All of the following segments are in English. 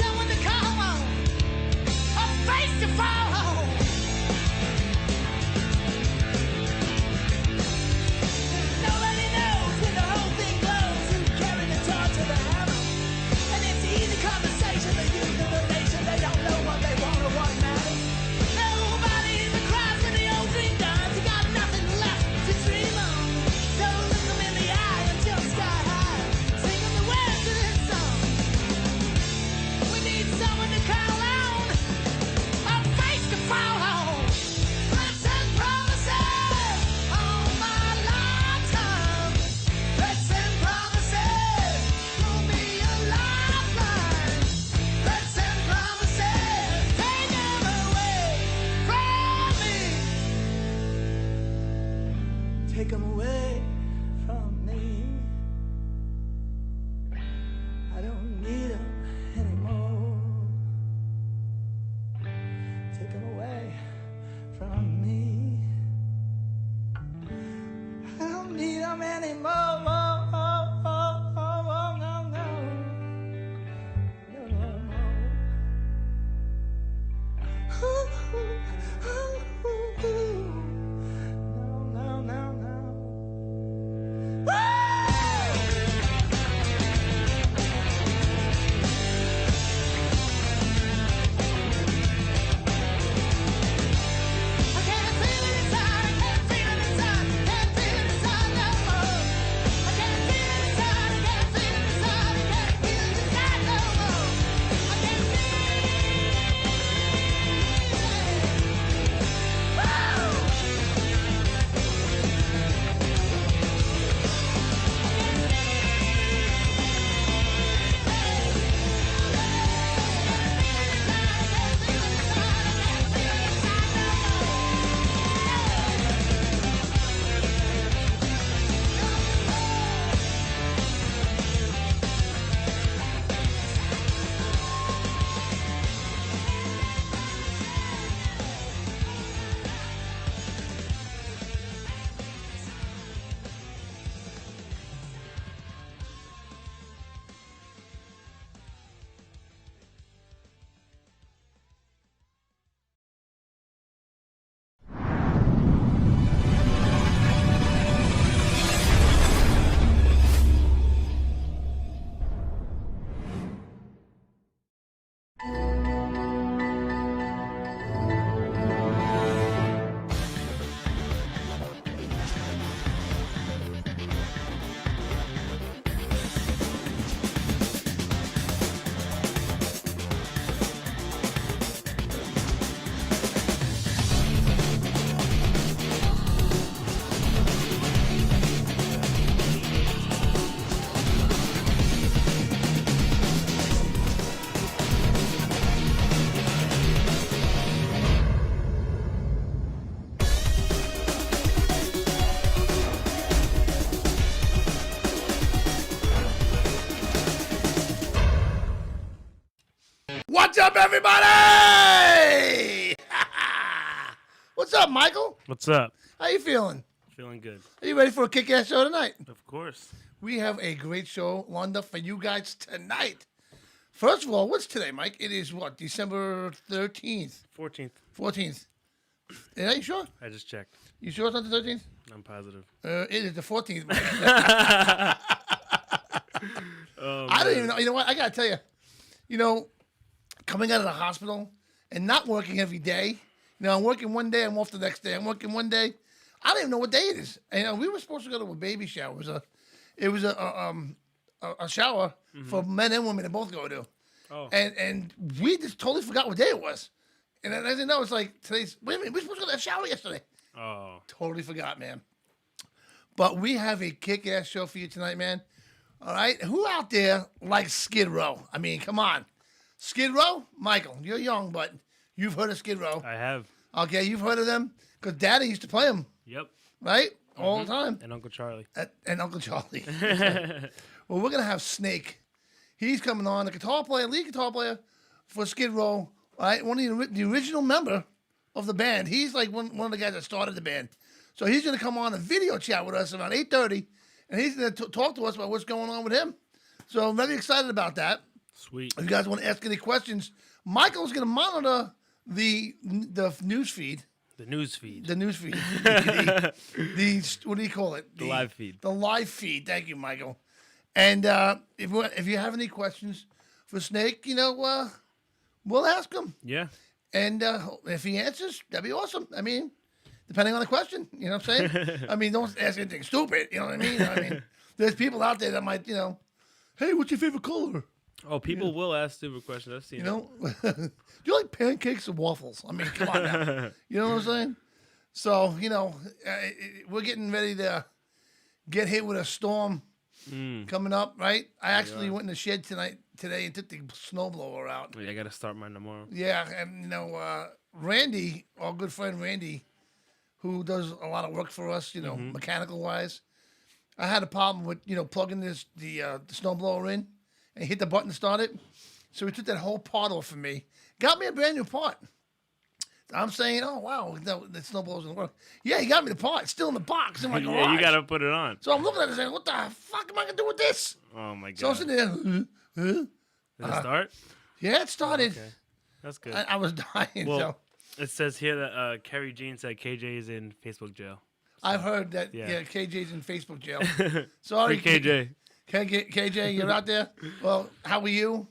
someone to call on, a face to fall on. Nobody knows when the whole thing blows who carried the torch or the hammer. And it's easy conversation, the youth of the nation, they don't know what they want or what matters. Nobody even cries when the old dream dies. You got nothing left to dream on. Don't look them in the eye until sky high. Sing them the words to this song. We need someone to call on, a face to fall on. Let's send promises all my lifetime. Let's send promises, you'll be a lifeline. Let's send promises, take them away from me. Take them away from me. I don't need them anymore. Take them away from me. I don't need them anymore. What's up, everybody? What's up, Michael? What's up? How you feeling? Feeling good. Are you ready for a kick-ass show tonight? Of course. We have a great show lined up for you guys tonight. First of all, what's today, Mike? It is what, December 13th? 14th. 14th. Are you sure? I just checked. You sure it's not the 13th? I'm positive. It is the 14th, Mike. Oh, I don't even know. You know what? I got to tell you, coming out of the hospital and not working every day. I'm working one day, I'm off the next day. I'm working one day. I don't even know what day it is. And we were supposed to go to a baby shower. It was a shower for men and women to both go to. Oh. And we just totally forgot what day it was. And I didn't know, it's like today's, wait a minute, we were supposed to go to that shower yesterday. Oh. Totally forgot, man. But we have a kick-ass show for you tonight, man. All right? Who out there likes Skid Row? I mean, come on. Skid Row? Michael, you're young, but you've heard of Skid Row. I have. Okay, you've heard of them? Because Daddy used to play them. Yep. Right? All the time. And Uncle Charlie. And Uncle Charlie. Well, we're going to have Snake. He's coming on, a lead guitar player for Skid Row. Right? One of the original member of the band. He's like one of the guys that started the band. So he's going to come on a video chat with us around 8:30, and he's going to talk to us about what's going on with him. So I'm very excited about that. Sweet. If you guys want to ask any questions, Michael's going to monitor the news feed. The news feed. The news feed. the what do you call it? The live feed. The live feed. Thank you, Michael. And if you have any questions for Snake, we'll ask him. Yeah. And if he answers, that'd be awesome. I mean, depending on the question, you know what I'm saying? I mean, don't ask anything stupid. You know what I mean? I mean, there's people out there that might, hey, what's your favorite color? Oh, people will ask stupid questions. I've seen Do you like pancakes or waffles? I mean, come on now. You know what I'm saying? So, we're getting ready to get hit with a storm coming up, right? I actually went in the shed today and took the snowblower out. Yeah, I got to start mine tomorrow. Yeah, and Randy, our good friend Randy, who does a lot of work for us, mechanical wise. I had a problem with plugging the snowblower in and hit the button to start it. So he took that whole part off for me. Got me a brand new part. I'm saying, oh wow, the snowblower doesn't work. Yeah, he got me the part. It's still in the box in my garage. Yeah, you got to put it on. So I'm looking at it saying, what the fuck am I gonna do with this? Oh my god. So I'm sitting there. Did it start? Yeah, it started. Okay. That's good. I was dying. Well, it says here that Kerry Jean said KJ is in Facebook jail. I've heard that. Yeah. KJ's in Facebook jail. Sorry, Free KJ. KJ, you're out there. Well, how are you?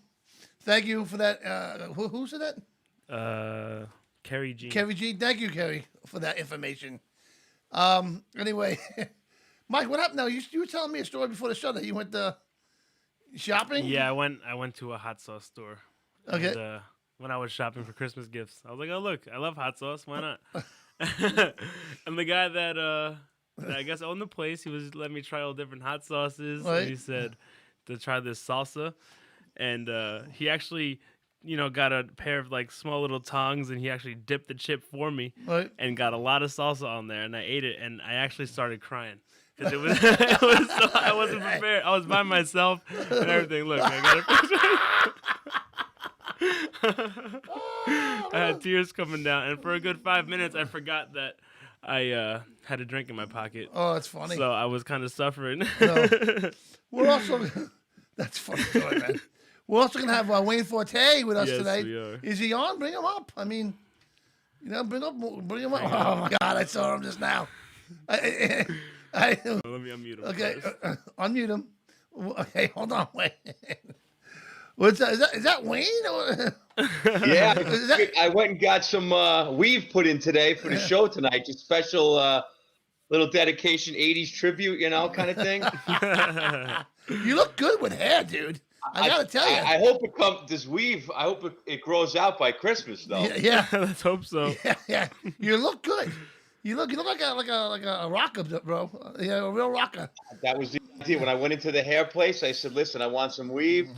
Thank you for that. Who said that? Kerry Jean. Kerry G. Thank you, Kerry, for that information. Anyway, Mike, what happened? Now you were telling me a story before the show that you went shopping. Yeah, I went to a hot sauce store. Okay. And, when I was shopping for Christmas gifts, I was like, oh look, I love hot sauce. Why not? And the guy that I guess owned the place, he was letting me try all different hot sauces. Right. And he said to try this salsa, and he actually, got a pair of like small little tongs, and he actually dipped the chip for me, Right. and got a lot of salsa on there, and I ate it, and I actually started crying. Because it was, I wasn't prepared. I was by myself and everything. Look, I got a picture. I had tears coming down, and for a good 5 minutes, I forgot that I had a drink in my pocket. Oh, that's funny. So I was kind of suffering. No. We're also that's funny story, man. We're also gonna have Wayne Forte with us Yes, today. we are. Is he on? Bring him up. I mean, bring him up. Oh my God, I saw him just now. Let me unmute him. Okay, first. unmute him. Okay, hold on, Wayne. What's that? Is that Wayne? Or? Yeah, Is that- I went and got some weave put in today for the show tonight. Just special little dedication, 80s tribute, kind of thing. You look good with hair, dude. I gotta tell you. I hope it comes. This weave, I hope it grows out by Christmas, though. Yeah, Let's hope so. yeah. You look good. You look like a rocker, bro. Yeah, a real rocker. That was the idea. When I went into the hair place, I said, "Listen, I want some weave."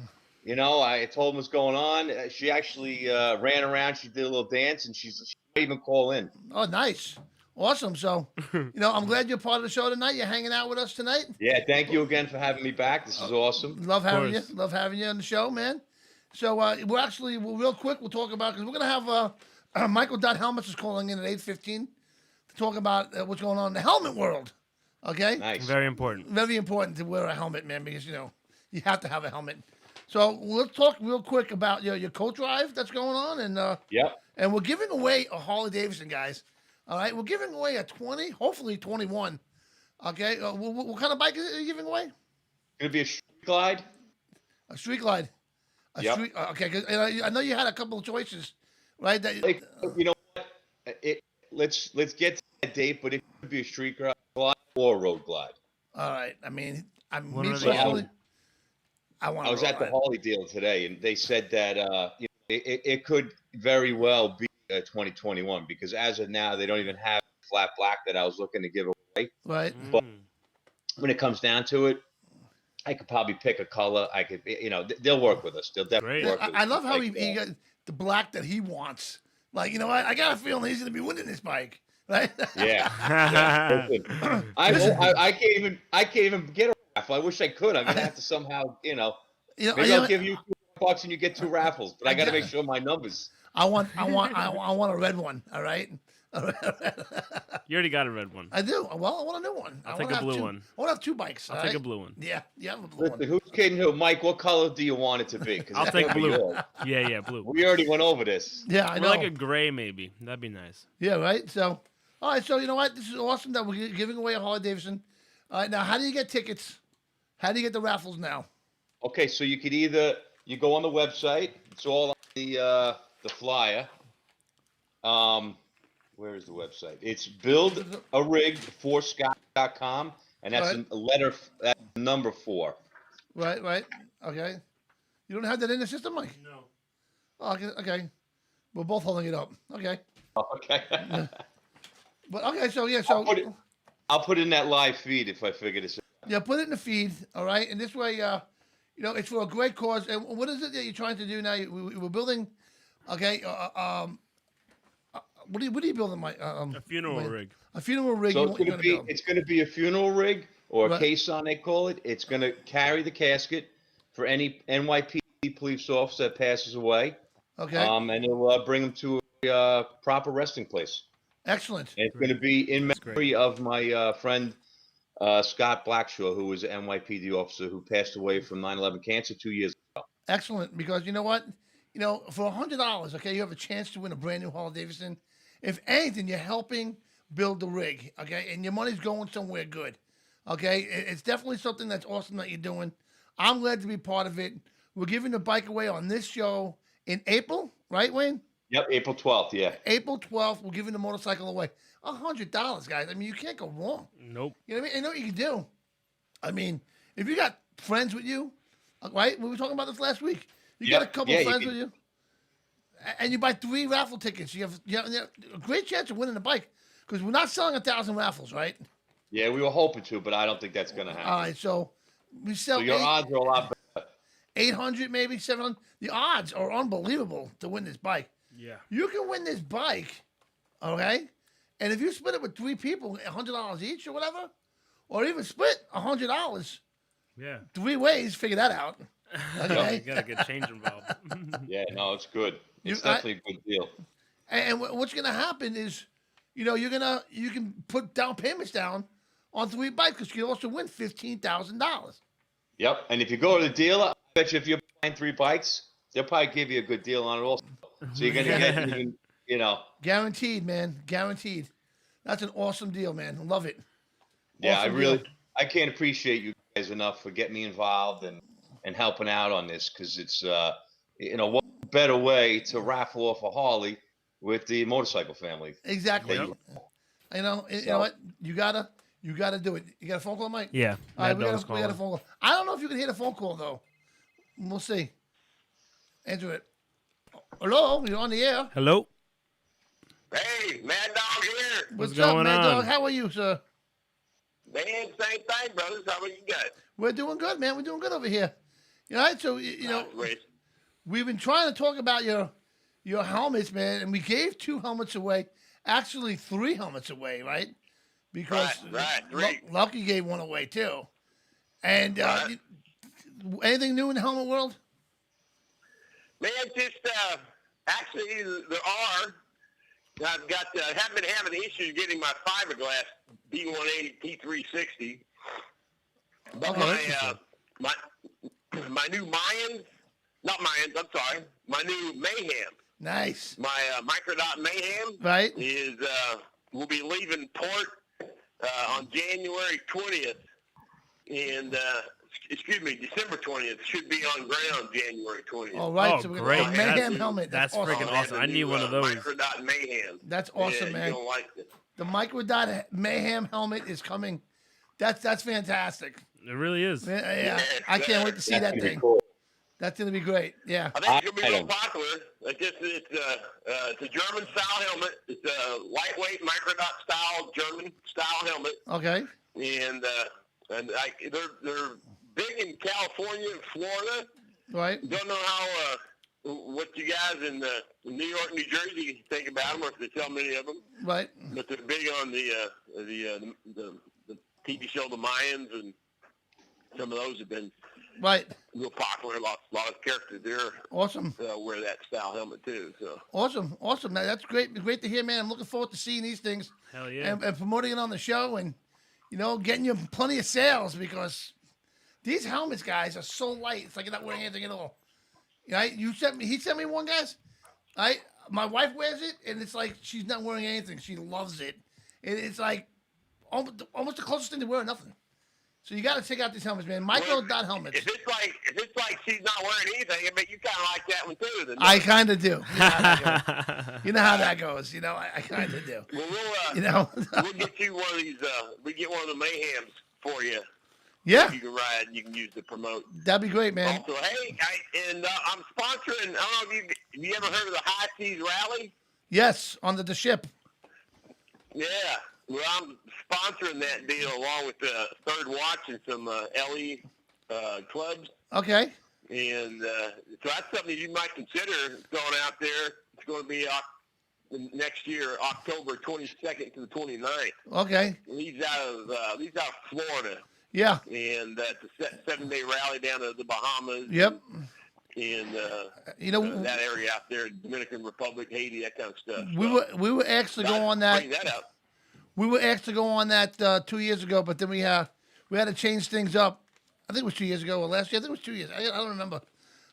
I told them what's going on. She actually ran around. She did a little dance, and she might even call in. Oh, nice. Awesome. So, I'm glad you're part of the show tonight. You're hanging out with us tonight. Yeah, thank you again for having me back. This is awesome. Love having you. course. Love having you on the show, man. So, we'll real quick, we'll talk about, because we're going to have Michael Helmets is calling in at 8:15 to talk about what's going on in the helmet world. Okay? Nice. Very important. Very important to wear a helmet, man, because, you have to have a helmet. So, let's talk real quick about your coat drive that's going on. And Yep. and we're giving away a Harley Davidson, guys. All right? We're giving away a 20, hopefully 21. Okay? What kind of bike are you giving away? Gonna be a street glide. A Street Glide. Yep. Okay, 'cause I know you had a couple of choices, right? You know what? Let's get to that date, but it could be a street glide or a road glide. All right. I mean, One me or the other. personally, I want. I was at the Harley deal today, and they said that it could very well be 2021 because as of now, they don't even have flat black that I was looking to give away. Right. But when it comes down to it, I could probably pick a color. I could, they'll work with us. They'll definitely Great. work with us. I love how Like, he got the black that he wants. Like, I got a feeling he's going to be winning this bike, right? Yeah. Listen, I can't even get a raffle. I wish I could. I'm gonna have to somehow, maybe I'll give you $2 and you get 2 raffles. But I got to make sure my numbers. I want a red one. All right. You already got a red one. I do. Well, I want a new one. I'll I take wanna a have blue two- one. I want to have 2 bikes. I'll all take a right? blue one. Yeah, I'm a blue Listen, one. who's kidding who? Mike, what color do you want it to be? 'Cause I'll it's take gonna be blue. yours. Yeah, blue. We already went over this. Yeah, I Or know. like a gray, maybe. That'd be nice. Yeah, right. So, all right. So you know what? This is awesome that we're giving away a Harley Davidson. All right. Now, how do you get tickets? How do you get the raffles now? Okay, so you could you go on the website. It's all on the flyer. Where is the website? It's buildarig4scott.com, and that's Right. a letter. That's number 4. Right. Right. Okay. You don't have that in the system, Mike? No. Oh, okay. Okay. We're both holding it up. Okay. Okay. But okay. So yeah. So I'll put it in that live feed if I figure this out. yeah. Put it in the feed. All right. And this way, it's for a great cause. And what is it that you're trying to do now? We're building. Okay. What are you building, Mike? A funeral rig. A funeral rig. So you're gonna build. it's gonna be a funeral rig or a Right. caisson, they call it. It's gonna carry the casket for any NYPD police officer that passes away. Okay. And it'll bring them to a proper resting place. Excellent. And it's going to be in That's memory of my friend Scott Blackshaw, who was an NYPD officer who passed away from 9/11 cancer 2 years ago. Excellent, because you know what? For $100, okay, you have a chance to win a brand new Harley Davidson. If anything, you're helping build the rig, okay, and your money's going somewhere good, okay. It's definitely something that's awesome that you're doing. I'm glad to be part of it. We're giving the bike away on this show in April, right, Wayne? Yep, April 12th, yeah. April 12th, we're giving the motorcycle away. $100, guys. I mean, you can't go wrong. Nope. You know what I mean? You know what you can do? I mean, if you got friends with you, right? We were talking about this last week. You got a couple Yeah, you friends can- with you, and you buy 3 raffle tickets. You have a great chance of winning the bike because we're not selling 1,000 raffles, right? Yeah, we were hoping to, but I don't think that's going to happen. All right, so we sell So your odds are a lot better. 800, maybe 700. The odds are unbelievable to win this bike. Yeah. You can win this bike, okay? And if you split it with 3 people, $100 each or whatever, or even split $100 Yeah. 3 ways, figure that out. Okay. You gotta get change involved. Yeah, no, it's good. It's I- definitely a good deal. And what's going to happen is, you can put down payments down on 3 bikes because you can also win $15,000. Yep, and if you go to the dealer, I bet you if you're buying 3 bikes, they'll probably give you a good deal on it also. So you're going to get even, Guaranteed, man. Guaranteed. That's an awesome deal, man. Love it. Yeah, Awesome I deal. can't appreciate you guys enough for getting me involved and helping out on this because it's, what better way to raffle off a Harley with the motorcycle family. Exactly. Yep. You know what? You gotta do it. You got a phone call, Mike? Yeah. All right, Mad we Dog's got a calling. phone call. I don't know if you can hear the phone call though. We'll see. Answer it. Hello, you're on the air. Hello. Hey, Mad Dog here. What's going up, man, on? dog? How are you, sir? Man, same thing, brothers. How about you guys? We're doing good, man. We're doing good over here. All right, so Great. we've been trying to talk about your helmets, man, and we gave 2 helmets away. Actually, 3 helmets away, right? Because Right, 3. Lucky gave 1 away too. And Right. anything new in the helmet world? Man, just actually there are. I've got haven't been having issues getting my fiberglass B180 T360. But Okay, my new my new Mayhem, nice. my Microdot Mayhem Right? is will be leaving port on January 20th, and December 20th. Should be on ground January 20th. All right, Oh, so we're great. gonna Mayhem That's- helmet. That's, that's awesome. freaking awesome. I need one of those. Microdot Mayhem. That's awesome, yeah, man. You're gonna like it. The Microdot Mayhem helmet is coming. That's fantastic. It really is. Yeah, Yes, I can't wait to see that That's gonna be thing. cool. That's gonna be great. Yeah. I think it's gonna be real Item. popular. It's a German style helmet. It's a lightweight Microdot style German style helmet, Okay. and they're big in California and Florida. Right. Don't know how what you guys in New York, New Jersey think about them, or if they sell many of them. Right. But they're big on the TV show The Mayans, and some of those have been Right. real popular. A lot of characters there Awesome. wear that style helmet too. So Awesome. Now, that's great. Great to hear, man. I'm looking forward to seeing these things. Hell yeah. And promoting it on the show and, getting you plenty of sales because these helmets, guys, are so light. It's like you're not wearing anything at all. Right? He sent me one, guys. My wife wears it, and it's like she's not wearing anything. She loves it. It's like almost the closest thing to wearing nothing. So you got to check out these helmets, man. Micro.helmets. If it's like she's not wearing anything, but you kind of like that one too. Then, I kind of do. You know how that goes. I kind of do. Well, we'll get you one of these. We get one of the Mayhems for you. Yeah. You can ride. You can use to promote. That'd be great, man. Also, hey, I'm sponsoring. I don't know if you ever heard of the High Seas Rally? Yes, on the ship. Yeah. Well, I'm sponsoring that deal along with Third Watch and some LE clubs. Okay. And so that's something that you might consider going out there. It's going to be next year, October 22nd to the 29th. Okay. Leaves out of Florida. Yeah. And it's a 7-day rally down to the Bahamas. Yep. And that area out there, Dominican Republic, Haiti, that kind of stuff. We were asked to go on that. Bring that up. We were asked to go on that 2 years ago, but then we had to change things up. I think it was 2 years ago or last year. I think it was 2 years. I don't remember.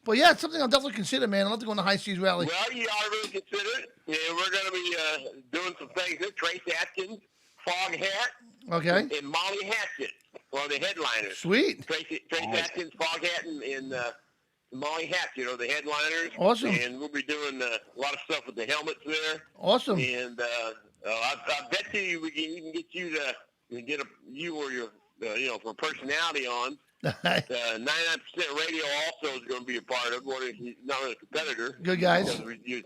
But yeah, it's something I'll definitely consider, man. I'd love to go on the High Seas Rally. Well, you ought to really consider it. Yeah, we're going to be doing some things there. Trace Atkins, Fog Hat, Okay. and Molly Hatchet are the headliners. Sweet. Trace Atkins, Fog Hat, and Molly Hatchet are the headliners. Awesome. And we'll be doing a lot of stuff with the helmets there. Awesome. And I bet you we can even get you to get you or your for personality on. 99% Radio also is going to be a part of it. Not a competitor. Good guys. We use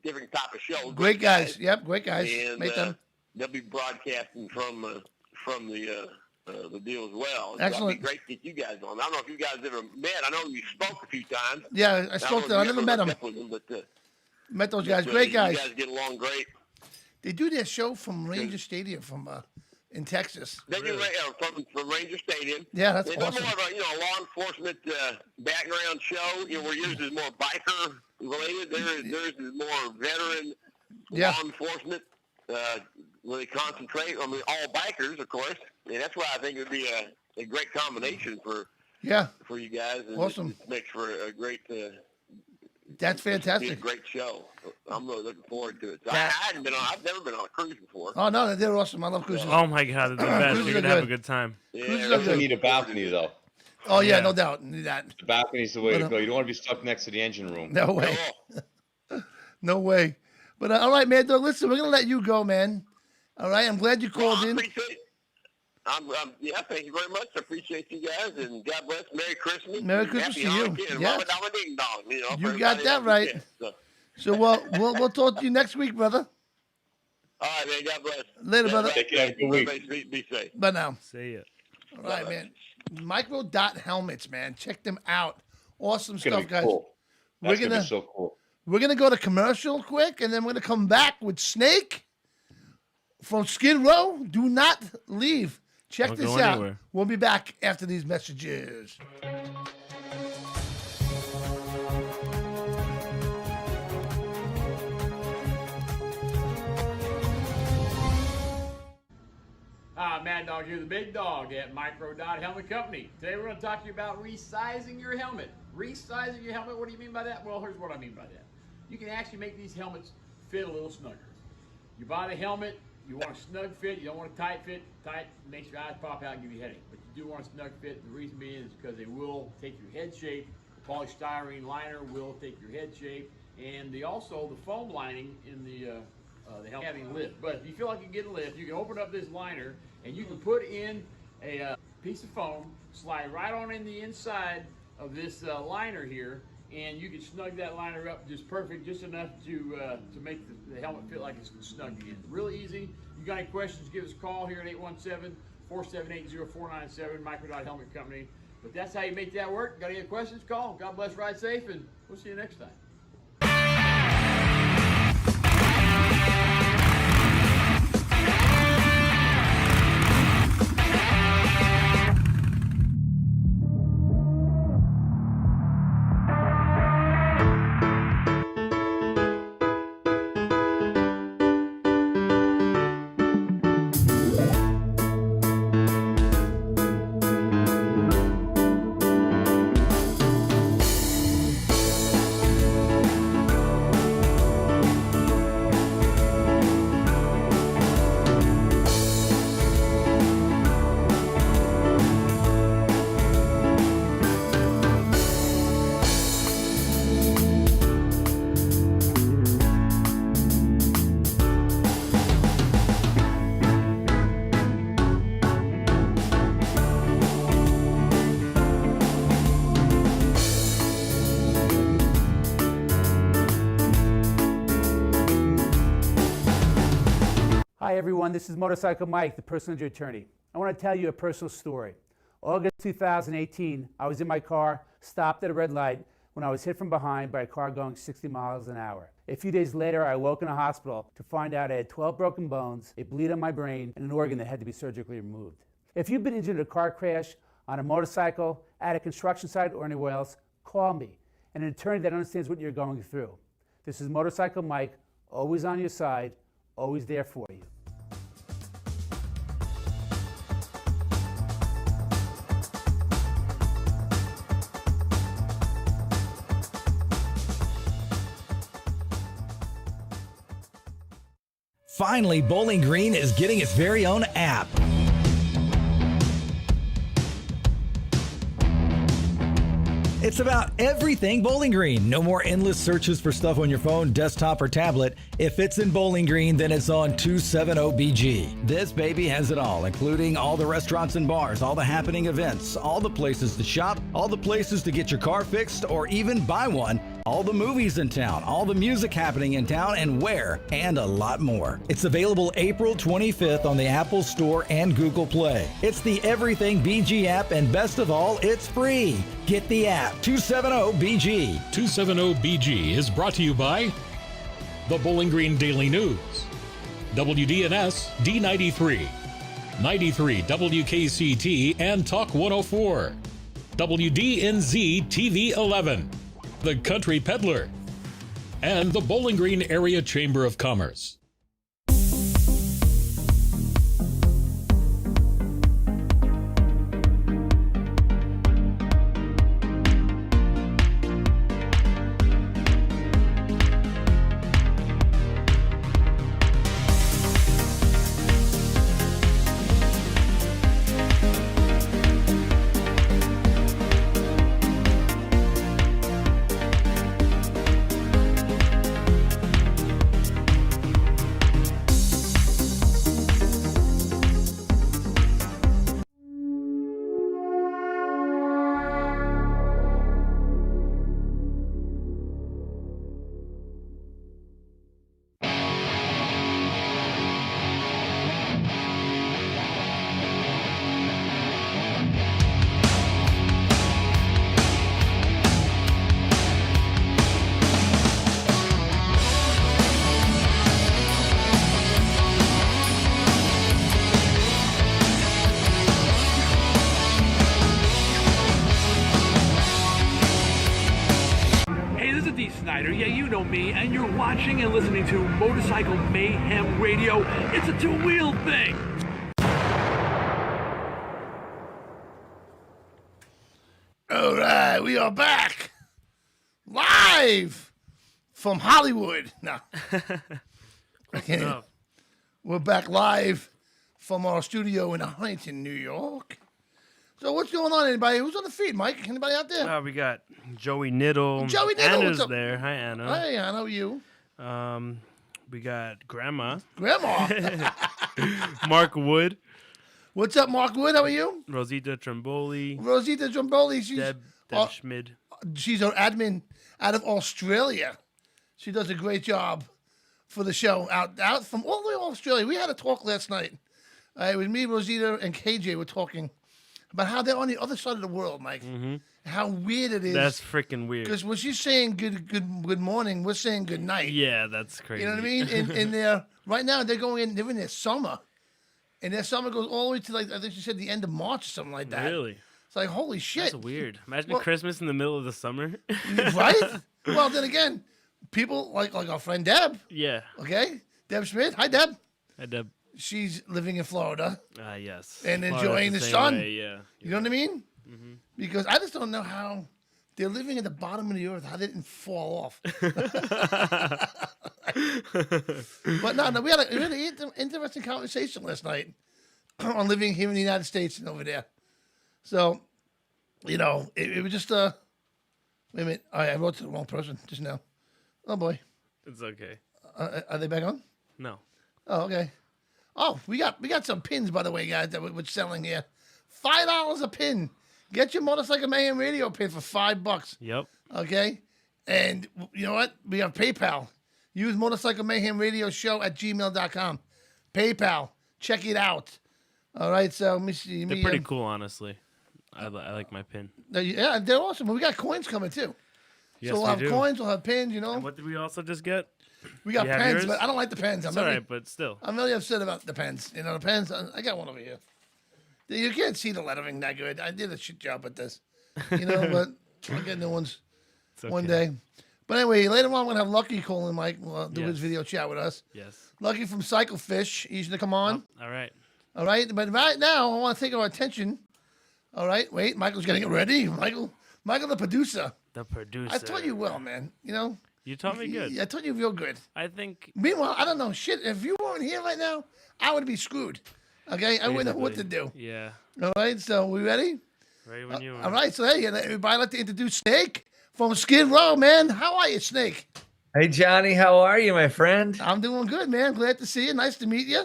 different type of shows. Great guys. Yep, great guys. And Make them. they'll be broadcasting from the deal as well. So Excellent. It'd be great to get you guys on. I don't know if you guys ever met. I know you spoke a few times. Yeah, I never met them. But, Met those guys. Great guys. You guys get along great. They do their show from Ranger Stadium in Texas. They do from Ranger Stadium. Yeah, that's They're awesome. more of a law enforcement background show. Where yours is more biker related. Theirs is more veteran law enforcement. Where they concentrate on all bikers, of course, and that's why I think it would be a great combination for you guys. And Awesome. It makes for a great. That's fantastic. It's a great show. I'm really looking forward to it. So I've never been on a cruise before. Oh no, they're awesome. I love cruises. Oh my God, they're the best. Cruises You're are gonna have a good. good time. Yeah, Cruises are Definitely good. need a balcony though. Oh yeah, Yeah. no doubt. Need that. The balcony's the way But, to go. You don't want to be stuck next to the engine room. No way. Oh, No way. But all right, man. Listen, we're gonna let you go, man. All right. I'm glad you well, called I in. appreciate. Thank you very much. I appreciate you guys, and God bless. Merry Christmas. Merry and Christmas Happy to you. Hanukkah, and Yes. Ramadan Ding Dong. You for got everybody that else. right. Yeah, so. So we'll talk to you next week, brother. All right, man. God bless. Later, brother. Take care. Have a good week. Everybody be safe. But now. See ya. All right, man. Micro.helmets, man. Check them out. Awesome It's gonna stuff, be guys. cool. We're That's gonna gonna be so cool. We're gonna go to commercial quick, and then we're gonna come back with Snake from Skid Row. Do not leave. Check Don't this go out. anywhere. We'll be back after these messages. Mad Dog here, the big dog at Helmet Company. Today we're going to talk to you about resizing your helmet. Resizing your helmet, what do you mean by that? Well, here's what I mean by that. You can actually make these helmets fit a little snugger. You buy the helmet, you want a snug fit, you don't want a tight fit. Tight makes your eyes pop out and give you a headache. But you do want a snug fit. The reason being is because they will take your head shape. The polystyrene liner will take your head shape. And also the foam lining in the helmet having lift. But if you feel like you get a lift, you can open up this liner and you can put in a piece of foam, slide right on in the inside of this liner here, and you can snug that liner up just perfect, just enough to make the helmet fit like it's snug again. Really easy. You got any questions, give us a call here at 817-478-0497, Helmet Company. But that's how you make that work. Got any questions, call. God bless, ride safe, and we'll see you next time. Hi, everyone. This is Motorcycle Mike, the personal injury attorney. I want to tell you a personal story. August 2018, I was in my car, stopped at a red light, when I was hit from behind by a car going 60 miles an hour. A few days later, I woke in a hospital to find out I had 12 broken bones, a bleed on my brain, and an organ that had to be surgically removed. If you've been injured in a car crash, on a motorcycle, at a construction site, or anywhere else, call me, and an attorney that understands what you're going through. This is Motorcycle Mike, always on your side, always there for you. Finally, Bowling Green is getting its very own app. It's about everything Bowling Green. No more endless searches for stuff on your phone, desktop, or tablet. If it's in Bowling Green, then it's on 270BG. This baby has it all, including all the restaurants and bars, all the happening events, all the places to shop, all the places to get your car fixed or even buy one, all the movies in town, all the music happening in town and where, and a lot more. It's available April 25th on the Apple Store and Google Play. It's the Everything BG app, and best of all, it's free. Get the app, 270BG. 270BG is brought to you by the Bowling Green Daily News, WDNS D93, 93 WKCT and Talk 104, WDNZ TV 11, The Country Peddler, and the Bowling Green Area Chamber of Commerce. Yeah, you know me, and you're watching and listening to Motorcycle Mayhem Radio. It's a two-wheel thing. All right, we are back live from Hollywood. No, I can't. We're back live from our studio in Huntington, New York. So what's going on, anybody? Who's on the feed, Mike? Anybody out there? We got Joey Niddle. Joey Niddle, Anna's what's up? there. Hi, Anna. Hi, Anna. How are you? We got Grandma. Grandma. Mark Wood. What's up, Mark Wood? How are you? Rosita Tromboli. Rosita Tromboli. She's Deb Schmid. She's our admin out of Australia. She does a great job for the show out from all the way to Australia. We had a talk last night. It was me, Rosita, and KJ were talking about how they're on the other side of the world, Mike. Mm-hmm. How weird it is. That's freaking weird. Because when she's saying good morning, we're saying good night. Yeah, that's crazy. You know what I mean? And they're right now they're in their summer, and their summer goes all the way to like I think she said the end of March or something like that. Really? It's like holy shit. That's weird. Imagine Christmas in the middle of the summer. Right? Well, then again, people like our friend Deb. Yeah. Okay, Deb Schmidt. Hi, Deb. Hi, Deb. She's living in Florida. Yes. And Florida's enjoying the same sun. way, yeah. You know what I mean? Mm-hmm. Because I just don't know how they're living at the bottom of the earth, how they didn't fall off. But no, we had an interesting conversation last night on living here in the United States and over there. So, you know, it was just wait a minute. I wrote to the wrong person just now. Oh boy. It's okay. Are they back on? No. Oh, okay. Oh, we got some pins, by the way, guys, that we're selling here. $5 a pin. Get your Motorcycle Mayhem radio pin for $5. Yep. Okay? And you know what? We have PayPal. Use Motorcycle Mayhem Radio Show at gmail.com. PayPal. Check it out. All right, so let me see. They're pretty cool, honestly. I like my pin. Yeah, they're awesome. We got coins coming too. Yes, so we'll we have do. coins, we'll have pins, you know. And what did we also just get? We got You have pens, yours? but I don't like the pens. It's all right, but still. I'm really upset about the pens. You know, the pens, I got one over here. You can't see the lettering that good. I did a shit job at this. You know, but I'll get new ones one day. But anyway, later on, we're going to have Lucky calling Mike. We'll do his video chat with us. Yes. Lucky from Cycle Fish. He's going to come on. All right. All right. But right now, I want to take our attention. All right. Wait, Michael's getting it ready. Michael, the producer. The producer. I taught you well, man. You know? You taught me good. I taught you real good. I think. Meanwhile, I don't know shit. If you weren't here right now, I would be screwed. Okay? I wouldn't know what to do. Yeah. All right. So, we ready? Ready when you are. All right. So, hey, everybody, I'd like to introduce Snake from Skid Row, man. How are you, Snake? Hey, Johnny. How are you, my friend? I'm doing good, man. Glad to see you. Nice to meet you.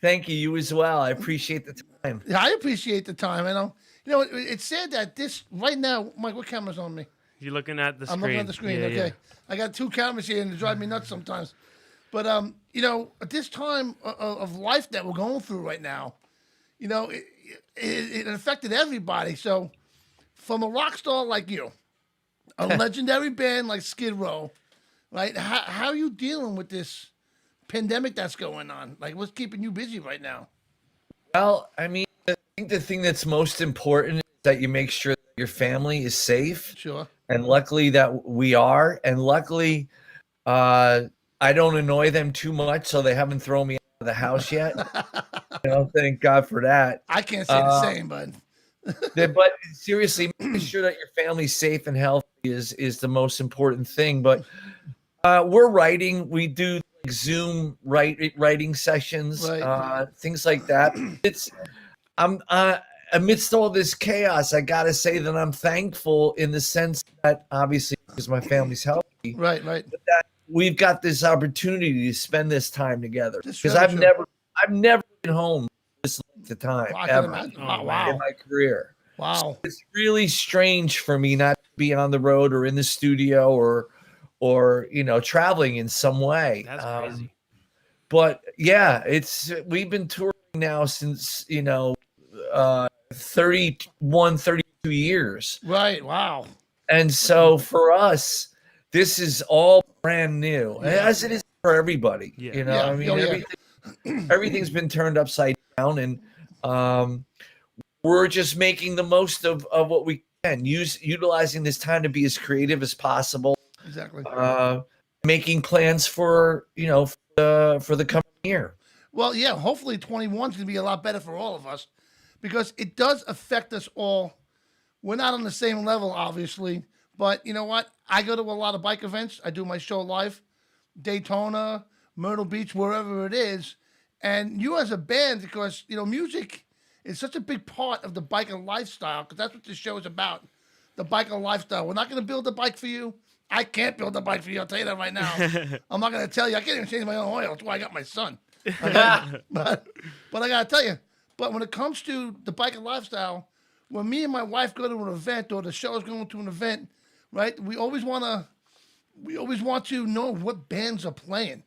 Thank you. You as well. I appreciate the time. Yeah, I appreciate the time. I know. You know, it's sad that this right now, Mike, what camera's on me? You're looking at the screen. I'm looking at the screen. Yeah, Okay. yeah. I got two cameras here and it drives me nuts sometimes. But, you know, at this time of life that we're going through right now, you know, it affected everybody. So from a rock star like you, a legendary band like Skid Row, right? How are you dealing with this pandemic that's going on? Like, what's keeping you busy right now? Well, I mean, I think the thing that's most important is that you make sure that your family is safe. Sure. And luckily that we are. And luckily, I don't annoy them too much, so they haven't thrown me out of the house yet. You know, thank God for that. I can't say the same, bud. But seriously, making sure that your family's safe and healthy is the most important thing. But we're writing. We do like Zoom writing sessions, Right. Things like that. I'm amidst all this chaos, I gotta say that I'm thankful in the sense that obviously because my family's healthy, Right. but that we've got this opportunity to spend this time together. That's Because very I've never been home this length of time I can ever imagine. Oh, Oh, wow. in my career. Wow. It's really strange for me not to be on the road or in the studio or you know traveling in some way. That's crazy. But yeah, we've been touring now since 31, 32 years. Right. Wow. And so for us, this is all brand new, as it is for everybody. Yeah. You know, Yeah. I mean, Oh, yeah. everything's been turned upside down, and we're just making the most of what we can, utilizing this time to be as creative as possible. Exactly. Making plans for for the coming year. Well, yeah, hopefully 21 is going to be a lot better for all of us because it does affect us all. We're not on the same level, obviously, but you know what? I go to a lot of bike events. I do my show live, Daytona, Myrtle Beach, wherever it is. And you as a band, because, you know, music is such a big part of the biker lifestyle because that's what this show is about, the biker lifestyle. We're not going to build a bike for you. I can't build a bike for you. I'll tell you that right now. I'm not going to tell you. I can't even change my own oil. That's why I got my son. Okay? but I got to tell you, but when it comes to the biker lifestyle, when me and my wife go to an event or the show is going to an event, right, we always want to know what bands are playing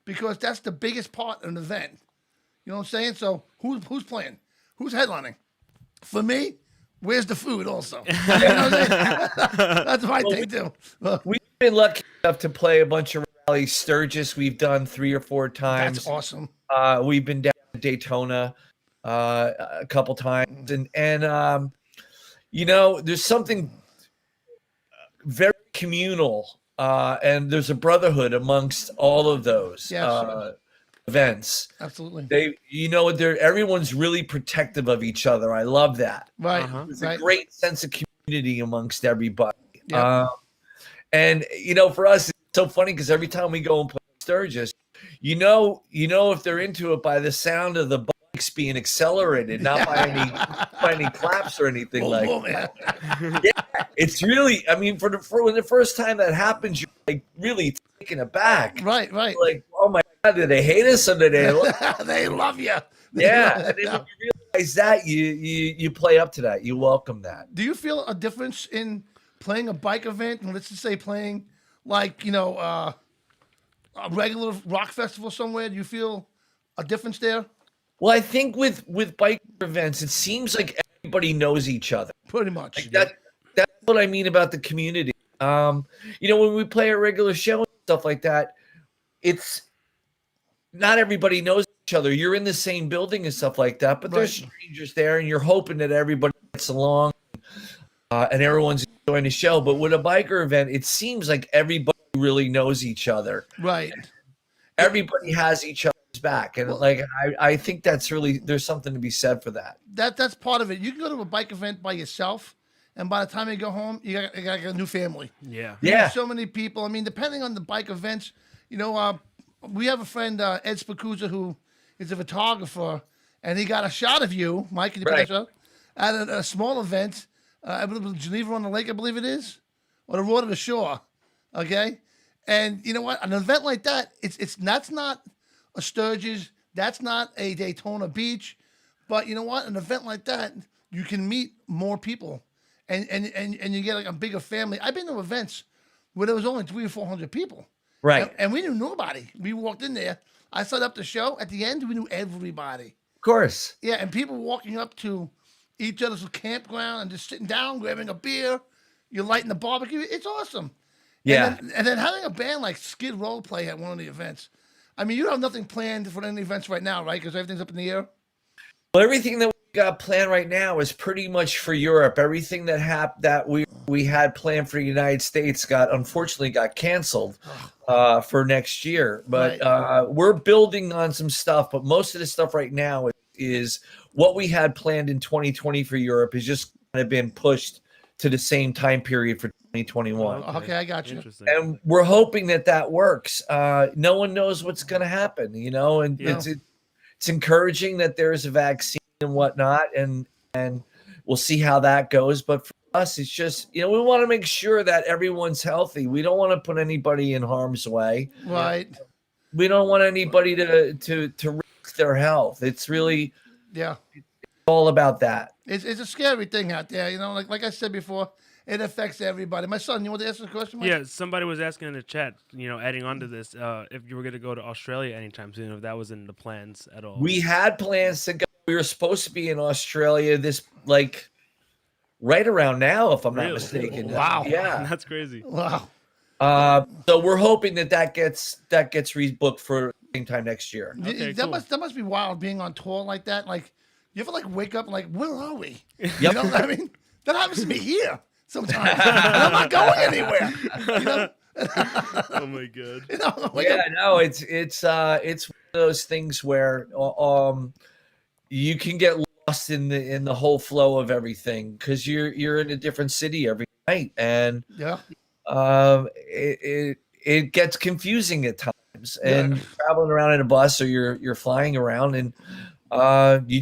because that's the biggest part of an event. You know what I'm saying? So who's playing? Who's headlining? For me, where's the food also? You know what I'm saying? That's my thing too. We've been lucky enough to play a bunch of rallies. Sturgis, we've done 3 or 4 times. That's awesome. We've been down to Daytona a couple times, and you know, there's something very communal, and there's a brotherhood amongst all of those events. Absolutely. Everyone's really protective of each other. I love that. Right. There's Right. a great sense of community amongst everybody. Yep. And you know, for us, it's so funny because every time we go and play Sturgis, you know if they're into it by the sound of the bikes being accelerated, not by any claps or anything like that. Yeah, it's really. I mean, for when the first time that happens, you're like really taken aback. Right. Like, oh my God, did they hate us or did they? They love you. Yeah, and then when you realize that, you play up to that. You welcome that. Do you feel a difference in playing a bike event and let's just say playing like, you know, a regular rock festival somewhere? Do you feel a difference there? Well, I think with biker events, it seems like everybody knows each other. Pretty much. Like that's what I mean about the community. When we play a regular show and stuff like that, it's not everybody knows each other. You're in the same building and stuff like that, but there's strangers there, and you're hoping that everybody gets along and everyone's enjoying the show. But with a biker event, it seems like everybody really knows each other. Right. Everybody has each other's back, and I think that's really, there's something to be said for that. That's part of it. You can go to a bike event by yourself, and by the time you go home, you got a new family. Yeah. You have so many people. I mean, depending on the bike events, we have a friend, Ed Spacuzza, who is a photographer, and he got a shot of you, Mike, can you pick us up? At a small event, I believe Geneva on the Lake, I believe it is, or the Road to the Shore, okay? And you know what? An event like that, that's not a Sturgis, that's not a Daytona Beach, but you know what? An event like that, you can meet more people, and you get like a bigger family. I've been to events where there was only 300 or 400 people. Right. And we knew nobody. We walked in there. I set up the show. At the end, we knew everybody. Of course. Yeah, and people walking up to each other's campground and just sitting down, grabbing a beer. You're lighting the barbecue. It's awesome. Yeah. And then having a band like Skid Row play at one of the events. I mean, you have nothing planned for any events right now, right? Because everything's up in the air. Well, everything that we got planned right now is pretty much for Europe. Everything that we had planned for the United States unfortunately got canceled for next year. But we're building on some stuff. But most of the stuff right now is what we had planned in 2020 for Europe has just kind of been pushed to the same time period for 2021. Okay, I got you. And we're hoping that works. No one knows what's going to happen, and it's encouraging that there's a vaccine and whatnot, and we'll see how that goes. But for us, it's just, we want to make sure that everyone's healthy. We don't want to put anybody in harm's way. Right. We don't want anybody to risk their health. It's really, it's all about that. It's a scary thing out there, like I said before, it affects everybody. My son, you want to ask a question, Mike? Yeah, somebody was asking in the chat, adding on to this, if you were going to go to Australia anytime soon, if that was in the plans at all. We had plans to go. We were supposed to be in Australia right around now, if I'm not mistaken. Wow. Yeah. That's crazy. Wow. So we're hoping that gets rebooked for same time next year. Okay, that cool. must be wild being on tour like that. Like, you ever wake up and where are we? Yep. You know what I mean? That happens to me here sometimes. And I'm not going anywhere. Oh my god. It's one of those things where you can get lost in the whole flow of everything because you're in a different city every night, and it gets confusing at times. And traveling around in a bus, or you're flying around, and you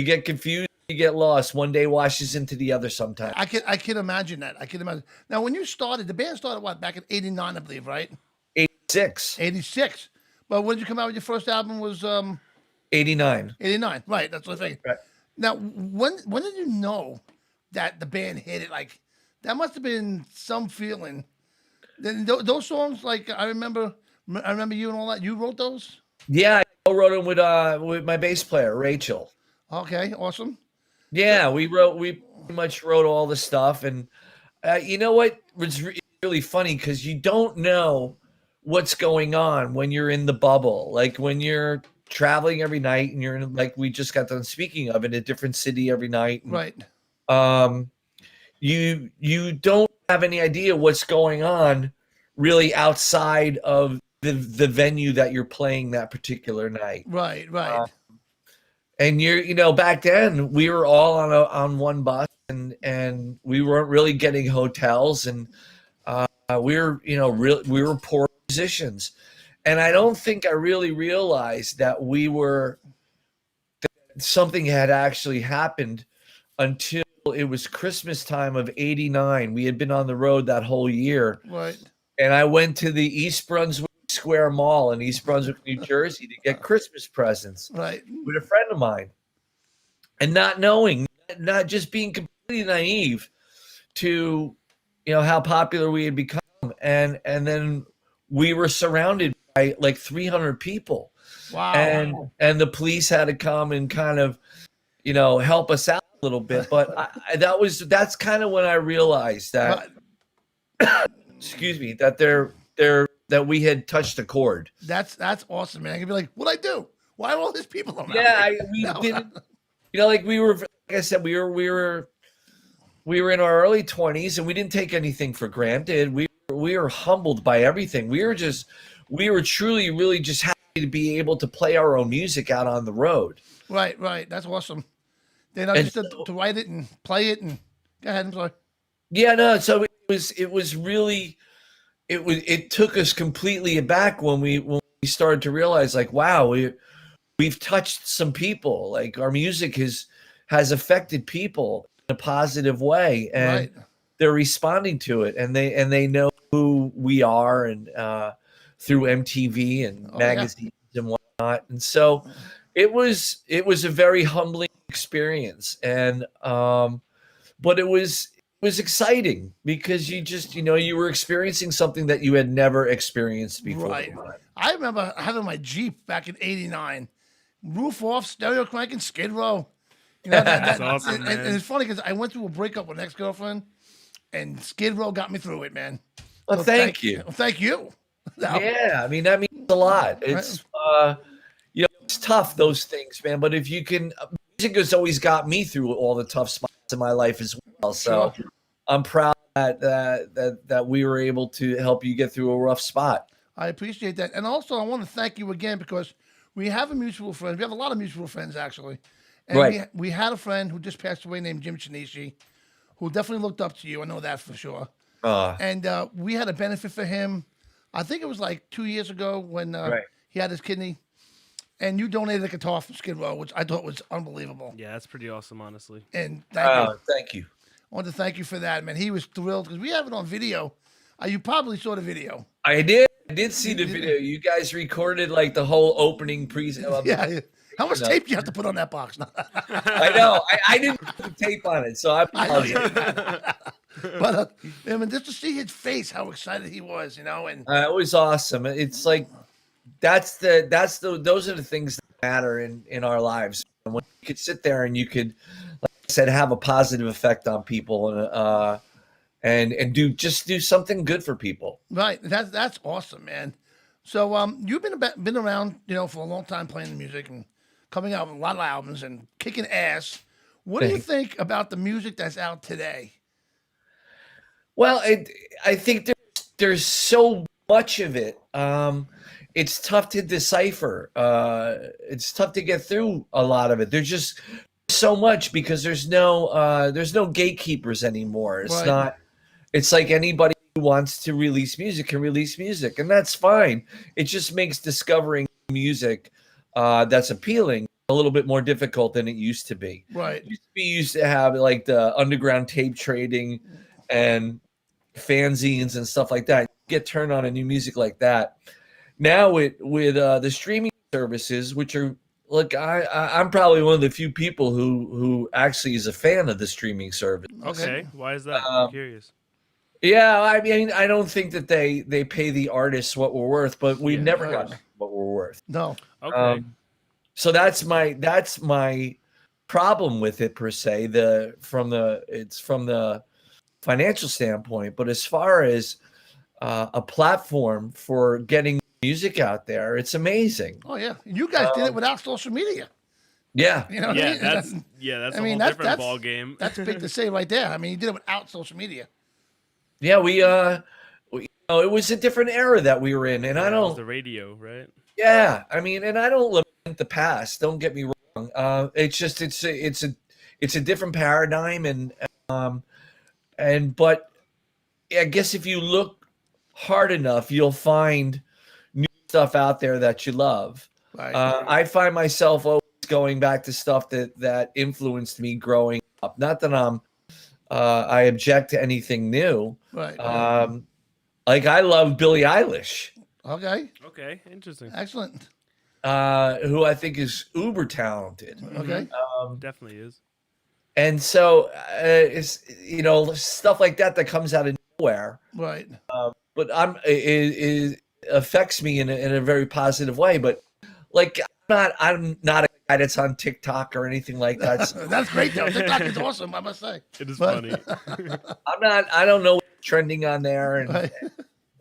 get confused. You get lost. One day washes into the other sometimes. I can imagine that. I can imagine. Now, when you started, the band started back in '89, I believe, right? 86. 86. But when did you come out with your first album? Was 89. 89. Right. That's what I think. Right. Now, when did you know that the band hit it? That must have been some feeling. Then those songs, I remember you and all that. You wrote those? Yeah, I wrote them with my bass player, Rachel. Okay, awesome. Yeah, we pretty much wrote all the stuff, and you know what? It's really funny because you don't know what's going on when you're in the bubble. Like when you're traveling every night, and you're in, like we just got done speaking of, in a different city every night. And, right. You don't have any idea what's going on really outside of the venue that you're playing that particular night. Right. And back then we were all on one bus, and we weren't really getting hotels, and we were poor musicians, and I don't think I really realized that something had actually happened until it was Christmas time of '89. We had been on the road that whole year, right? And I went to the East Brunswick Square Mall in East Brunswick, New Jersey, to get Christmas presents, right, with a friend of mine, and not just being completely naive to how popular we had become, and then we were surrounded by like 300 people. Wow. And the police had to come and kind of, help us out a little bit. But that's kind of when I realized that, excuse me, that that we had touched a chord. That's awesome, man. I can be like, what'd I do? Why are all these people around? Yeah, me? we didn't. Like I said, we were in our early 20s, and we didn't take anything for granted. We were humbled by everything. We were truly, really just happy to be able to play our own music out on the road. Right. That's awesome. Just to write it and play it and go ahead. I'm sorry. Yeah, no. So it was really, it took us completely aback when we started to realize, like, wow, we've touched some people. Like, our music has affected people in a positive way, and they're responding to it, and they know who we are, and through MTV and magazines and whatnot. And so it was a very humbling experience, and but it was exciting because you just you were experiencing something that you had never experienced before. Right. I remember having my Jeep back in '89, roof off, stereo cranking, Skid Row. That's awesome, man. And it's funny because I went through a breakup with an ex-girlfriend, and Skid Row got me through it, man. Well, So thank you. Thank you. Yeah, I mean, that means a lot. It's it's tough, those things, man. But if you can, music has always got me through all the tough spots in my life as well. So I'm proud that we were able to help you get through a rough spot. I appreciate that. And also, I want to thank you again because we have a mutual friend. We have a lot of mutual friends, actually. And we had a friend who just passed away named Jim Chinishi, who definitely looked up to you. I know that for sure. And we had a benefit for him. I think it was like 2 years ago when he had his kidney. And you donated a guitar from Skid Row, which I thought was unbelievable. Yeah, that's pretty awesome, honestly. And thank you. Thank you. I want to thank you for that, man. He was thrilled because we have it on video. You probably saw the video. I did see the video. You guys recorded like the whole opening Yeah. How much tape do you have to put on that box? I know. I didn't put tape on it, so I apologize. But I mean, just to see his face, how excited he was, and it was awesome. It's like those are the things that matter in our lives. And when you could sit there and you could, like I said, have a positive effect on people and do something good for people. Right. That's awesome, man. So you've been around, for a long time playing the music and coming out with a lot of albums and kicking ass. What do you think about the music that's out today? Well, I think there's so much of it. It's tough to decipher. It's tough to get through a lot of it. There's just so much because there's no gatekeepers anymore. It's not. It's like anybody who wants to release music can release music, and that's fine. It just makes discovering music that's appealing a little bit more difficult than it used to be. Right. We used to have like the underground tape trading and fanzines and stuff like that. You get turned on to new music like that. Now with the streaming services, which are look, I'm probably one of the few people who actually is a fan of the streaming service. Okay, why is that? I'm curious. Yeah, I mean, I don't think that they pay the artists what we're worth, but we never got what we're worth. No. Okay. So that's my problem with it per se. From the financial standpoint, but as far as a platform for getting music out there, it's amazing. Oh yeah, you guys did it without social media. Yeah, that's a whole different ball game. That's big to say right there. I mean, you did it without social media. Yeah, we it was a different era that we were in, and I don't. It was the radio, right? Yeah, I mean, and I don't lament the past. Don't get me wrong. It's just it's a different paradigm, but I guess if you look hard enough, you'll find new stuff out there that you love. Right. I find myself always going back to stuff that influenced me growing up. Not that I object to anything new. Right. Like I love Billie Eilish. Okay, interesting. Excellent. Who I think is uber talented. Okay. Definitely is. And so it's stuff like that comes out of nowhere. Right. But affects me in a very positive way. But like, I'm not a guy that's on TikTok or anything like that. So That's great though. TikTok is awesome, I must say. It is But- funny. I don't know what's trending on there and Right.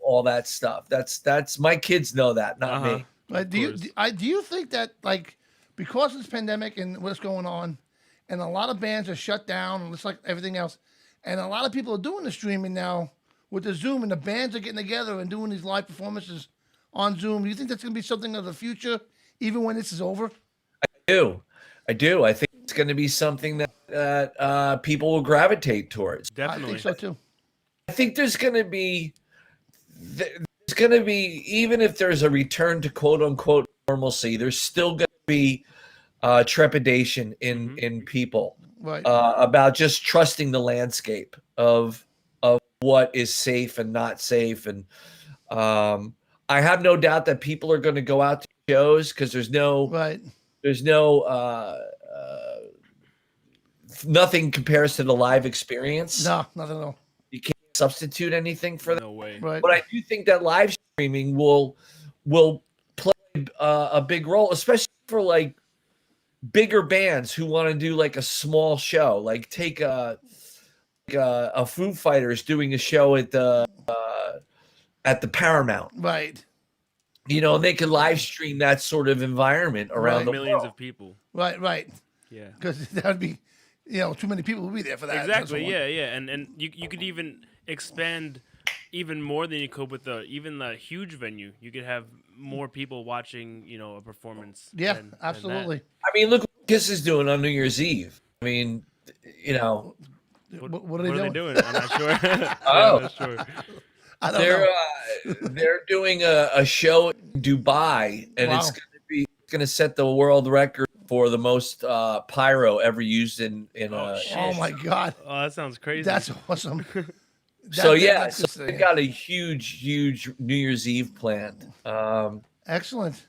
all that stuff. That's my kids know that, not me. Right. Do you think that, like, because of this pandemic and what's going on, and a lot of bands are shut down and it's like everything else, and a lot of people are doing the streaming now with the Zoom, and the bands are getting together and doing these live performances on Zoom. Do you think that's going to be something of the future, even when this is over? I do. I think it's going to be something that people will gravitate towards. Definitely. I think so too. I think there's going to be, even if there's a return to quote unquote normalcy, there's still going to be trepidation in people Right. about just trusting the landscape of what is safe and not safe. And I have no doubt that people are going to go out to shows because there's no nothing compares to the live experience. No, not at all. You can't substitute anything for that. No way. Right. But I do think that live streaming will play a big role, especially for like bigger bands who want to do like a small show, like take a Foo Fighters doing a show at the Paramount. Right. You know, they could live stream that sort of environment around the Millions world. of people. Right. Yeah. Because that would be, too many people would be there for that. Exactly. That's one. Yeah. And you could even expand even more than you could with even the huge venue. You could have more people watching, a performance. Yeah, than absolutely. that. I mean, look what Kiss is doing on New Year's Eve. I mean, What are they doing? I'm not sure. Oh. I'm not sure. I don't know. They're doing a show in Dubai, and it's Wow. going to set the world record for the most pyro ever used in Oh my God. Oh, that sounds crazy. That's awesome. So that's just they got a huge New Year's Eve planned. excellent.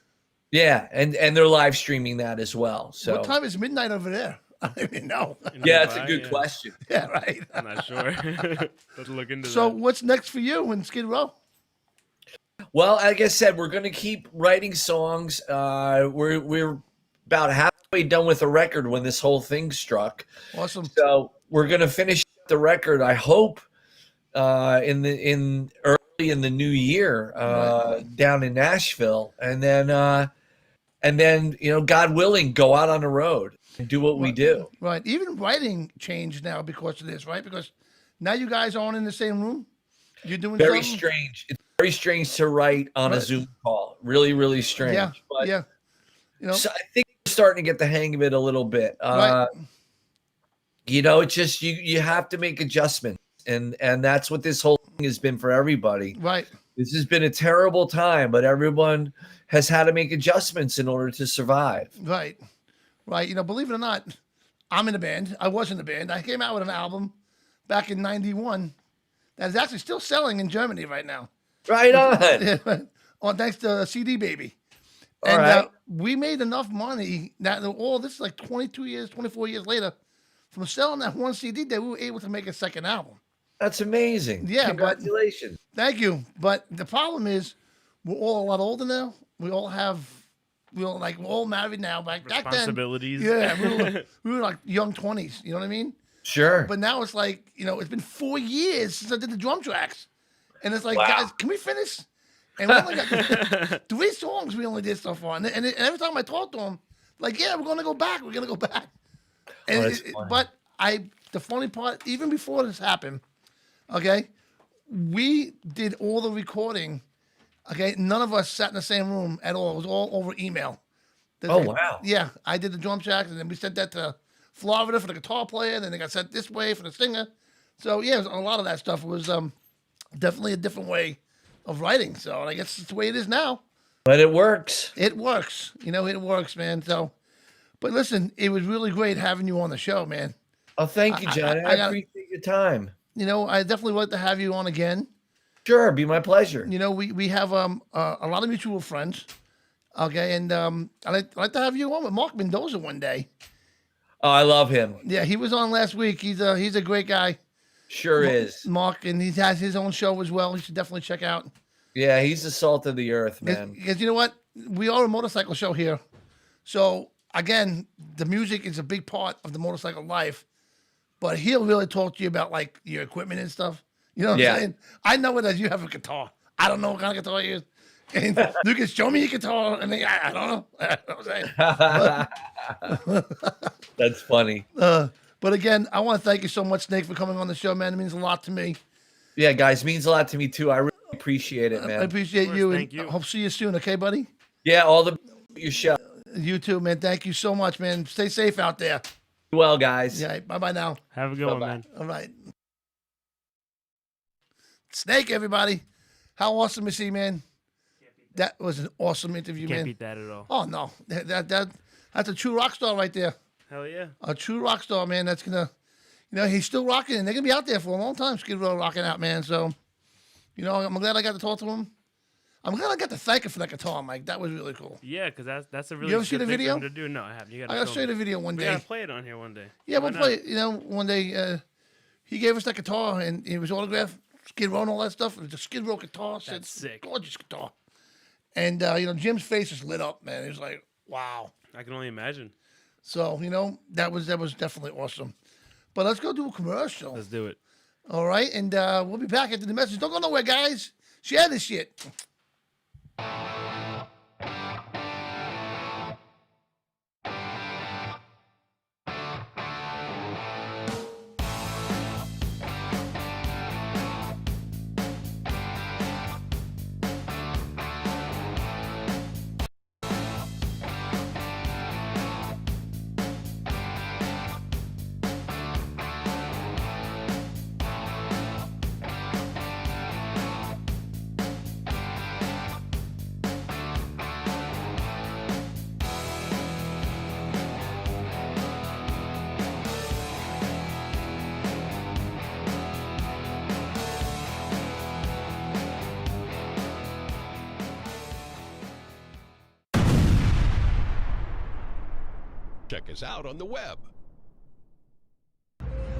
Yeah, and they're live streaming that as well. So What time is midnight over there? I don't even know. yeah, that's a Dubai, good yeah. question. Yeah, right. I'm not sure. Let's look into So that. what's next for you in Skid Row? Well, like I said, we're going to keep writing songs. We're about halfway done with the record when this whole thing struck. Awesome. So we're going to finish the record, I hope, early in the new year down in Nashville, and then God willing, go out on the road and do what we do. Right. Even writing changed now because of this, right? Because now you guys aren't in the same room. You're doing Very something? strange. It's very strange to write on a Right. Zoom call. Really, really strange. Yeah. But Yeah. so I think we're starting to get the hang of it a little bit. Right. It's just you have to make adjustments, and that's what this whole thing has been for everybody. Right. This has been a terrible time, but everyone has had to make adjustments in order to survive. Right. Right. Believe it or not, I'm in a band. I was in a band. I came out with an album back in '91 that is actually still selling in Germany right now. Right on. Oh, thanks to CD Baby. All And right. we made enough money that all this is like 22 years, 24 years later, from selling that one CD that we were able to make a second album. That's amazing. Yeah, but- Congratulations. Thank you. But the problem is we're all a lot older now. We're all married now. Back then, Responsibilities. yeah, we were like young 20s. You know what I mean? Sure. But now it's like, it's been 4 years since I did the drum tracks. And it's like, Wow. guys, can we finish? And we only got 3 songs we only did so far. And every time I talk to them, like, yeah, we're going to go back. We're going to go back. And that's funny. but the funny part, even before this happened, okay, we did all the recording. Okay, none of us sat in the same room at all. It was all over email. Oh, wow. Yeah, I did the drum tracks, and then we sent that to Florida for the guitar player. Then they got sent this way for the singer. So yeah, a lot of that stuff was definitely a different way of writing. So I guess it's the way it is now. But it works. It works. It works, man. So, but listen, it was really great having you on the show, man. Oh, thank you, John. I appreciate your time. I definitely would like to have you on again. Sure, be my pleasure. We have a lot of mutual friends. Okay, and I'd like to have you on with Mark Mendoza one day. Oh, I love him. Yeah, he was on last week. He's a great guy. Sure is. Mark, and he has his own show as well. You should definitely check out Yeah, he's the salt of the earth, man. Because you know what? We are a motorcycle show here. So, again, the music is a big part of the motorcycle life. But he'll really talk to you about, like, your equipment and stuff. You know what I'm saying? I know it as you have a guitar. I don't know what kind of guitar you use. And you can show me your guitar, and then, I don't know. You know what I'm saying? That's funny. But again, I want to thank you so much, Snake, for coming on the show, man. It means a lot to me. Yeah, guys, means a lot to me too. I really appreciate it, man. I appreciate you, and you. hope to see you soon. Okay, buddy? Yeah, all the your show. You too, man. Thank you so much, man. Stay safe out there. Well, guys. Yeah, bye-bye now. Have a good one, man. All right. Snake, everybody. How awesome is he, man? That was an awesome interview, Can't man. beat that at all. Oh, no. That's a true rock star right there. Hell yeah. A true rock star, man. That's going to, he's still rocking, and they're going to be out there for a long time, Skid Row rocking out, man. So, I'm glad I got to talk to him. I'm glad I got to thank him for that guitar, Mike. That was really cool. Yeah, because that's a really You ever good see the thing for video? him to do. No, I haven't. You I got to show you the video one day. We got to play it on here one day. Yeah, Why we'll play it. One day, he gave us that guitar, and it was autographed, Skid Row and all that stuff. It was a Skid Row guitar. That's sick. Gorgeous guitar. And, Jim's face just lit up, man. He was like, wow. I can only imagine. So, that was definitely awesome. But let's go do a commercial. Let's do it. All right, and we'll be back after the message. Don't go nowhere, guys. Share this shit. Check us out on the web.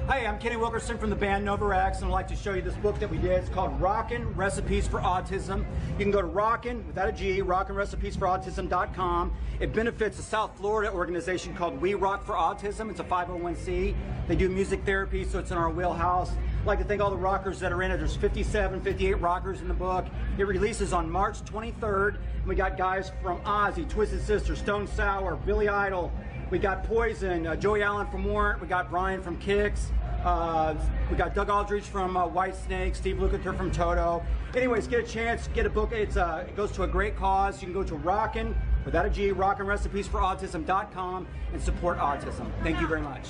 Hey, I'm Kenny Wilkerson from the band Nova Rex, and I'd like to show you this book that we did. It's called Rockin' Recipes for Autism. You can go to Rockin', without a G, rockinrecipesforautism.com. It benefits a South Florida organization called We Rock for Autism. It's a 501c. They do music therapy, so it's in our wheelhouse. I'd like to thank all the rockers that are in it. There's 57, 58 rockers in the book. It releases on March 23rd. And we got guys from Ozzy, Twisted Sister, Stone Sour, Billy Idol. We got Poison, Joey Allen from Warrant. We got Brian from Kix. We got Doug Aldridge from White Snake, Steve Lukather from Toto. Anyways, get a chance, get a book. It goes to a great cause. You can go to Rockin', without a G, rockinrecipesforautism.com and support autism. Thank you very much.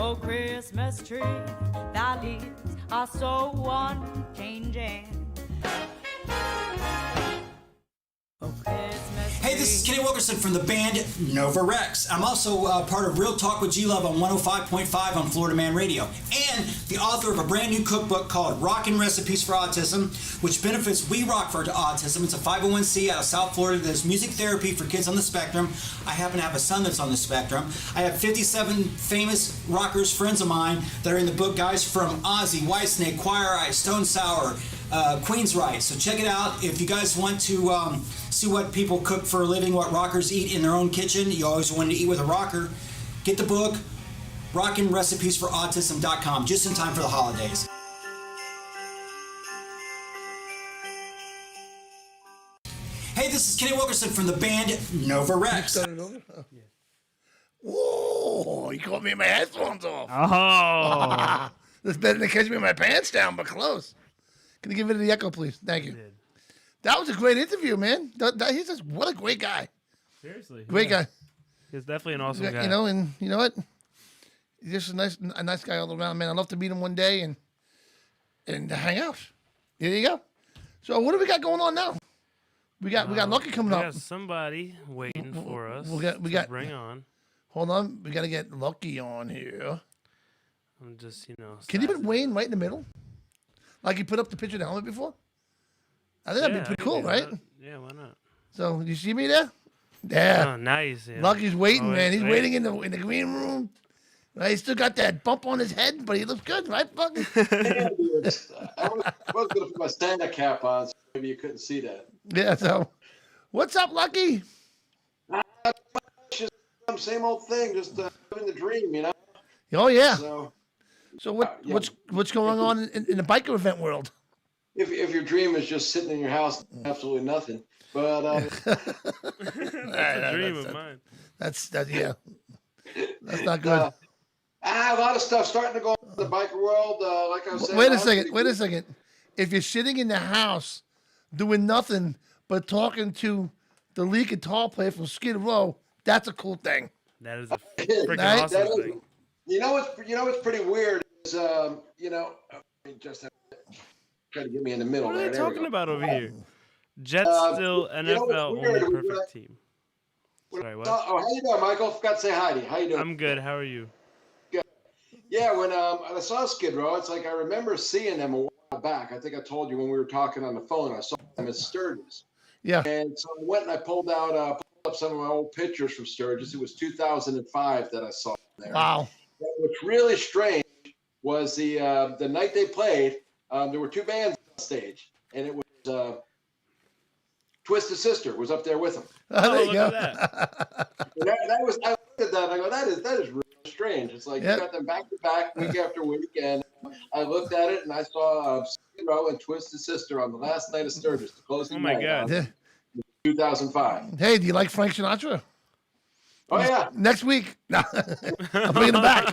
Oh, Christmas tree, thy leaves are so unchanging. Hey, this is Kenny Wilkerson from the band Nova Rex. I'm also part of Real Talk with G-Love on 105.5 on Florida Man Radio, and the author of a brand new cookbook called Rockin' Recipes for Autism, which benefits We Rock for Autism. It's a 501c out of South Florida that does music therapy for kids on the spectrum. I happen to have a son that's on the spectrum. I have 57 famous rockers, friends of mine, that are in the book, guys from Ozzy, Whitesnake, Choir Eye, Stone Sour, Queensryche. So check it out. If you guys want to see what people cook for a living, what rockers eat in their own kitchen, you always wanted to eat with a rocker, get the book, rockinrecipesforautism.com, just in time for the holidays. Hey, this is Kenny Wilkerson from the band Nova Rex. Whoa, you caught me in my headphones off. Oh. That's better than catching me with my pants down, but close. Can you give it the echo, please? Thank you. That was a great interview, man. He's just, what a great guy. Seriously. Great guy. He's definitely an awesome guy. You know, and you know what? He's just a nice guy all around, man. I'd love to meet him one day and hang out. There you go. So what do we got going on now? We got Lucky coming up. We got somebody waiting for us. We got bring on. Hold on, we got to get Lucky on here. I'm just, Can you put Wayne right in the middle? Like you put up the picture of the helmet before? I think that'd be pretty cool, right? Yeah, why not? So, you see me there? Yeah. Oh, nice. Yeah. Lucky's waiting, man. He's wait. waiting in the green room. Right? He's still got that bump on his head, but he looks good, right, Bucky? I was going to put my Santa cap on, so maybe you couldn't see that. Yeah, so what's up, Lucky? Just same old thing, just living the dream, you know? Oh, yeah. So what's going on in the biker event world? If your dream is just sitting in your house, absolutely nothing. But that's a dream of mine. Yeah. That's not good. A lot of stuff starting to go on in the biker world. Like I was saying. Wait a second. If you're sitting in the house doing nothing but talking to the lead guitar player from Skid Row, that's a cool thing. That is a freaking awesome thing. You know what's pretty weird is just try to get me in the middle. What are they there. talking about over here? Jets still NFL only perfect team. Sorry, what? Oh, how you doing, Michael? Forgot to say hi to you. How you doing? I'm good. How are you? Good. Yeah, when I saw Skid Row, it's like I remember seeing them a while back. I think I told you when we were talking on the phone. I saw them at Sturgis. Yeah. And so I went and I pulled up some of my old pictures from Sturgis. It was 2005 that I saw them there. Wow. What's really strange was the night they played. There were two bands on stage, and it was Twisted Sister was up there with them. There you go. that was, I looked at that and I go, that is really strange. It's like you got them back to back week after week, and I looked at it and I saw Skid Row and Twisted Sister on the last night of Sturgis, the closing night. Oh my God. 2005. Hey, do you like Frank Sinatra? Oh yeah. Next week. No. I'm bringing him back.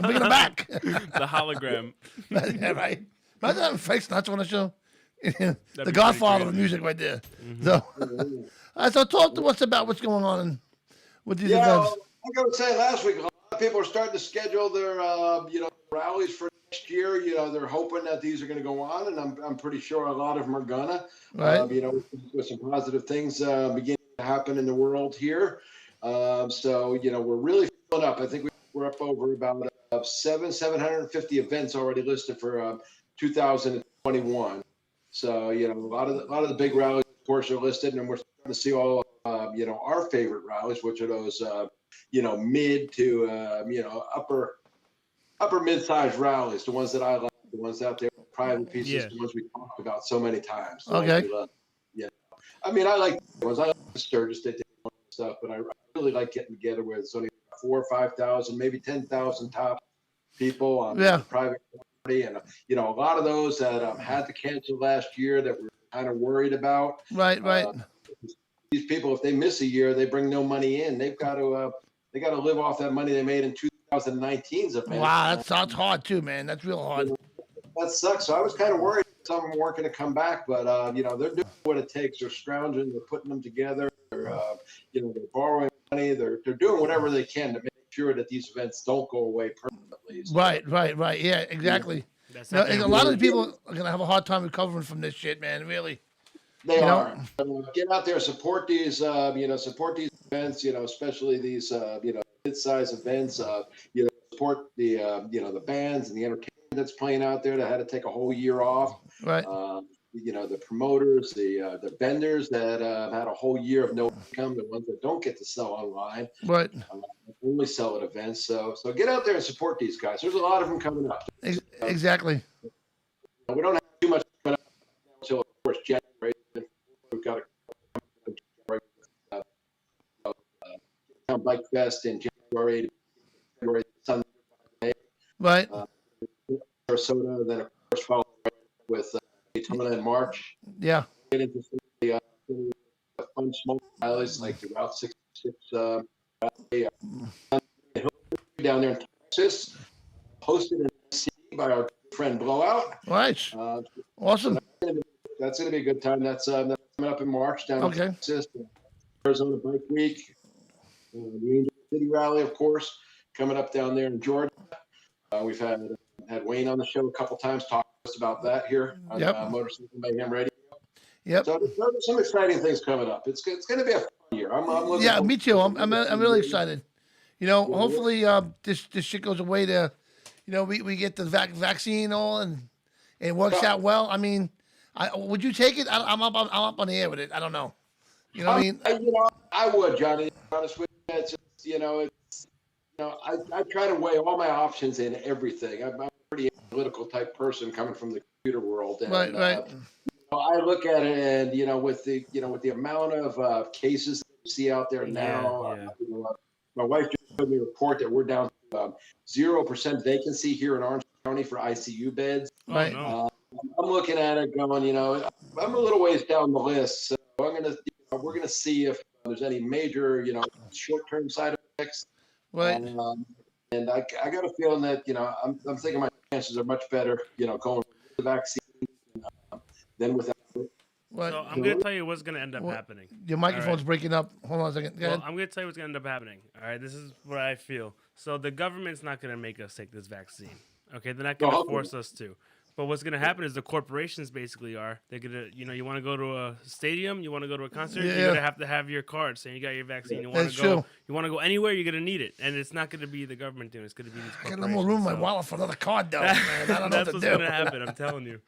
The hologram. Yeah, right. Imagine having Frank Sinatra on the show. The Godfather of music right there. Mm-hmm. So talk to us about what's going on with these events. Well, like I was saying last week, a lot of people are starting to schedule their rallies for next year. They're hoping that these are going to go on, and I'm pretty sure a lot of them are gonna. Right. With some positive things beginning to happen in the world here. So we're really filling up. I think we're up over about 750 events already listed for 2021. So a lot of the big rallies, of course, are listed, and we're starting to see all our favorite rallies, which are those mid to upper mid-sized rallies, the ones that I like, the ones out there, private pieces, the ones we talked about so many times. Okay. I mean, I like the ones. I like the Sturgis, they did stuff, but I really like getting together where it's only 4,000 or 5,000, maybe 10,000 top people on the private property, and a lot of those that had to cancel last year that we're kind of worried about. Right. These people, if they miss a year, they bring no money in. They've got to live off that money they made in 2019's event. Wow, that's hard too, man. That's real hard. That sucks. So I was kind of worried some of them weren't going to come back, but they're doing what it takes. They're scrounging. They're putting them together. They're borrowing money. They're doing whatever they can to make sure that these events don't go away permanently. So, Right. Yeah, exactly. And a lot of the people are going to have a hard time recovering from this shit, man. Really. They are. Get out there, support these events. Especially these mid-size events. Support the bands and the entertainment that's playing out there that had to take a whole year off. Right. The promoters, the vendors that had a whole year of no income, the ones that don't get to sell online, right? Only sell at events. So get out there and support these guys. There's a lot of them coming up. Exactly. We don't have too much coming up until, of course, January. We've got a Bike Fest in January, Sunday. Right. Minnesota, then of course followed with Daytona in March. Yeah. Get into some of the fun small rallies like the Route 66 rally, down there in Texas, hosted in DC by our friend Blowout. Nice. Awesome. That's going to be a good time. That's coming up in March down in Texas. Arizona Bike Week. The Angel City Rally, of course, coming up down there in Georgia. We've had Wayne on the show a couple times talking to us about that here on Motorcycle Mayhem Radio. Yep. So there's some exciting things coming up. It's going to be a fun year. I'm yeah, me too. I'm really excited. You know, hopefully this shit goes away to, you know, we get the vaccine and all, and it works out well. I mean, would you take it? I'm up on the air with it. I don't know. You know what I mean? I would, Johnny. To be honest with you, it's just, I try to weigh all my options in everything. I'm a pretty analytical type person coming from the computer world. And, right. I look at it, and with the amount of cases that you see out there now, my wife just showed me a report that we're down to 0% vacancy here in Orange County for ICU beds. Right. I'm looking at it, going, I'm a little ways down the list, so we're gonna see if there's any major, short-term side effects. Right. And I got a feeling that I'm thinking my chances are much better, going with the vaccine than without it. What? So I'm going to tell you what's going to end up happening. Your microphone's breaking up. Hold on a second. Go ahead. I'm going to tell you what's going to end up happening. All right, this is what I feel. So the government's not going to make us take this vaccine. Okay, they're not going to force us to. But what's going to happen is the corporations basically are. They're going to, you want to go to a stadium, you want to go to a concert, you're going to have your card saying you got your vaccine. You want to go anywhere, you're going to need it. And it's not going to be the government doing it. It's going to be these corporations. I got no more room in my wallet for another card, though, man. I don't know what to do. That's what's going to happen, I'm telling you.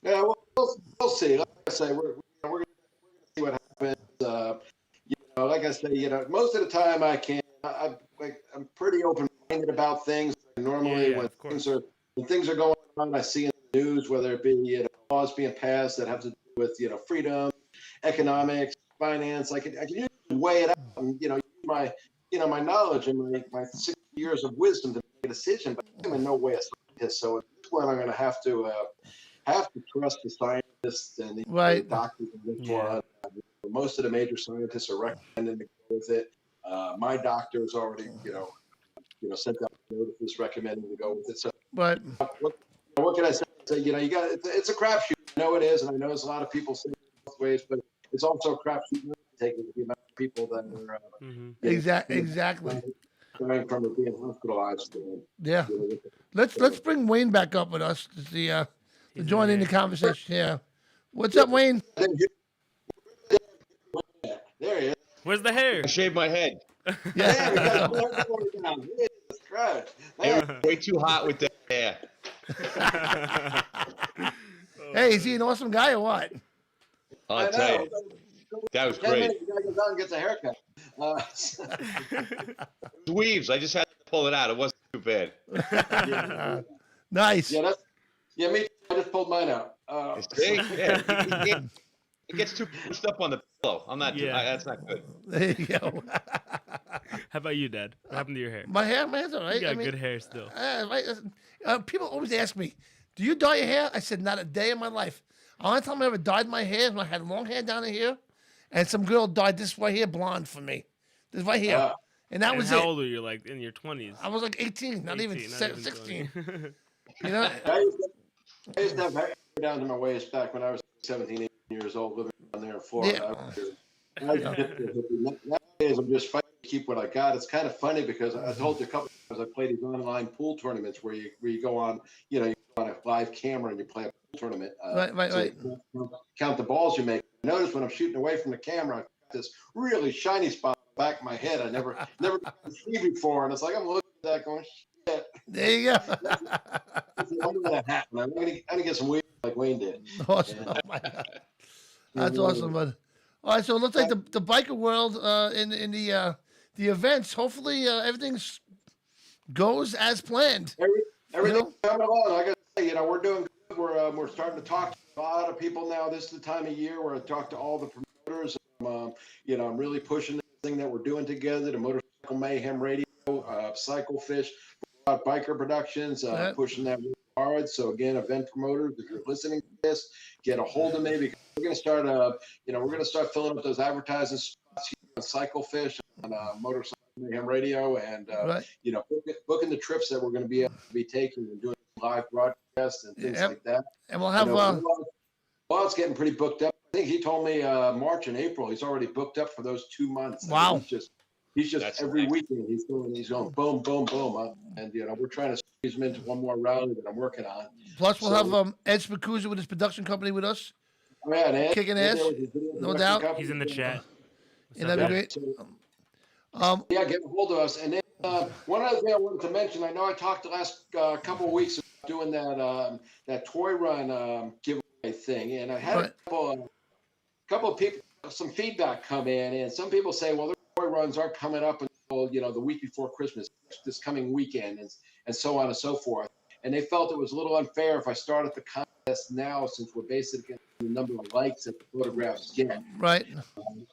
Yeah, we'll see. Like I say, we're going to see what happens. Like I say, most of the time I'm pretty open-minded about things. Normally, when things are going on, I see in the news, whether it be laws being passed that have to do with freedom, economics, finance. I can usually weigh it out and use my my knowledge and my 60 years of wisdom to make a decision. But I'm in no way a scientist, so at this point I'm going to have to trust the scientists and the doctors and this one. Most of the major scientists are recommending to go with it. My doctor has already sent out notices recommending to go with it. So, but what can I say? It's a crapshoot. I know it is, and I know there's a lot of people saying it both ways, but it's also a crapshoot taking the amount of people that are exactly dying from being hospitalized. Yeah. Let's bring Wayne back up with us to join in the conversation. Yeah. What's up, Wayne? There he is. Where's the hair? I shaved my head. Yeah. It was way too hot with the hair. Hey, is he an awesome guy or what? I'll tell you. That was great. The guy goes out and gets a haircut. Weaves. I just had to pull it out. It wasn't too bad. Nice. Yeah, me. I just pulled mine out. See? Yeah. It gets too pushed up on the pillow. I'm not. That's not good. There you go. How about you, Dad? What happened to your hair? My hair's all right. You got good hair still. People always ask me, "Do you dye your hair?" I said, "Not a day in my life." The only time I ever dyed my hair is when I had long hair down here, and some girl dyed this right here blonde for me. This right here, and that was how it. How old were you? Like in your 20s? I was like 18, not even 16. You know. I used to have hair down to my waist back when I was 17, 18 years old, living down there in Florida. Nowadays, I'm just fighting to keep what I got. It's kind of funny because I told you a couple of times I play these online pool tournaments where you go on, you go on a live camera and you play a pool tournament. Right. Count the balls you make. I notice when I'm shooting away from the camera, I've got this really shiny spot in the back of my head I never seen before, and it's like I'm looking at that going, shit. There you go. I'm gonna get some weed like Wayne did. Awesome. Oh my God. That's awesome, bud. All right, so it looks like the biker world in the events. Hopefully, everything goes as planned. Everything's coming along. Like I say, we're doing good. We're starting to talk to a lot of people now. This is the time of year where I talk to all the promoters. I'm really pushing this thing that we're doing together. The Motorcycle Mayhem Radio, Cycle Fish, Biker Productions, pushing that really hard. So again, event promoters, if you're listening to this, get a hold of me because we're going to start. We're going to start filling up those advertising spots on Cycle Fish, on Motorcycle Mayhem Radio, and Right. booking the trips that we're going to be able to be taking and doing live broadcasts and things Yep. like that. And we'll have Bob's getting pretty booked up. I think he told me March and April he's already booked up for those 2 months. Wow. I mean, he's just every weekend he's going boom, boom, boom, and we're trying to squeeze him into one more rally that I'm working on. Plus, we'll have Ed Spicuzza with his production company with us. Oh, yeah, and Ed, Kicking ass, no doubt. He's in the chat. And that'd be great. Yeah, get a hold of us. And then one other thing I wanted to mention, I know I talked the last couple of weeks about doing that toy run giveaway thing, and I had a couple of people, some feedback come in, and some people say, well, the toy runs aren't coming up until the week before Christmas, this coming weekend, and so on and so forth. And they felt it was a little unfair if I started the contest now, since we're basically the number of likes that the photographs get. Right.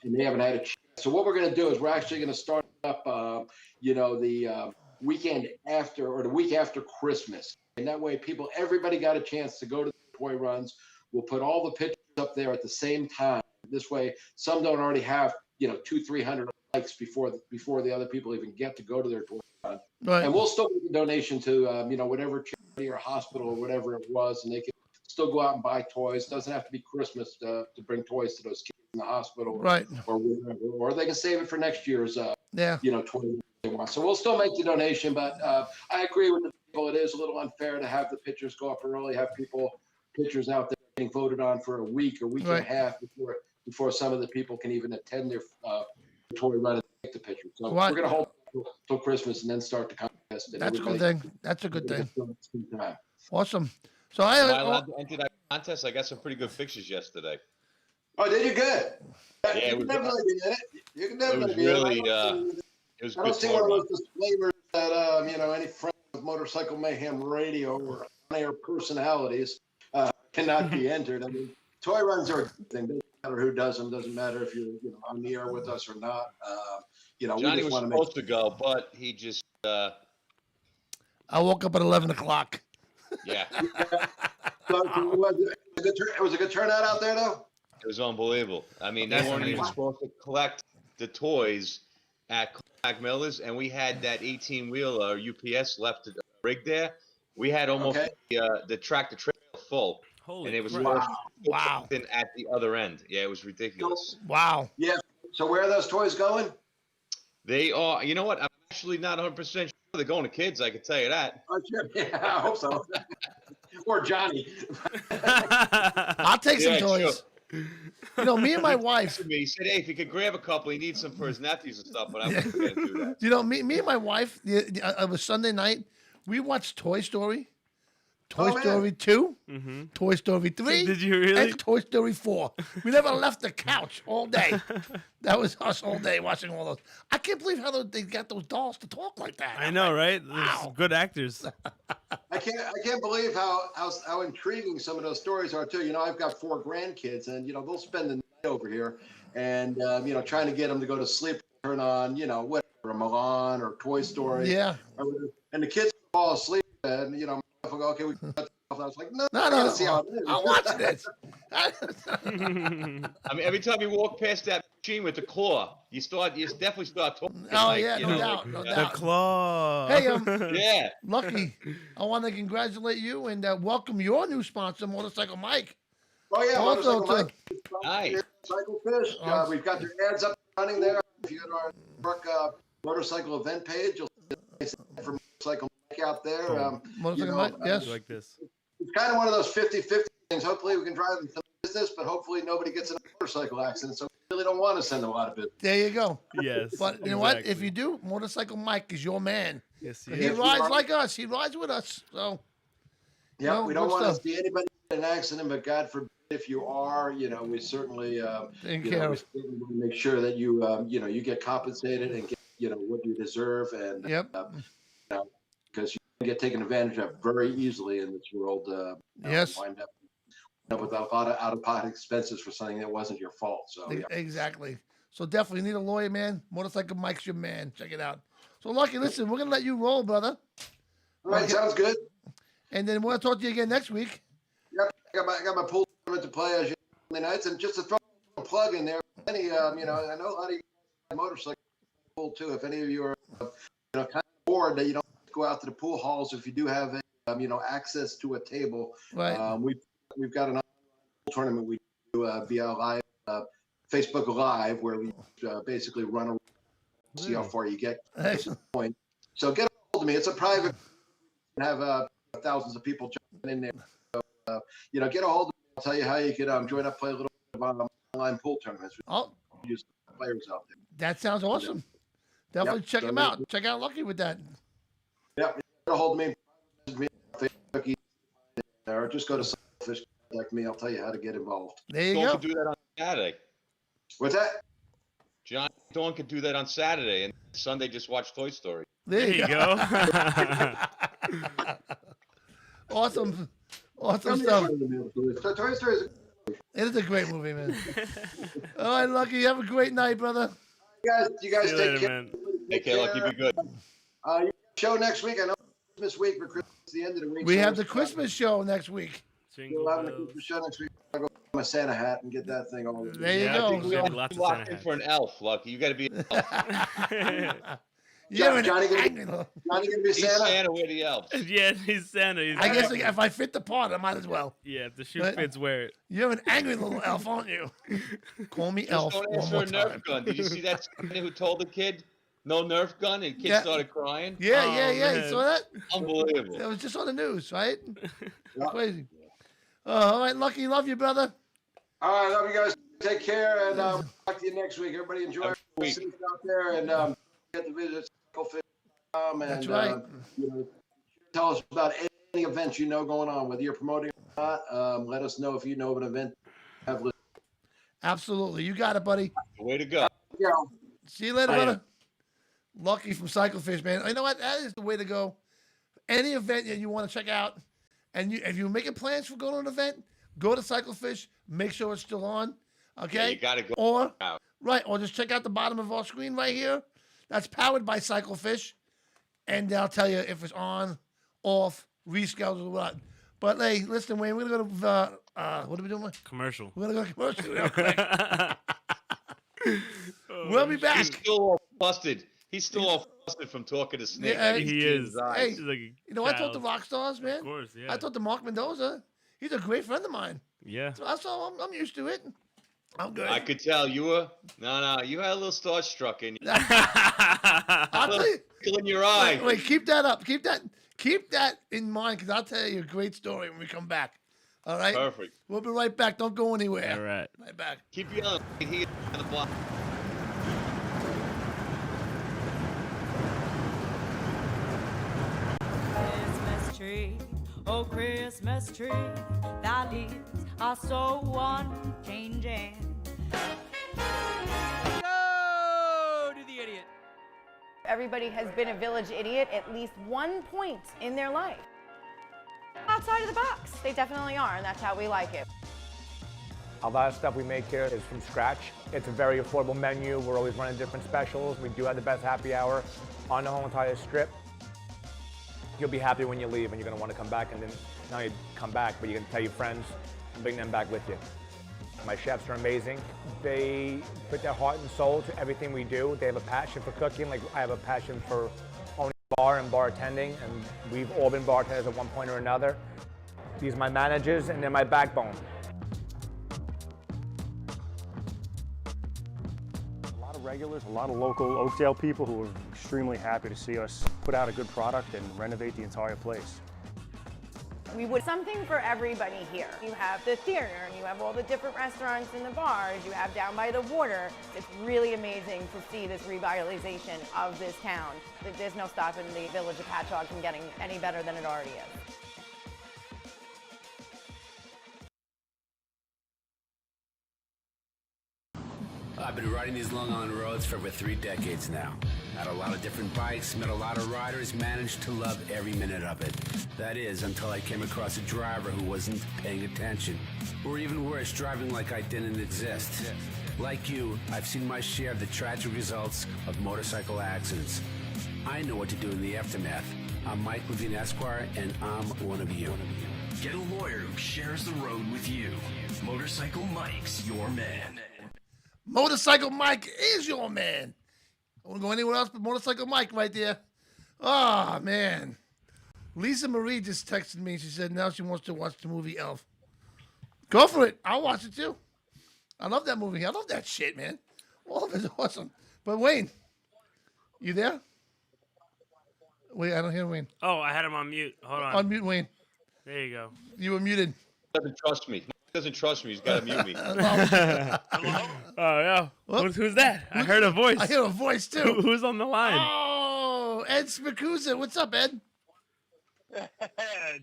And they haven't had a chance. So what we're going to do is we're actually going to start up, the weekend after, or the week after Christmas. And that way everybody got a chance to go to the toy runs. We'll put all the pictures up there at the same time. This way, some don't already have, 200-300 likes before the other people even get to go to their toy run. Right. And we'll still make a donation to, whatever charity or hospital or whatever it was, and they can still go out and buy toys. It doesn't have to be Christmas to bring toys to those kids in the hospital, right? Or whatever, or they can save it for next year's, toy they want. So we'll still make the donation, but I agree with the people. It is a little unfair to have the pictures go up early, have pictures out there getting voted on for a week and a half before some of the people can even attend their toy run and take the picture. So we're going to hold till Christmas and then start the contest. That's a good thing. That's a good thing. Awesome. So I allowed to enter that contest? I got some pretty good pictures yesterday. Oh, did you? Good. Yeah, you can definitely be in it. You can definitely be really, in it. it was I don't good see one of those disclaimers that any friend of Motorcycle Mayhem Radio or on-air personalities cannot be entered. I mean, toy runs are a good thing. Doesn't matter who does them. Doesn't matter if you're on the air with us or not. Johnny was supposed to go, but he just. I woke up at 11 o'clock. Yeah. So it was a good turnout out there, though. It was unbelievable. I mean, they weren't even supposed to collect the toys at Mac Miller's, and we had that 18-wheeler UPS left to rig there. We had almost the tractor trailer full. Holy and it was wow. At the other end. Yeah, it was ridiculous. Wow. Yeah. So where are those toys going? They are. You know what? I'm actually not 100% sure they're going to kids. I can tell you that. Oh, sure. Yeah, I hope so. Or Johnny. I'll take some toys. Sure. Me and my wife. He said, "Hey, if he could grab a couple, he needs some for his nephews and stuff." But I wasn't going to do that. Me and my wife. It was Sunday night. We watched Toy Story. Toy Story 2, Toy Story 3, Did you really? and Toy Story 4. We never left the couch all day. That was us all day watching all those. I can't believe how they got those dolls to talk like that. I know, right? Wow. Good actors. I can't believe how intriguing some of those stories are too. I've got 4 grandkids, and they'll spend the night over here, and trying to get them to go to sleep, turn on whatever, Milan or Toy Story. Yeah. And the kids fall asleep, and I go, okay, we can cut I was like, no. See how it is. I'm watching it. I mean, every time you walk past that machine with the claw, you definitely start talking. Oh, yeah, no doubt. The claw. Hey, yeah. Lucky, I want to congratulate you and welcome your new sponsor, Motorcycle Mike. Oh, yeah, also Motorcycle Mike. Nice. Motorcycle Fish. We've got their ads up and running there. If you go to our truck motorcycle event page, you'll see for Motorcycle Mike out there. Motorcycle Mike, yes. Like this. It's kind of one of those 50-50 things. Hopefully we can drive into business, but hopefully nobody gets in a motorcycle accident. So we really don't want to send a lot of business. There you go. Yes. But you know what? If you do, Motorcycle Mike is your man. Yes, he rides like us. He rides with us. So. Yeah, we don't want to see anybody in an accident, but God forbid if you are, we certainly make sure that you get compensated and get what you deserve, and because you can get taken advantage of very easily in this world. Yes. Wind up with a lot of out-of-pocket expenses for something that wasn't your fault. So exactly. So definitely need a lawyer, man. Motorcycle Mike's your man. Check it out. So Lucky, listen, we're gonna let you roll, brother. All right, sounds good. And then we'll talk to you again next week. Yep, I got my pool tournament to play as nights, and just to throw a plug in there. I know a lot of motorcycle pool too. If any of you are, kind of bored that you don't go out to the pool halls, if you do have, access to a table, right. We've got an tournament we do via live Facebook Live where we basically run a see how far you get. Point. So get a hold of me. It's a private. Have thousands of people jumping in there. So, get a hold of me. I'll tell you how you can join up, play a little bit of online pool tournaments. Oh, use players out there. That sounds awesome. Definitely check him out. Check out Lucky with that. Yeah, get a hold of me. Facebook, or just go to Cyclefish like me. I'll tell you how to get involved. There you Dawn go. could do that on Saturday. What's that? John Dawn could do that on Saturday, and Sunday just watch Toy Story. There you go. Awesome stuff. Toy Story is It is a great movie, man. All right, Lucky. Have a great night, brother. You guys See you take later, care. man. Take care, Lucky. Be good. Your show next week. I know Christmas week, but Christmas is the end of the week. We so have the it's- Christmas show next week. Jingle We'll have the bells. Christmas show next week. I'll go get my Santa hat and get that thing all. There you Yeah, I go. think we have lots of Locked Santa in hats. for an elf, Lucky. You got to be an elf. You're an Johnny gonna angry be- little- Johnny gonna be He's Santa. Santa, we're the elves. Yeah, he's Santa. He's I guess if I fit the part, I might as well. Yeah, if the shoe But- fits, wear it. You're an angry little elf, aren't you? Call me Just elf don't one ask more for a Nerf time. gun. Did you see that Santa who told the kid no Nerf gun, and the kid Yeah. started crying? Yeah, Oh, yeah. You man. saw that? Unbelievable. That was just on the news, right? Crazy. All right, Lucky. Love you, brother. All right, love you guys. Take care, and we'll talk to you next week. Everybody enjoy Have a week. safe out there, and get to visit Cyclefish.com, and That's right. tell us about any events you know going on, whether you're promoting or not. Let us know if you know of an event. Have listened. Absolutely. You got it, buddy. Way to go. Yeah. See you later, Later. brother. Lucky from Cyclefish, man. You know what? That is the way to go. Any event that you want to check out, and if you're making plans for going to an event, go to Cyclefish. Make sure it's still on. Okay. Yeah, you got to go. Or out. right, or just check out the bottom of our screen right here. That's powered by Cyclefish, and they'll tell you if it's on, off, rescheduled, or what. But hey, listen, Wayne, we're gonna go to what are we doing? Commercial. We're gonna go to commercial real quick. We'll be back. He's still all flustered. He's still all flustered from talking to Snake. Yeah, I can he see in is. his eyes. Hey, He's like a you know, I talked to child. rock stars, man. Of course, yeah. I talked to Mark Mendoza. He's a great friend of mine. Yeah. So I'm used to it. I'm good. I could tell you were. No, you had a little starstruck in you. I'll tell you. Twinkle in your eye. Wait, keep that up. Keep that in mind, because I'll tell you a great story when we come back. All right. Perfect. We'll be right back. Don't go anywhere. All right. Right back. Keep yelling. He on the block. Christmas tree, oh Christmas tree, thy leaves are so unchanging. Go to the idiot. Everybody has been a village idiot at least one point in their life. Outside of the box, they definitely are, and that's how we like it. A lot of stuff we make here is from scratch. It's a very affordable menu. We're always running different specials. We do have the best happy hour on the whole entire strip. You'll be happy when you leave, and you're gonna want to come back, and then not only come back, but you can tell your friends and bring them back with you. My chefs are amazing. They put their heart and soul to everything we do. They have a passion for cooking, like I have a passion for owning a bar and bartending, and we've all been bartenders at one point or another. These are my managers, and they're my backbone. A lot of regulars, a lot of local Oakdale people who are extremely happy to see us put out a good product and renovate the entire place. We would something for everybody here. You have the theater, and you have all the different restaurants and the bars. You have down by the water. It's really amazing to see this revitalization of this town. There's no stopping the village of Patchogue from getting any better than it already is. I've been riding these Long Island roads for over 3 decades now. Had a lot of different bikes, met a lot of riders, managed to love every minute of it. That is, until I came across a driver who wasn't paying attention. Or even worse, driving like I didn't exist. Like you, I've seen my share of the tragic results of motorcycle accidents. I know what to do in the aftermath. I'm Mike Levine Esquire, and I'm one of you. Get a lawyer who shares the road with you. Motorcycle Mike's your man. Motorcycle Mike is your man. I wouldn't go anywhere else but Motorcycle Mike right there. Oh, man. Lisa Marie just texted me. She said now she wants to watch the movie Elf. Go for it. I'll watch it too. I love that movie. I love that shit, man. All of it's awesome. But Wayne, you there? Wait, I don't hear Wayne. Oh, I had him on mute. Hold on. Unmute Wayne. There you go. You were muted. Doesn't trust me. He doesn't trust me. He's got to mute me. Oh, yeah. Who's that? I heard a voice. I hear a voice too. Who's on the line? Oh, Ed Spicuzza. What's up, Ed?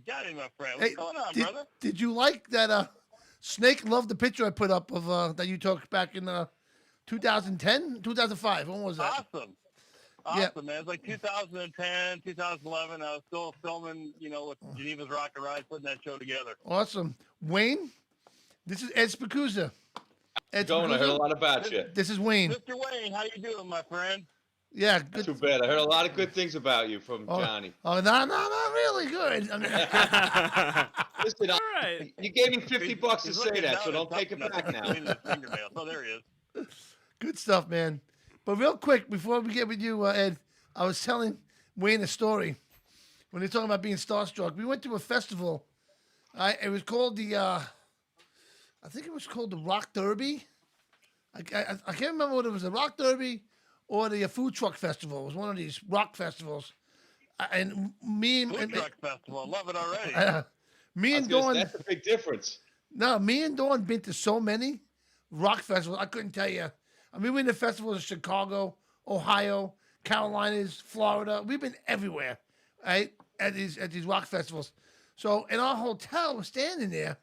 Johnny, my friend. What's going on, brother? Did you like that? Snake loved the picture I put up of that you took back in 2010, 2005. When was that? Awesome, man. It's like 2010, 2011. I was still filming, with Geneva's Rock and Ride, putting that show together. Awesome. Wayne, this is Ed Spicuzza. I heard a lot about you. This is Wayne. Mr. Wayne, how you doing, my friend? Yeah, good. Too bad. I heard a lot of good things about you from Johnny. Oh, no, not really good. I mean, listen, you gave me $50 to say that, so don't take it back now. Oh, there he is. Good stuff, man. But real quick, before we get with you, Ed, I was telling Wayne a story. When they're talking about being starstruck, we went to a festival. It was called I think it was called the Rock Derby. I can't remember whether it was the Rock Derby or the Food Truck Festival. It was one of these rock festivals. And me and Food Truck Festival, love it already. Me and Dawn. That's a big difference. No, me and Dawn been to so many rock festivals. I couldn't tell you. I mean, we've been to festivals in Chicago, Ohio, Carolinas, Florida. We've been everywhere, right? At these rock festivals. So in our hotel, we're standing there,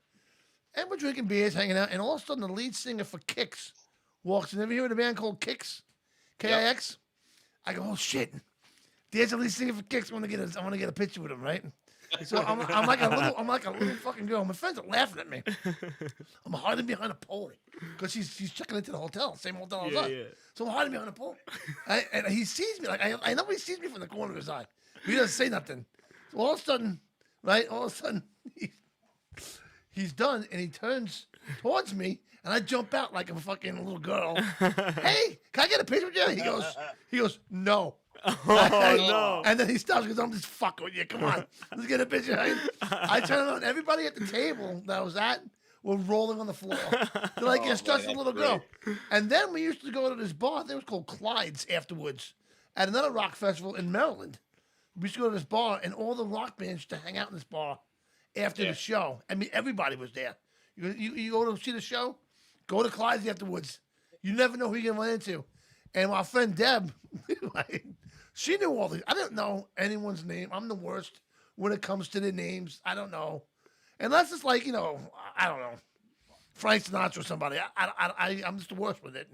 and we're drinking beers, hanging out, and all of a sudden the lead singer for Kix walks in. Ever hear of a band called Kix? K-I-X? I go, oh shit! There's a lead singer for Kix. I want to get a picture with him, right? So I'm like a little fucking girl. My friends are laughing at me. I'm hiding behind a pole because she's checking into the hotel, same hotel I was on. Yeah. So I'm hiding behind a pole, and he sees me. Like I know he sees me from the corner of his eye. But he doesn't say nothing. So all of a sudden, he's done, and he turns towards me, and I jump out like a fucking little girl. Hey, can I get a picture with you? He goes, no. Oh, no. And then he stops because I'm just fucking with you. Come on. Let's get a picture. I turn around. Everybody at the table that I was at were rolling on the floor. They're like, you're such a little girl. And then we used to go to this bar. I think it was called Clyde's afterwards at another rock festival in Maryland. We used to go to this bar, and all the rock bands used to hang out in this bar after the show. I mean, everybody was there. You go to see the show, go to Clyde's afterwards. You never know who you're going to run into. And my friend Deb, she knew all these. I didn't know anyone's name. I'm the worst when it comes to the names. I don't know. Unless it's like, I don't know, Frank Sinatra or somebody. I'm just the worst with it.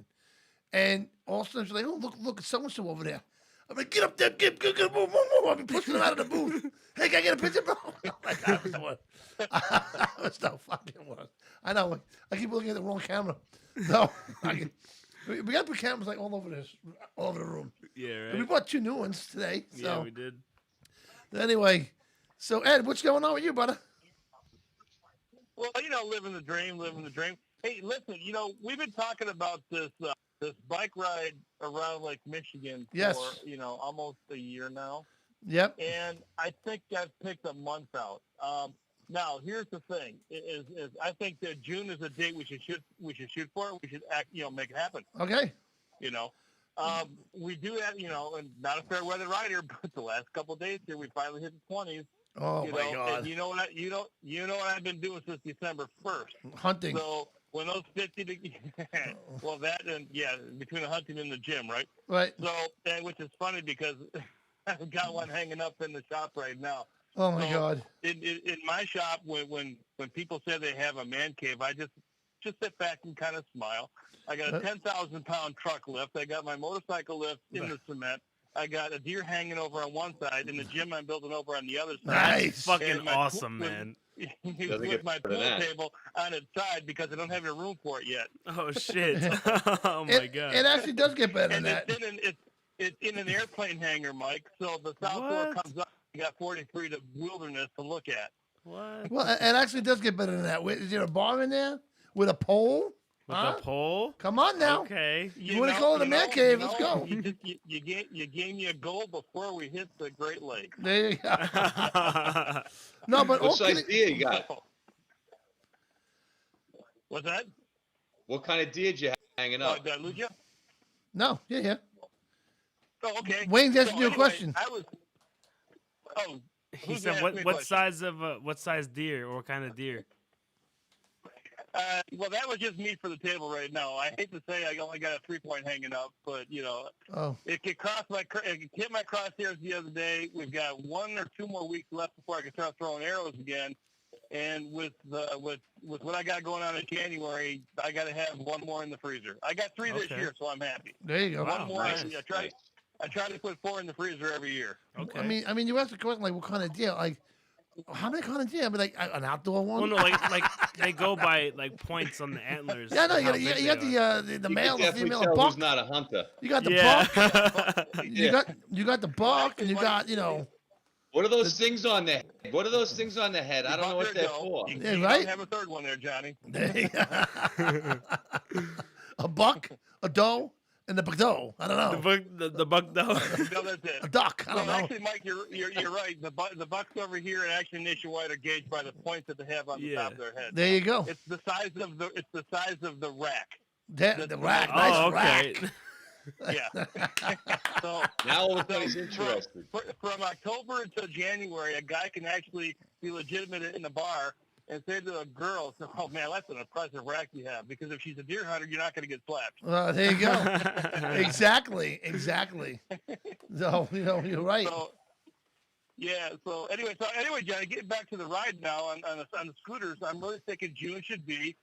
And all of a sudden she's like, oh, look, it's so-and-so over there. I'm like, get up there, get move. I've been pushing them out of the booth. Hey, can I get a picture, bro? Oh my God, I was the worst. I was the fucking worst. I know. I keep looking at the wrong camera. No, we got to put cameras like all over the room. Yeah, right. And we bought 2 new ones today. So. Yeah, we did. Anyway, so Ed, what's going on with you, brother? Well, living the dream. Hey, listen, we've been talking about this bike ride around Lake Michigan for, almost a year now. Yep. And I think I've picked a month out. Now, here's the thing: is I think that June is a date we should shoot for. We should make it happen. Okay. We do have, and not a fair weather rider, but the last couple of days here, we finally hit the 20s. Oh my God! And you know what I've been doing since December 1st. Hunting. So when those 50 well, that and between the hunting and the gym, right? Right. So, which is funny because I've got one hanging up in the shop right now. Oh my God! In my shop, when people say they have a man cave, I just sit back and kind of smile. I got a 10,000-pound truck lift. I got my motorcycle lift in the cement. I got a deer hanging over on one side, and the gym I'm building over on the other side. Nice, fucking awesome, man. With my pool table on its side because I don't have any room for it yet. Oh shit! Oh my God! It actually does get better than that. It's in an airplane hangar, Mike. So the south door comes up. You got 43 to wilderness to look at. What? Well, it actually does get better than that. Is there a bar in there with a pole? With Huh? the pole? Come on now. Okay. You want to call it a man cave? Let's go. You gave me a goal before we hit the Great Lakes. There you go. No, but What size deer you got? What's that? What kind of deer did you have hanging up? Did I lose you? No, yeah. Oh, okay. Wayne's asking you a anyway, question. I was. Oh, He who's said, asking "What me a what question? size of what size deer or what kind of deer?" Well, that was just me for the table right now. I hate to say I only got a 3-point hanging up, but Oh. it hit my crosshairs the other day. We've got 1 or 2 more weeks left before I can start throwing arrows again. And with what I got going on in January, I got to have 1 more in the freezer. I got 3 this year, so I'm happy. There you go. One more. nice. I try to put 4 in the freezer every year. Okay. I mean, you asked the question like, what kind of deer? Like, how many kind of deer? I mean, like an outdoor one. Well, no, like they go by like points on the antlers. Yeah, no, and you how got big the You male, can the definitely female, tell buck. who's not a hunter. You got the Yeah. buck. You got the buck, and you got What are those things on the head? What are those things on the head? I don't know what they're for. You Yeah, don't right? have a third one there, Johnny. A buck, a doe, and the doe. I don't know. The buck doe. No, that's it. A duck. I don't know. Actually, Mike, you're right. The bucks over here and actually nationwide are gauged by the points that they have on the top of their head. There you go. It's the size of the rack. The rack. Nice Oh, okay. rack. Yeah. So Now all of a sudden he's interested. from October until January, a guy can actually be legitimate in the bar and say to a girl, "Oh man, that's an impressive rack you have." Because if she's a deer hunter, you're not going to get slapped. There you go. Exactly. So you're right. So, yeah. So anyway, Johnny, getting back to the ride now on the scooters, I'm really thinking June should be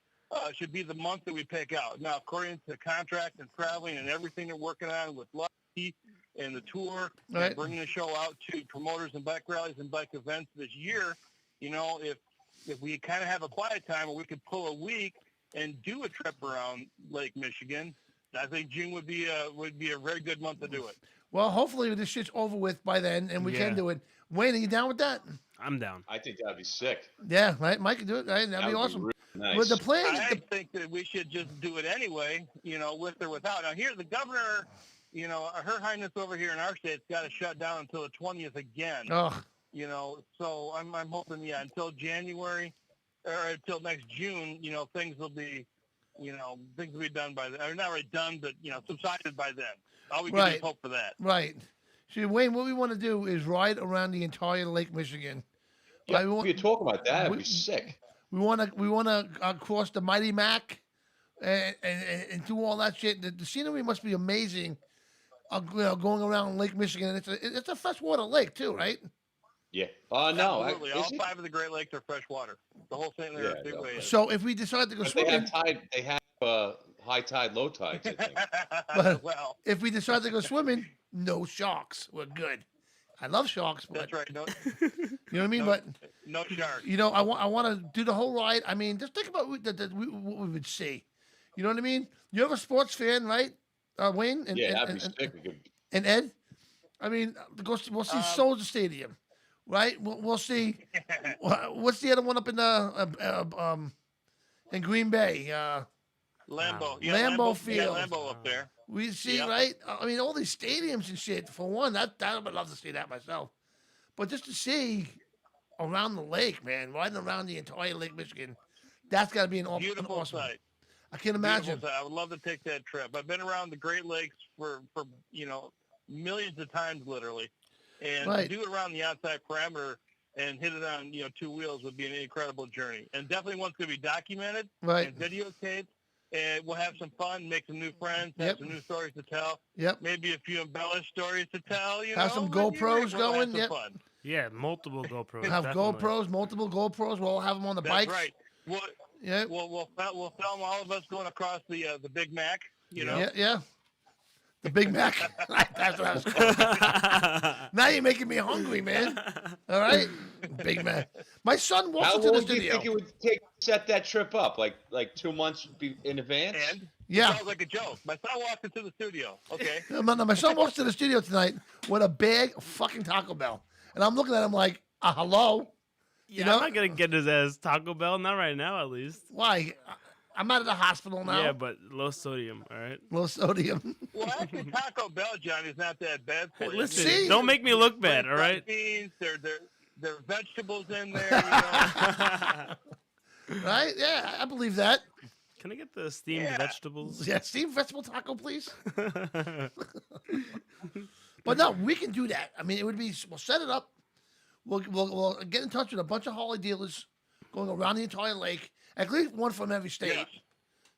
the month that we pick out. Now, according to contract and traveling and everything they're working on with Lucky and the tour, Right. and bringing the show out to promoters and bike rallies and bike events this year, if we kind of have a quiet time where we could pull a week and do a trip around Lake Michigan, I think June would be a very good month to do it. Well, hopefully this shit's over with by then, and we Yeah. can do it. Wayne, are you down with that? I'm down. I think that'd be sick. Yeah, right. Mike can do it. Right? That'd be awesome. Really nice. But the plan. I think that we should just do it anyway, with or without. Now, here, the governor, Her Highness over here in our state's got to shut down until the 20th again. Oh, So I'm hoping, until January or until next June, things will be, done by then. Or not really done, but, subsided by then. All we can do is hope for that. right. See, Wayne, what we want to do is ride around the entire Lake Michigan. Yeah, Right, if you're talking about that, it'd be sick. We want to cross the Mighty Mac and do all that shit. The scenery must be amazing. Going around Lake Michigan. It's a freshwater lake too, right? Yeah. No. Absolutely. All 5 of the Great Lakes are freshwater. The whole St. Louis Big Way is. So if we decide to go But swimming, they have high tide, low tides, I think. but Well, if we decide to go swimming, no sharks. We're good. I love sharks, but that's right. No, you know what I mean. But no sharks. I want to do the whole ride. I mean, just think about what we would see. You know what I mean? You're a sports fan, right, Wayne? And, Yeah, and, that'd be sick. and Ed. I mean, we'll see Soldier Stadium, right? We'll see. What's the other one up in Green Bay? Lambeau. Lambeau Field. Yeah, Lambeau up there. We see, Yep. right? I mean, all these stadiums and shit. For one, I would love to see that myself. But just to see around the lake, man, riding around the entire Lake Michigan, that's got to be an Beautiful awesome sight. I can imagine. Beautiful sight. I would love to take that trip. I've been around the Great Lakes for millions of times, literally, and Right. to do it around the outside parameter and hit it on 2 wheels would be an incredible journey, and definitely one's going to be documented Right. and videotaped. And we'll have some fun, make some new friends, have Yep. some new stories to tell. Yep. Maybe a few embellished stories to tell. Have some but GoPros we'll going, Have some yep. fun. Yeah, multiple GoPros. Have definitely. GoPros, multiple GoPros. We'll all have them on the That's bikes. right. We'll, Yeah. we'll film all of us going across the Big Mac. Yeah. The Big Mac. That's what I was calling. Now you're making me hungry, man. All right, Big Mac. My son walks How into the long do you studio. think it would take to set that trip up? Like 2 months in advance? And Yeah. Sounds like a joke. My son walked into the studio. Okay. My son walks to the studio tonight with a bag of fucking Taco Bell, and I'm looking at him like, hello. Yeah, I'm not gonna get his ass Taco Bell, not right now, at least. Why? I'm out of the hospital now. Yeah, but low sodium, all right? Low sodium. Well, actually, Taco Bell, Johnny, is not that bad for you. Listen, See? don't make me look bad, all right? Beans, there are vegetables in there, you know. Right? Yeah, I believe that. Can I get the steamed vegetables? Yeah, steamed vegetable taco, please. But no, we can do that. I mean, it would be, we'll set it up. We'll get in touch with a bunch of Harley dealers going around the entire lake. At least one from every state. Yeah.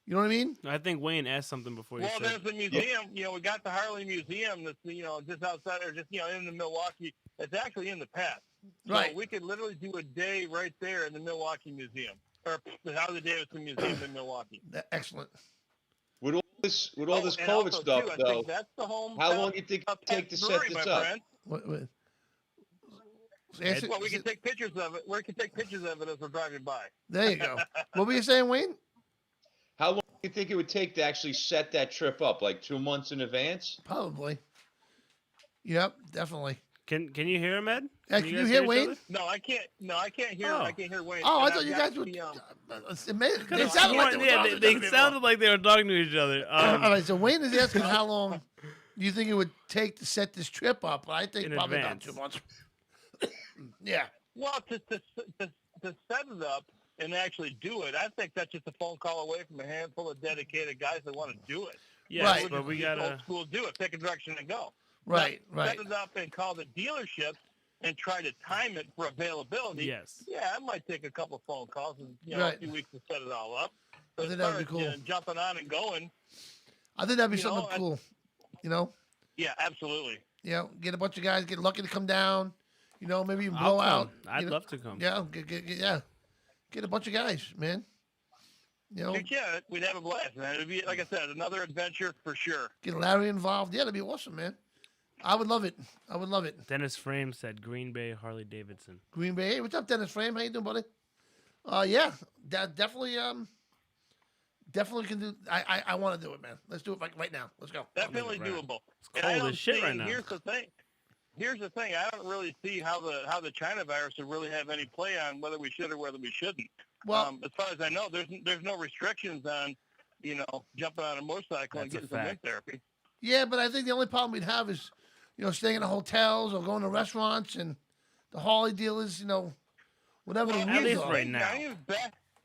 You know what I mean? I think Wayne asked something before you Well, said. there's the museum. You know, we got the Harley Museum that's, you know, just outside or just, you know, in the Milwaukee. It's actually in the past. So Right. we could literally do a day right there in the Milwaukee Museum. Or the Harley Davidson Museum in Milwaukee. Excellent. With all this and COVID also, stuff, too, I though, think that's the home how long do you think it take to set brewery, this my up? friend. Well, we can take pictures of it. We can take pictures of it as we're driving by. There you go. What were you saying, Wayne? How long do you think it would take to actually set that trip up? Like 2 months in advance? Probably. Yep, definitely. Can you hear him, Ed? Can you guys hear each Wayne? other? No, I can't. No, I can't hear. Oh. I can't hear Wayne. Oh, I And thought I've you got guys were. the, They sounded like they were talking to they each other. sounded like they were talking to each other. All right, so Wayne is asking how long do you think it would take to set this trip up? I think In probably advance. not too much. Yeah. Well, to set it up and actually do it, I think that's just a phone call away from a handful of dedicated guys that want to do it. Yes, Right. but we Just gotta. old school do it. Pick a direction and go. Right, Now, right. Set it up and call the dealerships and try to time it for availability. Yes. Yeah, it might take a couple phone calls and a Right. few weeks to set it all up. I But think as that far would be as, cool. jumping on and going, I think that'd be You something know, cool. You know? yeah, absolutely. You know, get a bunch of guys, get lucky to come down. You know, maybe even I'll blow come. out. I'd you know? love to come. Yeah, yeah. Get a bunch of guys, man. You know, Heck yeah, we'd have a blast, man. It'd be, like I said, another adventure for sure. get Larry involved. Yeah, that'd be awesome, man. I would love it. I would love it. Dennis Frame said Green Bay Harley Davidson. Green Bay. Hey, what's up, Dennis Frame? How you doing, buddy? Yeah, definitely can do. I want to do it, man. Let's do it right now. Let's go. Definitely Right. doable. It's And I cold don't as shit see- right now. Here's the thing. I don't really see how the China virus would really have any play on whether we should or whether we shouldn't. Well, As far as I know, there's no restrictions on, jumping on a motorcycle and That's a getting some wind fact. therapy. yeah, but I think the only problem we'd have is, staying in the hotels or going to restaurants and the Harley dealers, whatever the At rules least are. right now.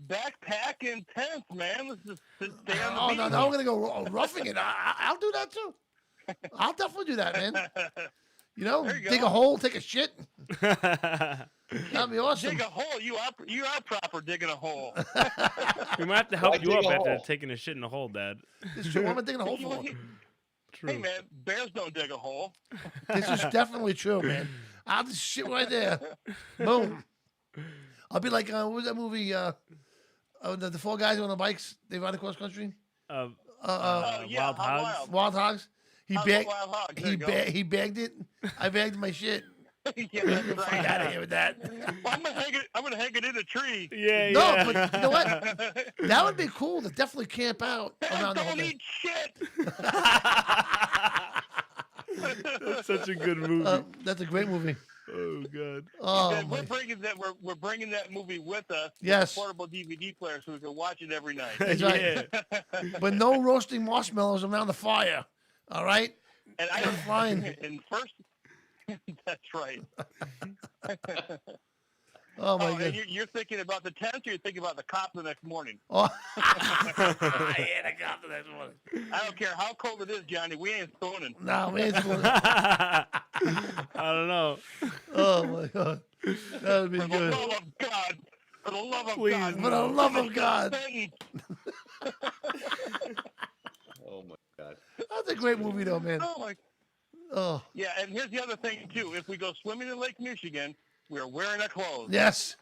Backpacking tents, man. Let's just stay on the Oh beach. no, we're gonna go roughing it. I'll do that too. I'll definitely do that, man. There you dig go. a hole, take a shit. That'd be awesome. Dig a hole. You are proper digging a hole. We might have to help Why you dig up a after hole? taking a shit in the hole, Dad. This is true. What am I digging a hole for? True. Hey man, bears don't dig a hole. This is definitely true, man. I'll just shit right there. Boom. I'll be like, what was that movie? The four guys on the bikes, they ride across country. Yeah, Wild Hog Hogs. Wild. Wild Hogs. He How's bagged. the Wild Hogs? There you go. He bagged it. I bagged my shit. Yeah, that's Get right. out of here with that. Well, I'm gonna hang it in a tree. Yeah, No, yeah. but you know what? That would be cool to definitely camp out around the whole Don't thing. eat shit. That's such a good movie. That's a great movie. Oh God. Oh, And my. we're bringing that movie with us. Yes. With a portable DVD player, so we can watch it every night. That's right. But no roasting marshmallows around the fire. All right? And I flying. And first, that's right. Oh, my and God. you're thinking about the tent, or you're thinking about the cop the next morning? Oh. Yeah, the cop the next morning. I don't care how cold it is, Johnny. We ain't stoning. No, man. I don't know. Oh, my God. That would be For the good. love of God. For the love of Please, God. For the love of God. Satan. Oh my God. That's a great movie, though, man. Oh, my. Oh, Yeah, and here's the other thing, too. If we go swimming in Lake Michigan, we're wearing our clothes. yes.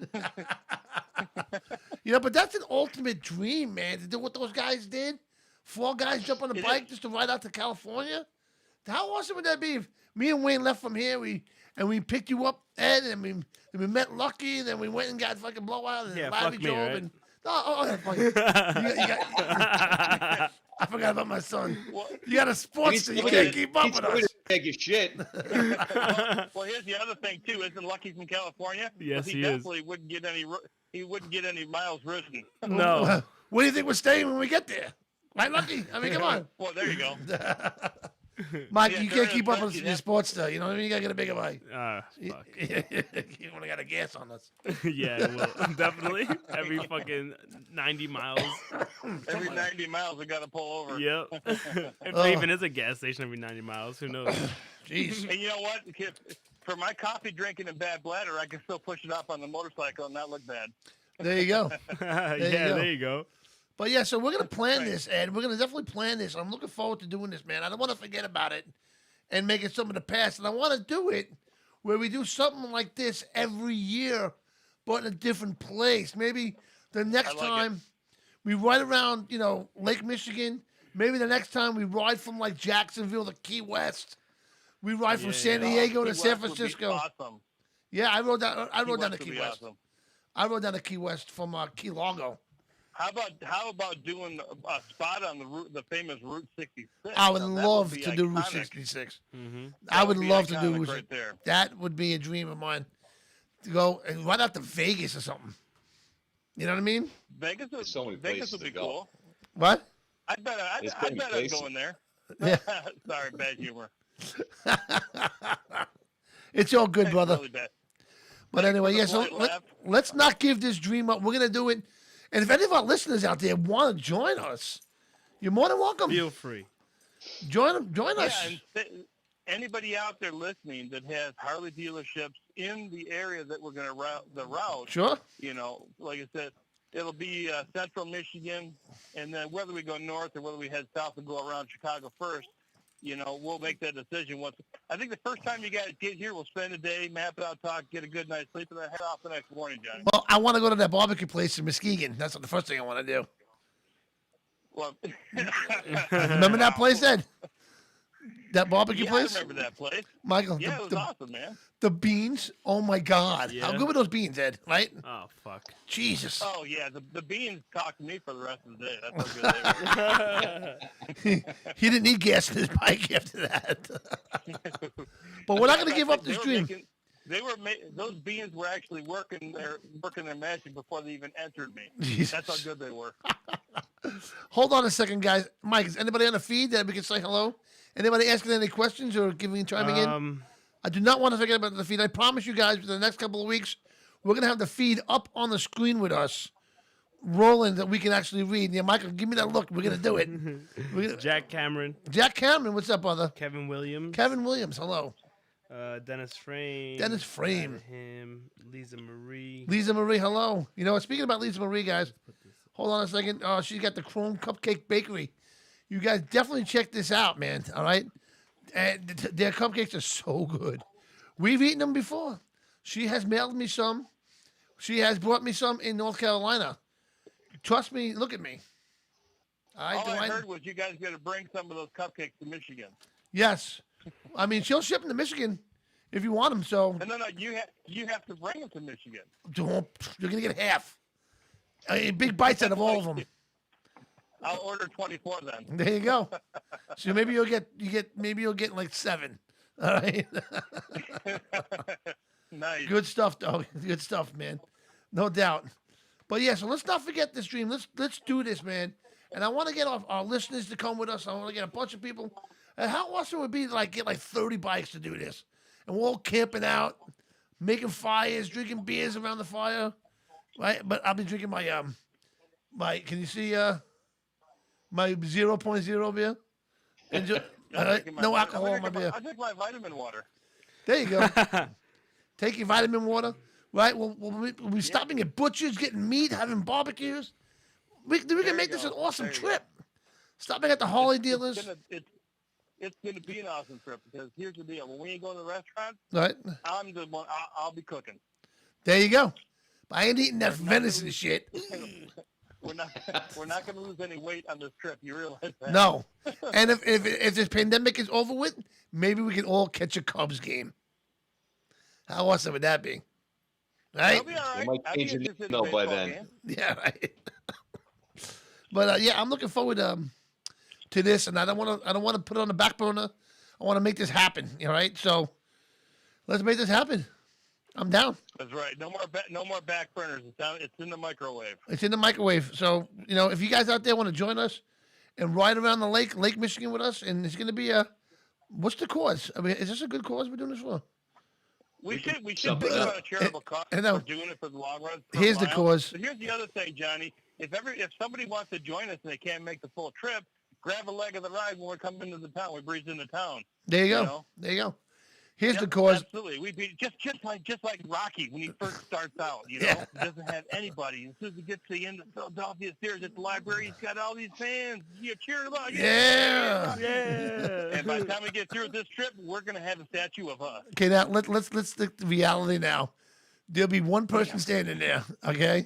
But that's an ultimate dream, man, to do what those guys did. 4 guys jump on a It bike is. just to ride out to California. How awesome would that be if me and Wayne left from here, we picked you up, Ed, and we met Lucky, and then we went and got fucking blowout, and Yeah, Larry fuck me, drove, right? and yeah, fuck you. I forgot about my son. You got a sports that you can't keep up with us. Take your shit. Well, here's the other thing too. Isn't Lucky from California? Yes, he he is. definitely wouldn't get any. He wouldn't get any miles ridden. No. Where do you think we're staying when we get there? Right, Lucky? I mean, come on. Well, there you go. Mike, Yeah, you during can't keep the up summer, with you'd your have- sports stuff. You know what I mean? You got to get a bigger bike. Fuck. You only got a gas on us. Yeah, well, definitely. Every fucking 90 miles. Every 90 miles, we got to pull over. Yep. If there even is a gas station every 90 miles, who knows? Jeez. And you know what? For my coffee drinking and bad bladder, I can still push it up on the motorcycle and not look bad. There you go. There you go. But yeah, so we're gonna plan this, Ed. We're gonna definitely plan this. I'm looking forward to doing this, man. I don't want to forget about it and make it something of the past. And I want to do it where we do something like this every year, but in a different place. Maybe the next time we ride around, Lake Michigan. Maybe the next time we ride from like Jacksonville to Key West. We ride from San Diego to San Francisco. Awesome. Yeah, I rode down. I rode down to West Key would be West. awesome. I rode down to Key West from Key Largo. How about doing a spot on the famous Route 66? I would Now, that love be to do Route iconic. 66. Mm-hmm. I would be love to do iconic Route right there. That would be a dream of mine. To go and run out to Vegas or something. You know what I mean? Vegas would be cool. What? I bet I'd go in there. Yeah. Sorry, bad humor. It's all good, brother. Really bad. But anyway, for yeah, the so polite laugh. let's not give this dream up. We're going to do it. And if any of our listeners out there want to join us, you're more than welcome. Feel free. Join us. Yeah, and anybody out there listening that has Harley dealerships in the area that we're going to route, Sure. Like I said, it'll be central Michigan, and then whether we go north or whether we head south and go around Chicago first, we'll make that decision once. I think the first time you guys get here, we'll spend a day, map it out, talk, get a good night's sleep, and then head off the next morning, Johnny. Well, I want to go to that barbecue place in Muskegon. That's the first thing I want to do. Well, Remember that place, Ed? That barbecue place? I remember that place. Michael, Yeah, it was awesome, man. The beans, oh my God. Yeah. How good were those beans, Ed? Right? Oh, fuck. Jesus. Oh, yeah, the beans talk to me for the rest of the day. That's how good they were. He didn't need gas in his bike after that. But we're not going to give up this dream. Those beans were actually working their magic before they even entered me. Jesus. That's how good they were. Hold on a second, guys. Mike, is anybody on the feed that we can say hello? Anybody asking any questions or chiming in? I do not want to forget about the feed. I promise you guys, for the next couple of weeks, we're going to have the feed up on the screen with us, rolling, that we can actually read. Yeah, Michael, give me that look. We're going to do it. Jack Cameron. Jack Cameron, what's up, brother? Kevin Williams. Kevin Williams, hello. Dennis Frame. Dennis Frame. Him. Lisa Marie. Lisa Marie, hello. Speaking about Lisa Marie, guys, hold on a second. Oh, she's got the Chrome Cupcake Bakery. You guys definitely check this out, man. All right? And their cupcakes are so good. We've eaten them before. She has mailed me some. She has brought me some in North Carolina. Trust me, look at me. All I heard was you guys got to bring some of those cupcakes to Michigan. Yes. I mean, she'll ship them to Michigan if you want them. So No, you have to bring them to Michigan. You're going to get half. Big bites out of all of them. I'll order 24 then. There you go. So maybe you'll get like 7. All right. Nice. Good stuff, though. Good stuff, man. No doubt. But yeah, so let's not forget this dream. Let's do this, man. And I want to get our listeners to come with us. I want to get a bunch of people. And how awesome would it be to get 30 bikes to do this, and we're all camping out, making fires, drinking beers around the fire, right? But I'll be drinking my can you see my 0.0 beer? No alcohol in my beer. I drink my vitamin water. There you go. Take your vitamin water, right? We'll be stopping at butchers, getting meat, having barbecues. We can make this an awesome trip. Stopping at the Harley dealers. It's going to be an awesome trip because here's the deal: when we ain't going to the restaurant, right? I'm the one. I'll be cooking. There you go. I ain't eating that venison shit. We're not going to lose any weight on this trip. You realize that? No. And if this pandemic is over with, maybe we can all catch a Cubs game. How awesome would that be? Right? That'll be all right. We might change your name by then. Game. Yeah, right. But yeah, I'm looking forward to this, and I don't want to put it on the back burner. I want to make this happen. All right, so let's make this happen. I'm down. That's right. No more back burners. It's in the microwave. It's in the microwave. So, if you guys out there want to join us and ride around the Lake Michigan with us, and it's going to be what's the cause? I mean, is this a good cause we're doing this for? We should think about a charitable cause for doing it for the long run. Here's the cause. But here's the other thing, Johnny. If somebody wants to join us and they can't make the full trip, grab a leg of the ride when we're coming into the town. We breeze into town. There you go. There you go. Here's the cause. Absolutely. We'd be just like Rocky when he first starts out. He doesn't have anybody. As soon as he gets to the end of Philadelphia Stairs at the library, he's got all these fans. You cheer him on. Yeah. And by the time we get through this trip, we're gonna have a statue of us. Okay, now let's stick to reality now. There'll be one person standing there, okay?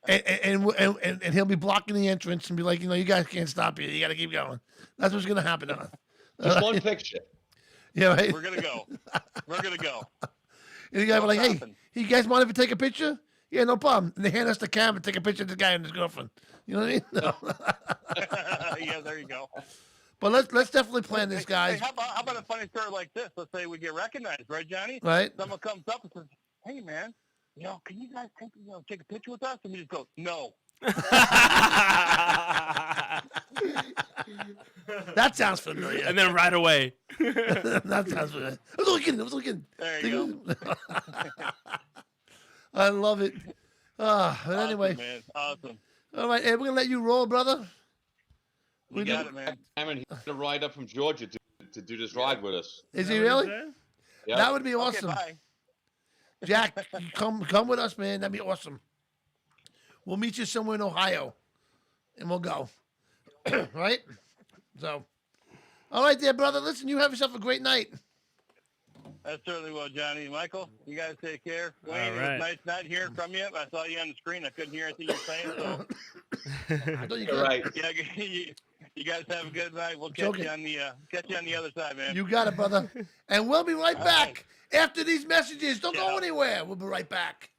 and he'll be blocking the entrance and be like, you guys can't stop here. You got to keep going. That's what's gonna happen. Just one picture. Yeah, right. We're gonna go. And the guy be like, hey, you guys mind if we take a picture? Yeah, no problem. And they hand us the camera, take a picture of this guy and his girlfriend. You know what I mean? No. Yeah, there you go. But let's definitely plan this, guys. Hey, how about a funny story like this? Let's say we get recognized, right, Johnny? Right. Someone comes up and says, hey, man, can you guys take a picture with us? And we just go, no. That sounds familiar. And then right away. That sounds familiar. I was looking. There you go. I love it. But anyway. Man. Awesome. All right, hey, we're going to let you roll, brother. We got it, man. Cameron, he's going to ride up from Georgia to do this ride with us. Is he really? Yeah. That would be awesome. Okay, bye. Jack, come with us, man. That'd be awesome. We'll meet you somewhere in Ohio, and we'll go. Right? So, all right there, brother. Listen, you have yourself a great night. I certainly will, Johnny. Michael, you guys take care. Wayne, All right. It was nice not hearing from you. I saw you on the screen. I couldn't hear anything you were saying. So. I thought you could. Right. Yeah, you guys have a good night. We'll catch you on the other side, man. You got it, brother. And we'll be right back after these messages. Don't go anywhere. We'll be right back.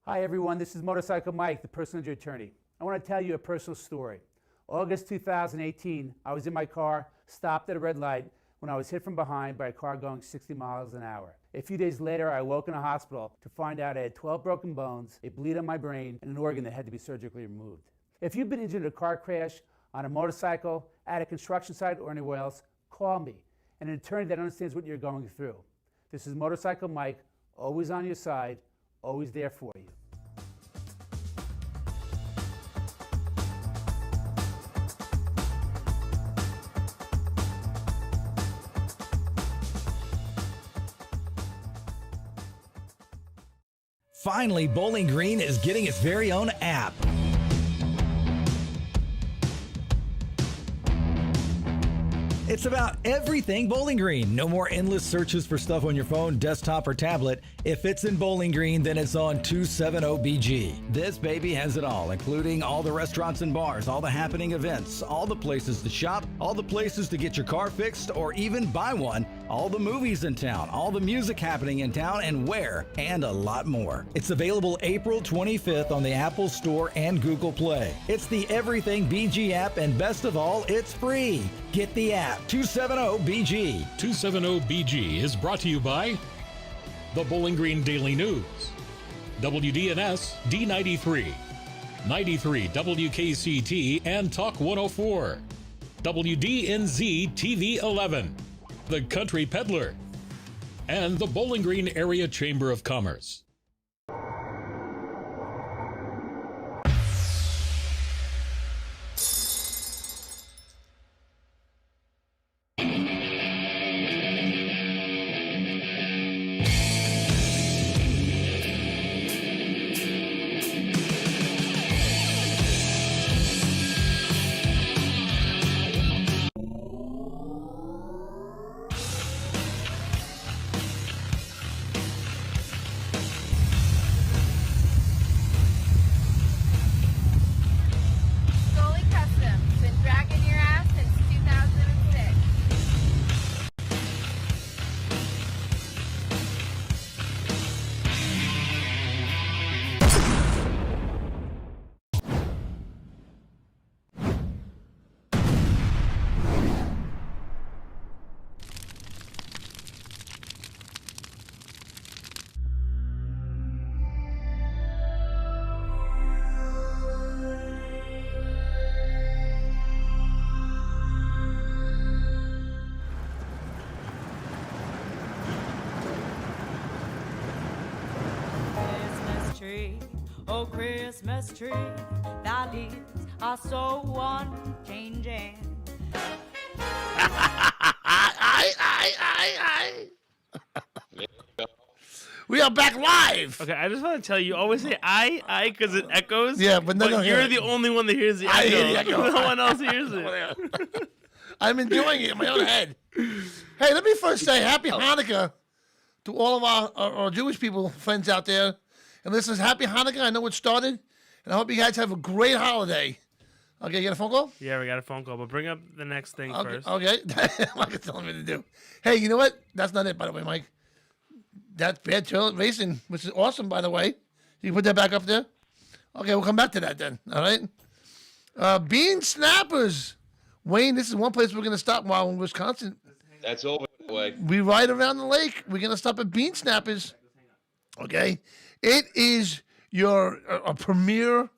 Hi everyone, this is Motorcycle Mike, the personal injury attorney. I want to tell you a personal story. August 2018, I was in my car, stopped at a red light when I was hit from behind by a car going 60 miles an hour. A few days later, I woke in a hospital to find out I had 12 broken bones, a bleed on my brain, and an organ that had to be surgically removed. If you've been injured in a car crash, on a motorcycle, at a construction site, or anywhere else, call me, and an attorney that understands what you're going through. This is Motorcycle Mike, always on your side, always there for you. Finally, Bowling Green is getting its very own app. It's about everything Bowling Green. No more endless searches for stuff on your phone, desktop, or tablet. If it's in Bowling Green, then it's on 270BG. This baby has it all, including all the restaurants and bars, all the happening events, all the places to shop, all the places to get your car fixed or even buy one, all the movies in town, all the music happening in town and where, and a lot more. It's available April 25th on the Apple Store and Google Play. It's the Everything BG app, and best of all, it's free. Get the app, 270BG. 270BG is brought to you by the Bowling Green Daily News, WDNS D93, 93 WKCT and Talk 104, WDNZ TV 11, The Country Peddler, and the Bowling Green Area Chamber of Commerce. Oh, Christmas tree, thy leaves are so unchanging. We are back live. Okay, I just want to tell you, always say I because it echoes. Yeah, but no, you're hear the it. only one that hears the echo. I hear the echo. No one else hears it. I'm enjoying it in my own head. Hey, let me first say Happy Hanukkah to all of our Jewish people, friends out there. And listen, Happy Hanukkah. I know it started, and I hope you guys have a great holiday. Okay, you got a phone call? Yeah, we got a phone call, but bring up the next thing first. Okay, Mike is telling me to do. Hey, you know what? That's not it, by the way, Mike. That's Bad Trail Racing, which is awesome, by the way. You put that back up there? Okay, we'll come back to that then. All right. Bean Snappers. Wayne, this is one place we're going to stop while in Wisconsin. That's over that way. We ride around the lake. We're going to stop at Bean Snappers. Okay. It is a premier,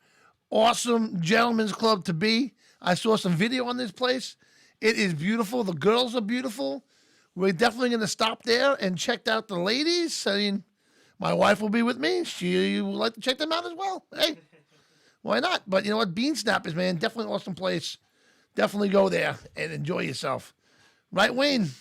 awesome gentleman's club to be. I saw some video on this place. It is beautiful. The girls are beautiful. We're definitely going to stop there and check out the ladies. I mean, my wife will be with me. She would like to check them out as well. Hey, why not? But you know what? Bean Snappers, man, definitely an awesome place. Definitely go there and enjoy yourself. Right, Wayne?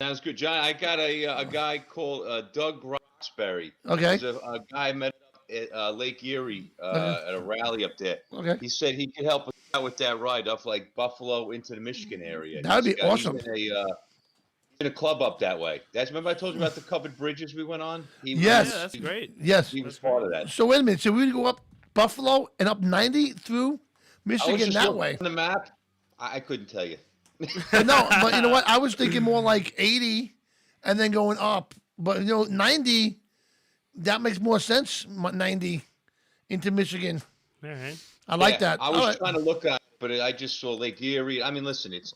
Sounds good, John. I got a guy called Doug Roxbury. Okay. He's a guy I met at Lake Erie at a rally up there. Okay. He said he could help us out with that ride up like Buffalo into the Michigan area. That would be awesome. He's in a club up that way. Remember I told you about the covered bridges we went on? Yes. Yeah, that's great. Yes. He was part of that. So wait a minute. So we would go up Buffalo and up 90 through Michigan that way. On the map, I couldn't tell you. No, but you know what? I was thinking more like 80 and then going up. But, 90, that makes more sense, 90 into Michigan. All right. I like that. I was trying to look at it, but I just saw Lake Erie. I mean, listen, it's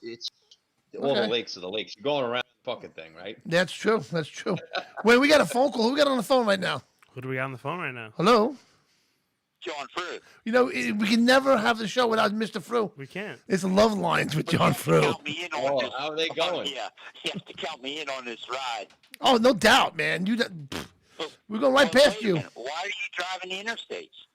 all the lakes are the lakes. You're going around the fucking thing, right? That's true. That's true. Wait, we got a phone call. Who we got on the phone right now? Who do we got on the phone right now? Hello? John Frew. We can never have the show without Mr. Frew. We can't. It's Love Lines with John Frew. How are they going? Yeah, you have to count me in on this ride. Oh, no doubt, man. We're going right past you. Why are you driving the interstates?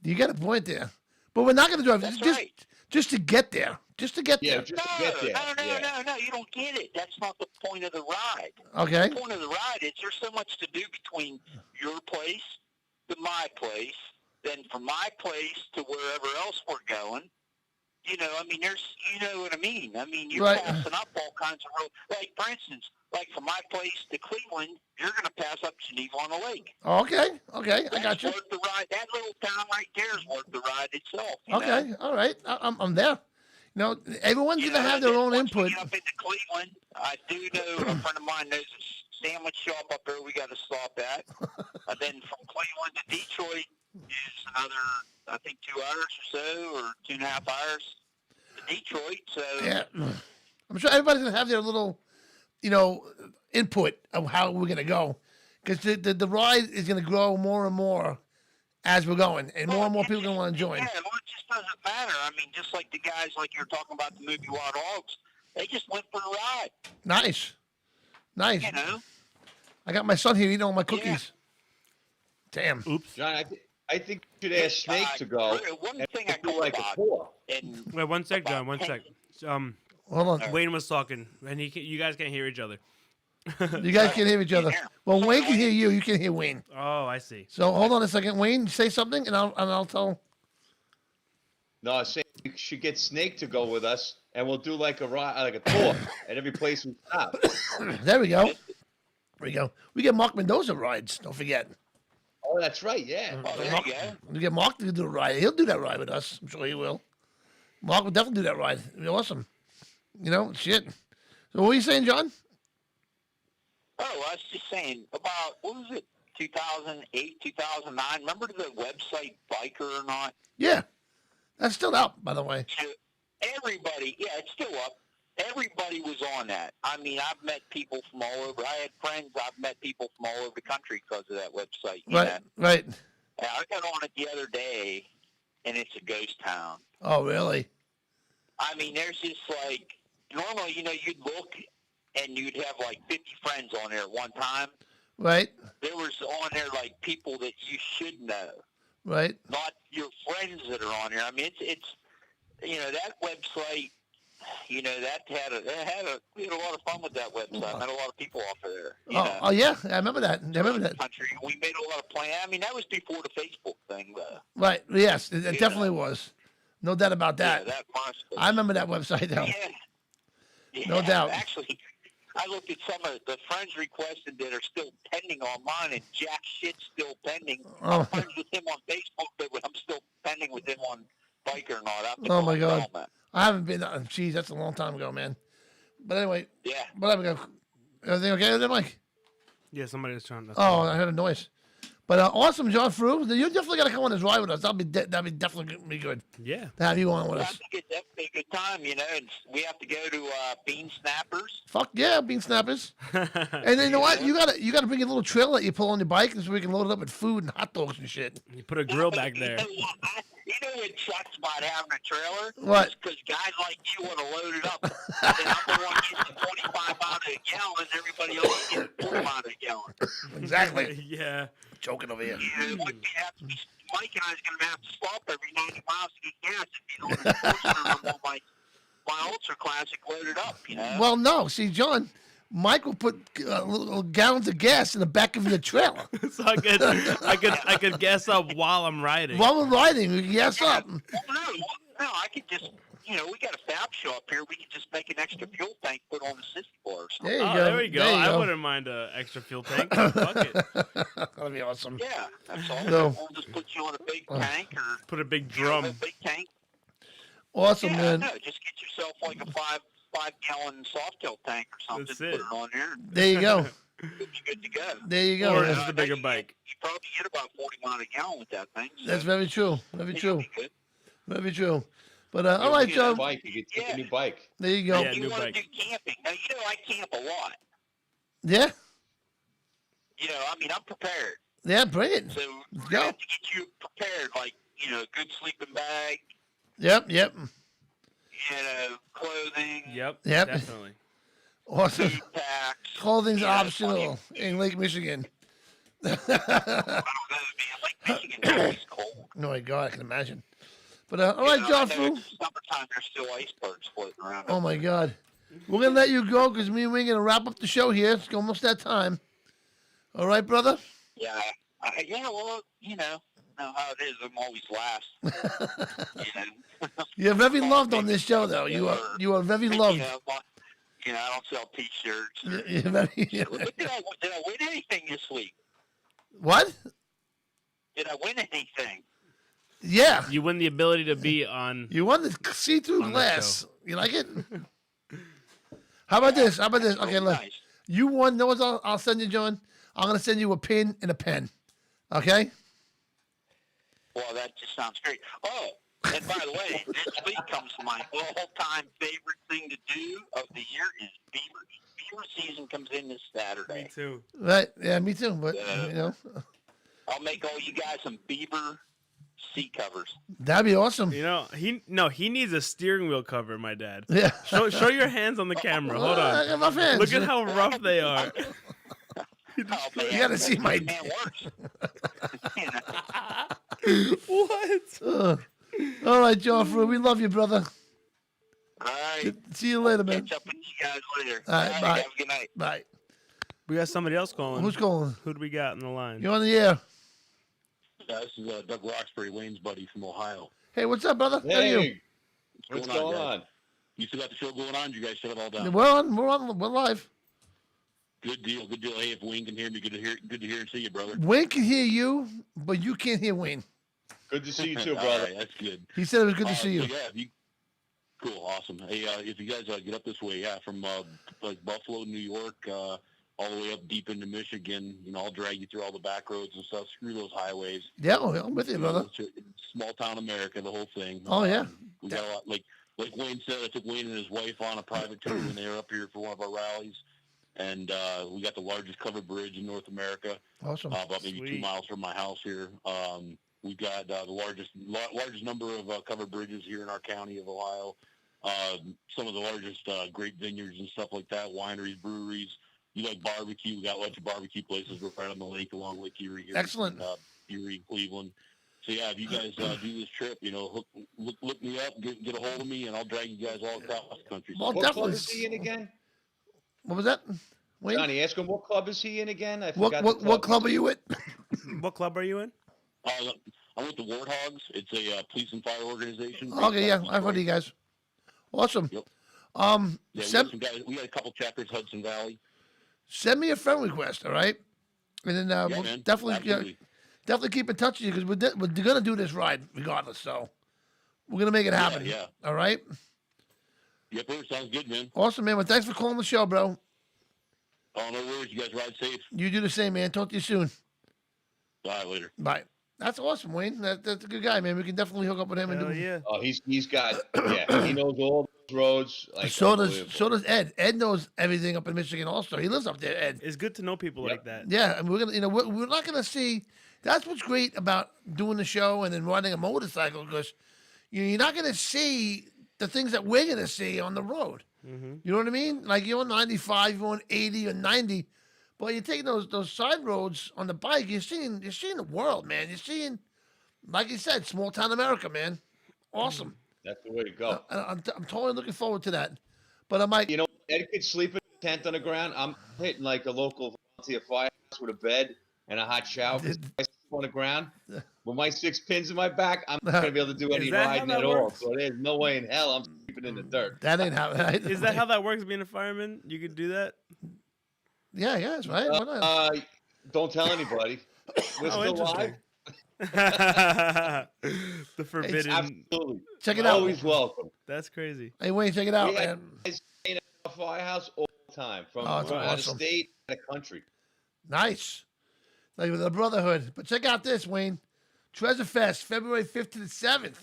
You got a point there. But we're not going to drive. That's just, right. just to get there. Just to get there. No, you don't get it. That's not the point of the ride. Okay. The point of the ride is there's so much to do between your place to my place, then from my place to wherever else we're going. There's, you know what I mean? I mean, you're passing up all kinds of roads. Like, for instance, from my place to Cleveland, you're going to pass up Geneva on the Lake. Okay. I got you. Worth the ride. That little town right there is worth the ride itself. Okay. All right. I'm there. Everyone's going to have their own input. Get up into Cleveland, I do know a friend of mine knows a sandwich shop up there we got to stop at. Then from Cleveland to Detroit is another, I think, 2 hours or so, or 2.5 hours to Detroit. So yeah, I'm sure everybody's going to have their little, input of how we're going to go. Because the ride is going to grow more and more as we're going, and more people are going to want to join. Yeah, well, it just doesn't matter. I mean, just like the guys, like you're talking about the movie Wild Hogs, they just went for the ride. Nice. I got my son here eating all my cookies. Damn. Oops. John, I think you should ask Snake to go. One thing I do like a tour. Wait, one sec, John. One sec. Hold on. Wayne was talking, and you guys can't hear each other. You guys can hear each other. Well, Wayne can hear you. You can hear Wayne. Oh, I see. So hold on a second, Wayne. Say something, and I'll tell. No, I say you should get Snake to go with us, and we'll do like a tour at every place we stop. There we go. There we go. We get Mark Mendoza rides. Don't forget. Oh, that's right. Yeah. There you go. We get Mark to do a ride. He'll do that ride with us. I'm sure he will. Mark will definitely do that ride. It'll be awesome. Shit. So what are you saying, John? Oh, I was just saying about, what was it, 2008, 2009? Remember the website Biker or Not? Yeah. That's still out, by the way. Everybody, yeah, it's still up. Everybody was on that. I mean, I've met people from all over. I had friends. I've met people from all over the country because of that website. Right. I got on it the other day, and it's a ghost town. Oh, really? I mean, there's just normally, you'd look, and you'd have 50 friends on there at one time. Right. There was on there people that you should know. Right. not your friends that are on there. I mean, it's that website. We had a lot of fun with that website. I met a lot of people off of there. Oh yeah, I remember that. Country. We made a lot of plans. I mean, that was before the Facebook thing. Right. Yes, it definitely was. No doubt about that. Yeah, that MySpace. I remember that website now. Yeah. No doubt. Actually, I looked at some of the friends requested that are still pending on mine, and jack shit's still pending. I'm friends with him on Facebook, but I'm still pending with him on Biker and all that. Oh my God. I haven't been. Geez, that's a long time ago, man. But anyway. Yeah. But everything okay with it, Mike? Yeah, somebody was trying to. I heard a noise. But awesome, John Frew. You definitely got to come on this ride with us. That'd be definitely be good. Yeah. To have you on with us. I think it's definitely a good time, and we have to go to Bean Snappers. Fuck yeah, bean snappers. And then you know what? You gotta bring a little trailer that you pull on your bike, so we can load it up with food and hot dogs and shit. You put a grill back there. You know what sucks about having a trailer? What? Because guys like you want to load it up. And I'm the one getting 25 out of a gallon. Everybody else is getting 40 out of a gallon. Exactly. Yeah. Joking over here. Yeah, Mike and I is going to have to stop every 90 miles to get gas if you don't want my Ultra Classic loaded up, Well, no. See, John, Mike will put little gallons of gas in the back of your trailer. So I could gas up while I'm riding. While we're riding, we can gas up. No, I could just, we got a fab shop here. We could just make an extra fuel tank, put on the sissy bar or something. There we go. I wouldn't mind an extra fuel tank. Fuck it. That'd be awesome. Yeah, that's all. So, we'll just put you on a big tank or put a big drum. A big tank. Awesome, man. No, just get yourself like a 5-gallon Softail tank or something. That's Put it. it on there. There you go. You'll be good to go. There you go. Or just a bigger bike. You probably get about 40 miles a gallon with that thing. So That's very true. Very true. good. Very true. But all right, Joe. Bike. You get a new bike. There you go. You want to do camping. Now, I camp a lot. Yeah. I mean, I'm prepared. Yeah, bring it. So Let's we go. have to get you prepared, like, a good sleeping bag, Yep. clothing. Yep. Definitely. Awesome. Food packs. Clothing's optional in Lake Michigan. No, my God, I can imagine. But all right, John Fu. Summertime, there's still icebergs floating around. Oh my God, we're gonna let you go because me and we're gonna wrap up the show here. It's almost that time. All right, brother. Yeah. Well, know how it is. I'm always last. You're very loved on this show, though. You are very loved. I don't sell T-shirts. You're very. Did I win anything this week? What? Did I win anything? Yeah. You win the ability to be on. You won the see-through glass. You like it? How about this? Okay, look. Nice. You won. Know what I'll send you, John? I'm gonna send you a pin and a pen. Okay. Well, that just sounds great. Oh, and by the way, this week comes to my all-time favorite thing to do of the year is beaver. Beaver season comes in this Saturday. Me too. Right. Yeah, me too. But I'll make all you guys some beaver seat covers. That'd be awesome. He needs a steering wheel cover, my dad. Yeah. Show your hands on the camera. Hold I got on. rough hands. Look at how rough they are. You gotta see my. What? All right, Joffrey. We love you, brother. All right. See you later, man. Catch up with you guys later. All right, bye. Have a good night. Bye. We got somebody else calling. Who's calling? Who do we got in the line? You're on the air. This is Doug Roxbury, Wayne's buddy from Ohio. Hey, what's up, brother? How are you? What's going on? You still got the show going on? You guys shut it all down? We're live. Good deal. Hey, if Wayne can hear me, good to hear and see you, brother. Wayne can hear you, but you can't hear Wayne. Good to see you too, All brother. right, that's good. He said it was good to see you. Cool, awesome. Hey, if you guys get up this way, from like Buffalo, New York, all the way up deep into Michigan, I'll drag you through all the back roads and stuff. Screw those highways. Yeah, I'm with you, brother. Small town America, the whole thing. Oh yeah. We got a lot. Like Wayne said, I took Wayne and his wife on a private tour when they were up here for one of our rallies. And we got the largest covered bridge in North America. Awesome. About maybe 2 miles from my house here. We've got the largest number of covered bridges here in our county of Ohio. Some of the largest grape vineyards and stuff like that, wineries, breweries. You like barbecue? We got a bunch of barbecue places. We're right on the lake along Lake Erie here. Excellent. In, Erie, Cleveland. yeah, if you guys do this trip, look me up, get a hold of me, and I'll drag you guys all across the country. Well, What definitely. club is he in again? What was that? Wayne? Johnny, ask him what club is he in again? I What forgot what the what club are you with? What club are you in? I'm with the Warthogs. It's a police and fire organization. Okay, yeah, I've heard of you guys. Awesome. Yep. Yeah, we got a couple chapters, Hudson Valley. Send me a friend request, all right? And then we'll man, definitely keep in touch with you because we're gonna do this ride regardless. So we're gonna make it happen. Yeah. All right. Yep, sounds good, man. Awesome, man. Well, thanks for calling the show, bro. Oh, no worries. You guys ride safe. You do the same, man. Talk to you soon. Bye, later. Bye. That's awesome, Wayne. That's a good guy, man. We can definitely hook up with him. Hell and do. yeah. Oh, he's got he knows all those roads. Like So does Ed. Ed knows everything up in Michigan. Also, he lives up there. Ed. It's good to know people like that. Yeah, and we're gonna, we're not gonna see. That's what's great about doing the show and then riding a motorcycle because you're not gonna see the things that we're gonna see on the road. Mm-hmm. You know what I mean? Like you're on 95, you're on 80 or 90, but you're taking those side roads on the bike. You're seeing the world, man. You're seeing, like you said, small town America, man. Awesome. That's the way to go. I'm totally looking forward to that. But I'm like, Ed could sleep in a tent on the ground. I'm hitting like a local volunteer firehouse with a bed and a hot shower. I sleep on the ground with my 6 pins in my back. I'm not gonna be able to do any riding at all. So there's no way in hell I'm sleeping in the dirt. That ain't how. Is that how that works? Being a fireman, you could do that. Yeah, that's right. Why not? Don't tell anybody. We're still live. The forbidden. Absolutely. Check it out. Always welcome. That's crazy. Hey, Wayne, check it out, We man. have guys staying at our firehouse all the time from Oh, it's out of awesome. state, out of country. Nice. Like with the brotherhood. But check out this, Wayne. Treasure Fest, February 5th to the 7th.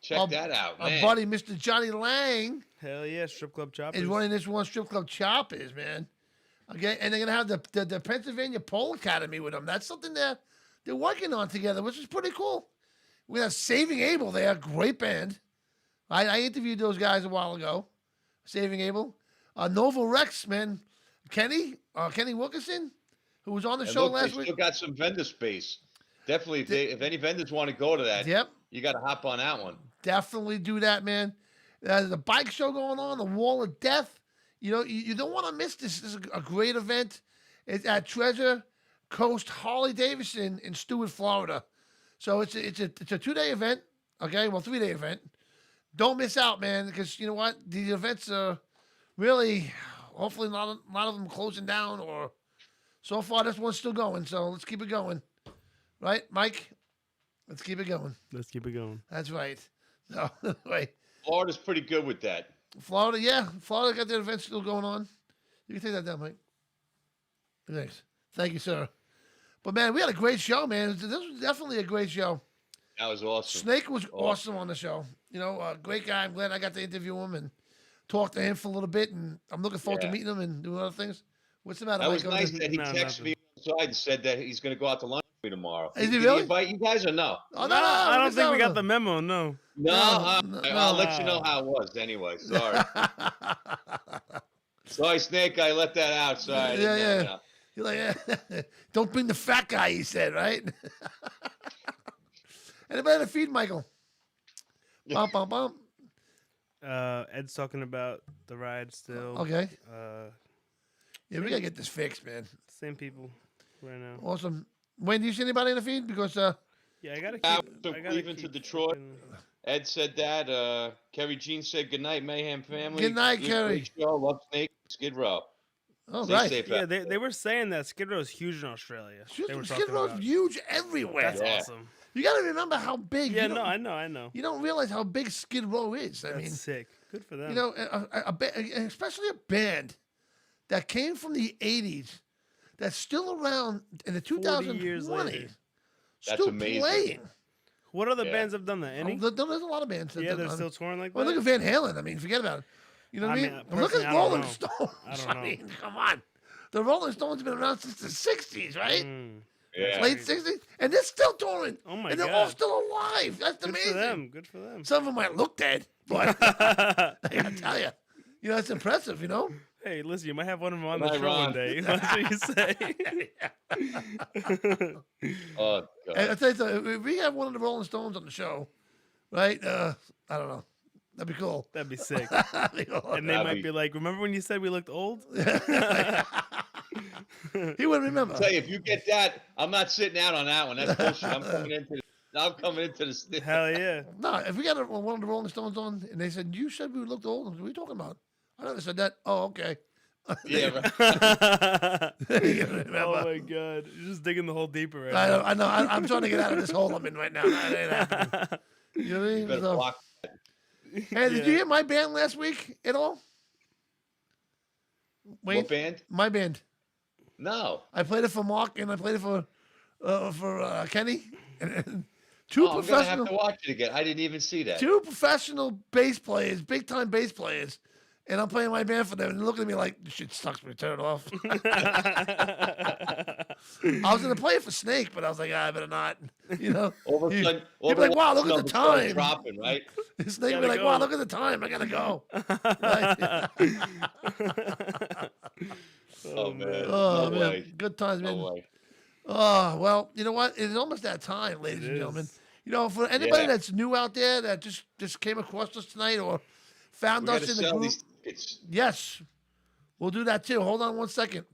Check that out, man. Our buddy, Mr. Johnny Lang, Hell yeah, strip club choppers. is running this one strip club choppers, man. Okay, and they're gonna have the Pennsylvania Pole Academy with them. That's something they're working on together, which is pretty cool. We have Saving Abel there, great band. I interviewed those guys a while ago. Saving Abel, Nova Rex, man, Kenny Wilkinson, who was on the show last They week. still got some vendor space. Definitely, if any vendors want to go to that, you got to hop on that one. Definitely do that, man. There's a bike show going on, the Wall of Death. You don't want to miss this. This is a great event. It's at Treasure Coast Harley Davidson in Stewart, Florida. So it's a 2-day event. Okay, well 3-day event. Don't miss out, man, because you know what? These events are really, hopefully, not a lot of them closing down, or so far this one's still going. So let's keep it going, right, Mike? Let's keep it going. Let's keep it going. That's right. So anyway, Florida's pretty good with that. Florida got their events still going on. You can take that down, Mike. Thanks. Thank you, sir. But man, we had a great show, man. This was definitely a great show. That was awesome. Snake was awesome on the show. Great guy. I'm glad I got to interview him and talk to him for a little bit. And I'm looking forward to meeting him and doing other things. What's the matter, That Mike? was nice that he texted me outside and said that he's going to go out to lunch with me tomorrow. Is he Did really? he invite you guys or no? Oh, no, I don't it's think we not- got the memo. No. No, I'll let you know how it was anyway. Sorry. Sorry, Snake. I let that out. Sorry. I didn't know, no. You're like, don't bring the fat guy, he said, right? Anybody to feed Michael? Bum, bum, bum. Ed's talking about the ride still. Okay. Yeah, we got to get this fixed, man. Same people right now. Awesome. Wayne, do you see anybody in the feed? Because, yeah, I got to Out keep. to I gotta Cleveland to Detroit. Ed said that. Kerry Jean said good night, Mayhem family. Good night, Kerry. Great show. Love Snake. Skid Row. Oh, Stay right. safe Yeah, out they were saying that Skid Row is huge in Australia. They were talking Skid Row's about. huge everywhere. That's awesome. You got to remember how big. Yeah, you no, I know. You don't realize how big Skid Row is. I That's mean, sick. Good for them. Especially a band that came from the 80s that's still around in the 40 years 2020s. later. That's Still amazing. playing. What other bands have done that? Any? There's a lot of bands. That Yeah, done they're that. still touring like Well, that. look at Van Halen. I mean, forget about it. You know what I mean? But look personally, at I don't Rolling know. Stones. I don't know. mean, come on. The Rolling Stones have been around since the 60s, right? Yeah. Late 60s. And they're still touring. Oh, my And they're all God. still alive. That's Good amazing. for them. Good for them. Some of them might look dead, but I gotta tell you, that's impressive, Hey, listen, you might have one of them on Good the night, show one Ron. day. That's what you say. Oh, God. And I tell you something, if we have one of the Rolling Stones on the show, right? I don't know. That'd be cool. That'd be sick. That'd be cool. And they might be like, remember when you said we looked old? He wouldn't remember. I'll tell you, if you get that, I'm not sitting out on that one. That's bullshit. I'm coming into the Hell yeah. No, if we got one of the Rolling Stones on, and they said, you said we looked old, what are we talking about? I never said that. Oh, okay. Yeah, right. Oh my God. You're just digging the hole deeper right now. I know. I'm trying to get out of this hole I'm in right now. That ain't happening. You know what I mean? Better So- block Hey, did you hear my band last week at all? Wait, What band? my band. No. I played it for Mark and I played it for Kenny. And two I'm gonna have professional, to watch it again. I didn't even see that. two professional bass players, big time bass players, and I'm playing my band for them. And they're looking at me like, "This shit sucks. Me, turn it off." I was gonna play it for Snake, but I was like, I better not. You know, All of a sudden, all he'd be like, the "Wow, look at the numbers start time." dropping, right? Snake would be Gotta like, go. "Wow, look at the time. I gotta go." Oh man. Oh No man, way. good times, man. No way. Oh well, you know what? It's almost that time, ladies and gentlemen. You know, for anybody Yeah. that's new out there that just came across us tonight or found We us gotta in the sell group, these tickets. yes, we'll do that too. Hold on one second.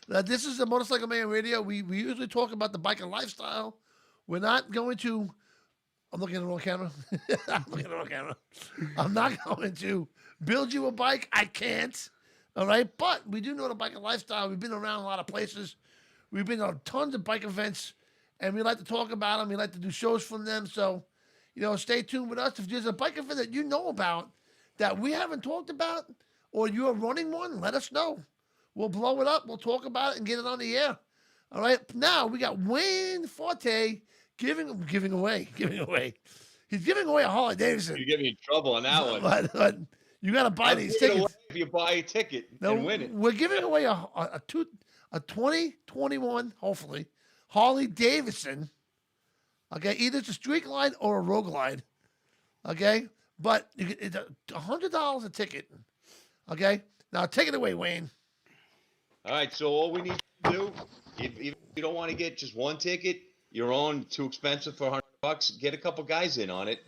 This is the Motorcycle Man Radio. We usually talk about the biker lifestyle. We're not going to. I'm looking at the wrong camera. I'm looking at the wrong camera. I'm not going to build you a bike. I can't. All right, but we do know the biker lifestyle. We've been around a lot of places. We've been on tons of bike events, and we like to talk about them. We like to do shows from them. So, you know, stay tuned with us. If there's a bike event that you know about that we haven't talked about, or you're running one, let us know. We'll blow it up. We'll talk about it and get it on the air. All right. Now we got Wayne Forte giving away. He's giving away a Harley Davidson. You get me in trouble on that one. But you got to buy I'll these give it away tickets. if you buy a ticket No, and win it. We're giving away a 2021, hopefully, Harley Davidson. Okay, either it's a street glide or a road glide. Okay, but it's $100 a ticket. Okay, now take it away, Wayne. All right, so all we need to do, if you don't want to get just one ticket, your own too expensive for $100, get a couple guys in on it.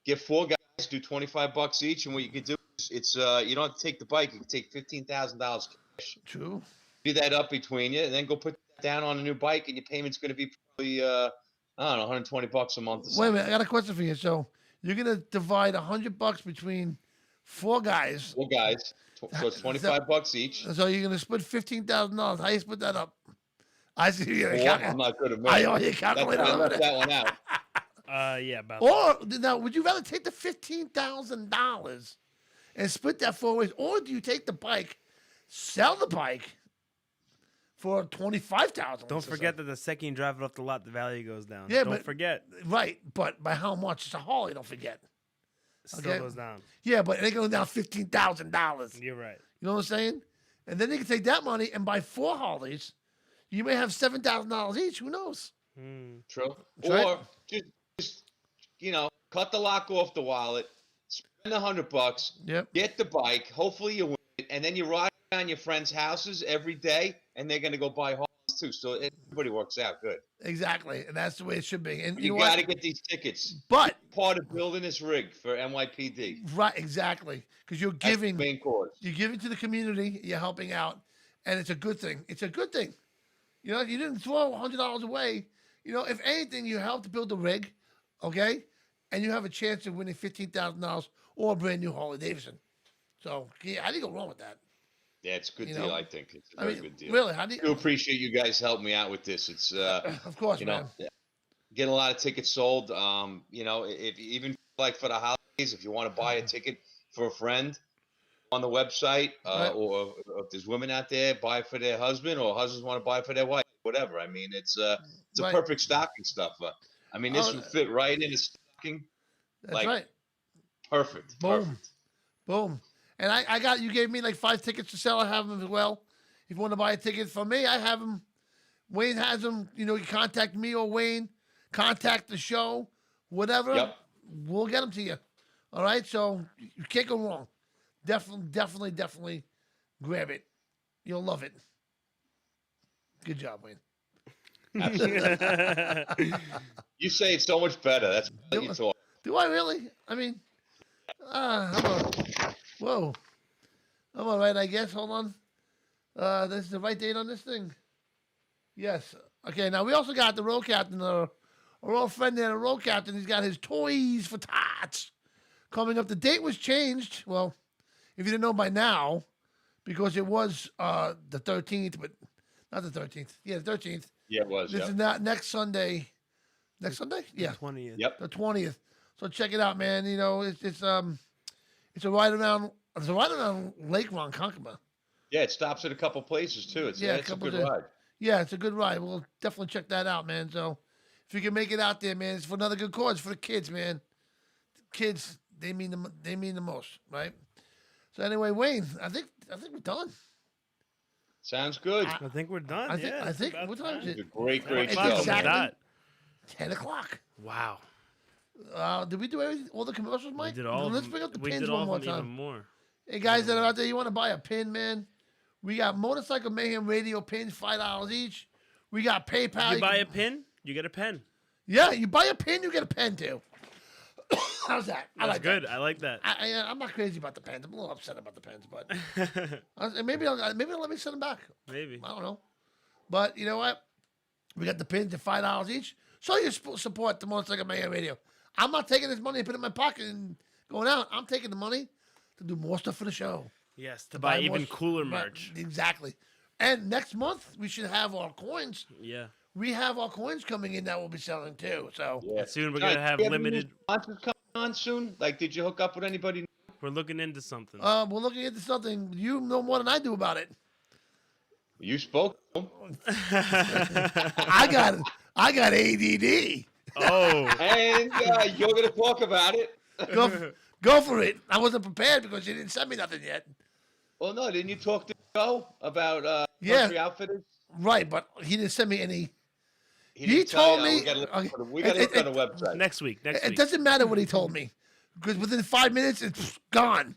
Get 4 guys, do $25 each, and what you can do is it's you don't have to take the bike. You can take $15,000 cash. True. Do that up between you, and then go put that down on a new bike, and your payment's going to be probably I don't know, $120 a month. Or Wait a something. minute, I got a question for you. So you're gonna divide $100 between 4 guys. 4 guys, so it's $25 each. So you're gonna split $15,000. How you split that up? I see you. I'm not good at math. I owe you a calculator. I left that one out. Yeah, about Or now, would you rather take the $15,000 and split that 4 ways, or do you take the bike, sell the bike for $25,000? Don't forget that the second you drive it off the lot, the value goes down. Yeah, Don't but forget. Right, but by how much? It's a Harley. Don't forget. Still goes down. Yeah, but it goes down $15,000. You're right. You know what I'm saying? And then you can take that money and buy 4 Harleys. You may have $7,000 each. Who knows? True. That's Or right. just cut the lock off the wallet, spend $100, get the bike. Hopefully you win it, and then you ride around your friends' houses every day, and they're gonna go buy Harleys too. So everybody works out good. Exactly, and that's the way it should be. And You know got to what? get these tickets. But part of building this rig for NYPD. Right, exactly, because you're That's the giving. main cause. You're giving to the community. You're helping out, and it's a good thing. It's a good thing. You know, you didn't throw $100 away. You know, if anything, you helped to build the rig, okay, and you have a chance of winning $15,000 or a brand new Harley Davidson. So, yeah, how do you go wrong with that? Yeah, it's a good You deal. know, I think it's a I very mean, good deal. really, how do you- I do appreciate you guys helping me out with this. It's Of course, you know, man. getting a lot of tickets sold. You know, if even like for the holidays, if you want to buy a ticket for a friend on the website, or if there's women out there, buy it for their husband, or husbands want to buy it for their wife, whatever. I mean, it's a Right. perfect stocking stuffer. I mean, this Oh, would fit right in a stocking. That's like, right. Perfect. Boom. Perfect. Boom. And I got, you gave me like 5 tickets to sell. I have them as well. If you want to buy a ticket from me, I have them. Wayne has them. You know, you contact me or Wayne, contact the show, whatever. Yep. We'll get them to you. All right. So you can't go wrong. Definitely grab it. You'll love it. Good job, Wayne. Absolutely. You say it so much better. That's what you talk. Do I really? I mean, whoa. I'm all right, I guess. Hold on. This is the right date on this thing. Yes. Okay, now we also got the road captain, our old friend there, the road captain. He's got his toys for tots coming up. The date was changed. Well, if you didn't know by now, because it was the 13th, but not the 13th. Yeah, the 13th. Yeah, it was. This is not next Sunday. Next Sunday? Yeah. 20th. Yep. The 20th. So check it out, man. You know, it's a ride around Lake Ronkonkoma. Yeah, it stops at a couple places too. It's a good ride. Yeah, it's a good ride. We'll definitely check that out, man. So if you can make it out there, man, it's for another good cause for the kids, man. Kids, they mean the most, right? So anyway, Wayne, I think we're done. Sounds good. I think we're done. I think what time is it? It's a great It's show. exactly 10 o'clock. Wow. Did we do everything? All the commercials, Mike? We did all. Let's bring up the we pins did one all more of them time. even more. Hey guys that are out there, you want to buy a pin, man? We got Motorcycle Mayhem Radio pins, $5 each. We got PayPal. You buy a pin, you get a pen. Yeah, you buy a pin, you get a pen too. How's that? I That's like good. that. I like that. I'm not crazy about the pens. I'm a little upset about the pens, but maybe they'll let me send them back. Maybe. I don't know. But you know what? We got the pins at $5 each. So you support the Motorcycle Mayhem Radio. I'm not taking this money and putting it in my pocket and going out. I'm taking the money to do more stuff for the show. Yes, to buy even more cooler merch. Exactly. And next month we should have our coins. Yeah. We have our coins coming in that we'll be selling too. So And soon we're gonna have Do you limited. any sponsors coming on soon? Like, did you hook up with anybody? We're looking into something. we're looking into something. You know more than I do about it. You spoke to them. I got ADD. Oh. And you're going to talk about it. Go for it. I wasn't prepared because you didn't send me nothing yet. Well, no, didn't you talk to Joe about Yeah. Country Outfitters? Right, but he didn't send me any. He told me. We got to look on the website. Next week. It doesn't matter what he told me because within 5 minutes it's gone.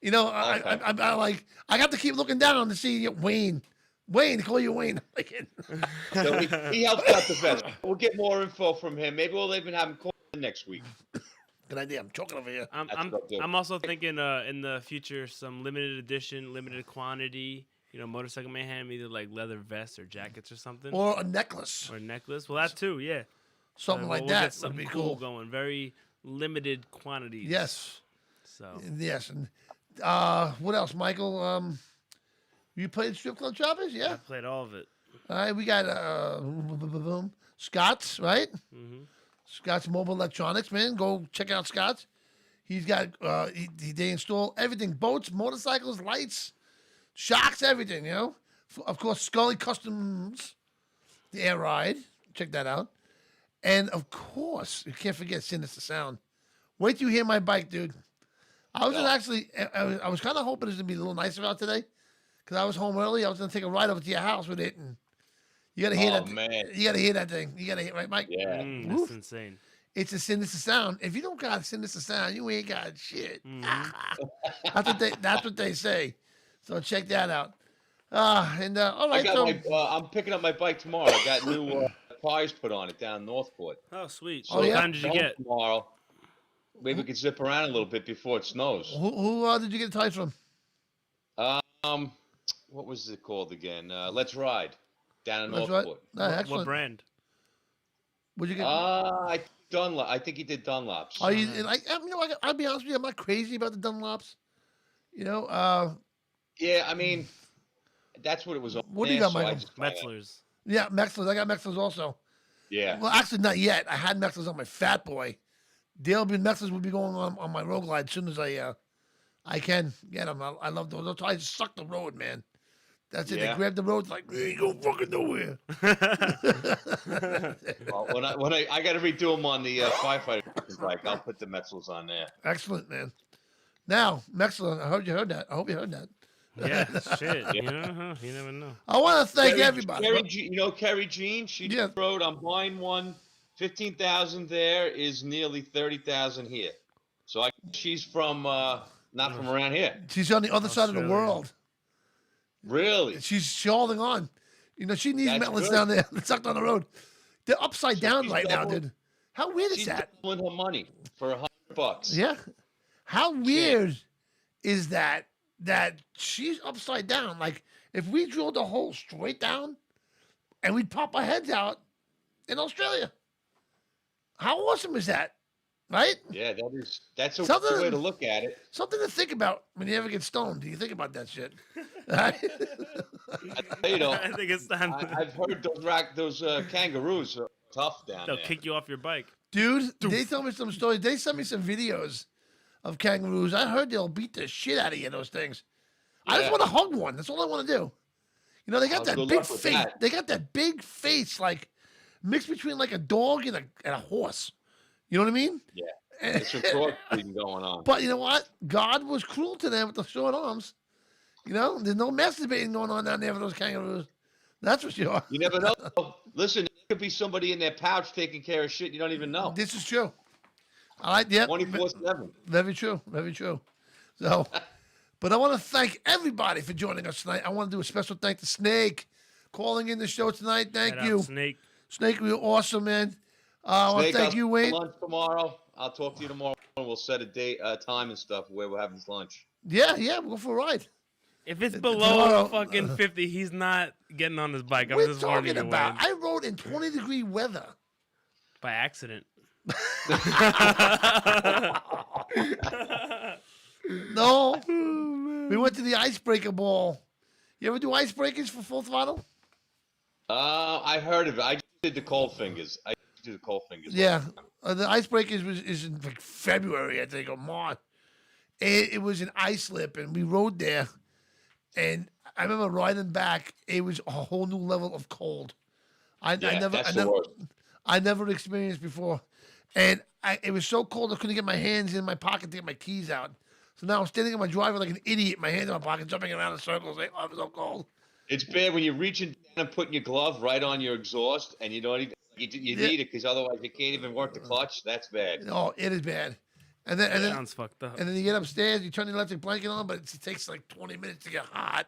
You know, I'm like I got to keep looking down to see Wayne. Wayne, call you Wayne. So he helps out the best. We'll get more info from him. Maybe we'll even have him call in next week. Good idea. I'm choking over here. I'm also thinking in the future some limited edition, limited quantity. You know, Motorcycle Mayhem, either like leather vests or jackets or something. Or a necklace. Or a necklace. Well, that too, yeah. Something like we'll that get something would be cool cool. going. Very limited quantities. Yes. So. Yes. And what else, Michael? You played Strip Club Choppers? Yeah. I played all of it. All right, we got Scott's, right? Mm-hmm. Scott's Mobile Electronics, man. Go check out Scott's. He's got they install everything: boats, motorcycles, lights, shocks, everything. You know, of course, Scully Customs, the air ride. Check that out. And of course, you can't forget Sinister Sound. Wait till you hear my bike, dude. I was actually, I was kind of hoping it was gonna be a little nicer out today, because I was home early. I was gonna take a ride over to your house with it, and you gotta hear that. Man. You gotta hear that thing. You gotta hear, right, Mike? Yeah. That's insane. It's a Sinister Sound. If you don't got a Sinister Sound, you ain't got shit. Mm-hmm. That's what they say. So check that out. All right. I'm picking up my bike tomorrow. I got new tires put on it down in Northport. Oh, sweet. So What kind did you get? Tomorrow. Maybe we can zip around a little bit before it snows. Who did you get the tires from? What was it called again? Let's Ride down in Let's Northport. Ride. What brand? What'd you get? I think he did Dunlops. Are you? I'll be honest with you. I'm not crazy about the Dunlops. You know. Yeah, I mean, that's what it was. What do you got, Michael? Metzler's. Yeah, Metzler's. I got Metzler's also. Yeah. Well, actually, not yet. I had Metzler's on my Fat Boy. Metzler's will be going on my road glide as soon as I can get them. I love those. Those tires suck the road, man. That's it. Yeah. They grab the road like they ain't going fucking nowhere. Well, when I got to redo them on the firefighter bike, I'll put the Metzlers on there. Excellent, man. Now, Metzler, I hope you heard that. Yeah, shit. You never know. I want to thank everybody. Kerry Jean, she wrote, I'm buying one. 15,000 there is nearly 30,000 here. So she's from not from around here. She's on the other side of the world. Really? She's holding on. You know, she needs That's melons good. down there. Sucked on the road. They're upside down she's right now, doubling- dude. How weird is She's that? doubling her money for $100. Yeah. How weird is that she's upside down? Like, if we drilled a hole straight down and we'd pop our heads out in Australia. How awesome is that? Right? Yeah, that's a Something- good way to look at it. Something to think about when you ever get stoned. Do you think about that shit? Right? You know, I think it's time. I've heard those kangaroos are tough down They'll there. kick you off your bike. Dude, they tell me some stories. They sent me some videos of kangaroos. I heard they'll beat the shit out of you, those things. I just Yeah. want to hug one. That's all I want to do. You know, they got Oh, that good big luck with face. that. They got that big face, like mixed between like a dog and a horse. You know what I mean? Yeah, there's some crossbreeding going on. But you know what? God was cruel to them with the short arms. You know, there's no masturbating going on down there for those kangaroos. That's for sure. You never know. Listen, there could be somebody in their pouch taking care of shit you don't even know. This is true. I like that. 24/7. Very true. Very true. So, but I want to thank everybody for joining us tonight. I want to do a special thank to Snake calling in the show tonight. Thank Shout out you, Snake. Snake. You're awesome, man. I want Snake, to thank I'll you, see Wayne. Lunch tomorrow. I'll talk to you tomorrow, and we'll set a date, time, and stuff where we're having this lunch. Yeah, we'll go for a ride. If it's Tomorrow- below fucking 50, he's not getting on his bike. I'm What are you just warning talking you, about? Wayne. I rode in 20-degree weather. By accident. No, we went to the icebreaker ball. You ever do icebreakers for Full Throttle? I heard of it. I just did the cold fingers. Yeah, the icebreakers is in like February, I think, or March. It was an ice slip, and we rode there. And I remember riding back. It was a whole new level of cold. I never experienced before, and it was so cold I couldn't get my hands in my pocket to get my keys out. So now I'm standing in my driveway like an idiot, my hands in my pocket, jumping around in circles. Like, oh, I'm so cold. It's bad when you're reaching down and putting your glove right on your exhaust, and you don't even you need it because otherwise you can't even work the clutch. That's bad. Oh, it is bad. And then Sounds fucked up. And then you get upstairs, you turn the electric blanket on, but it takes like 20 minutes to get hot.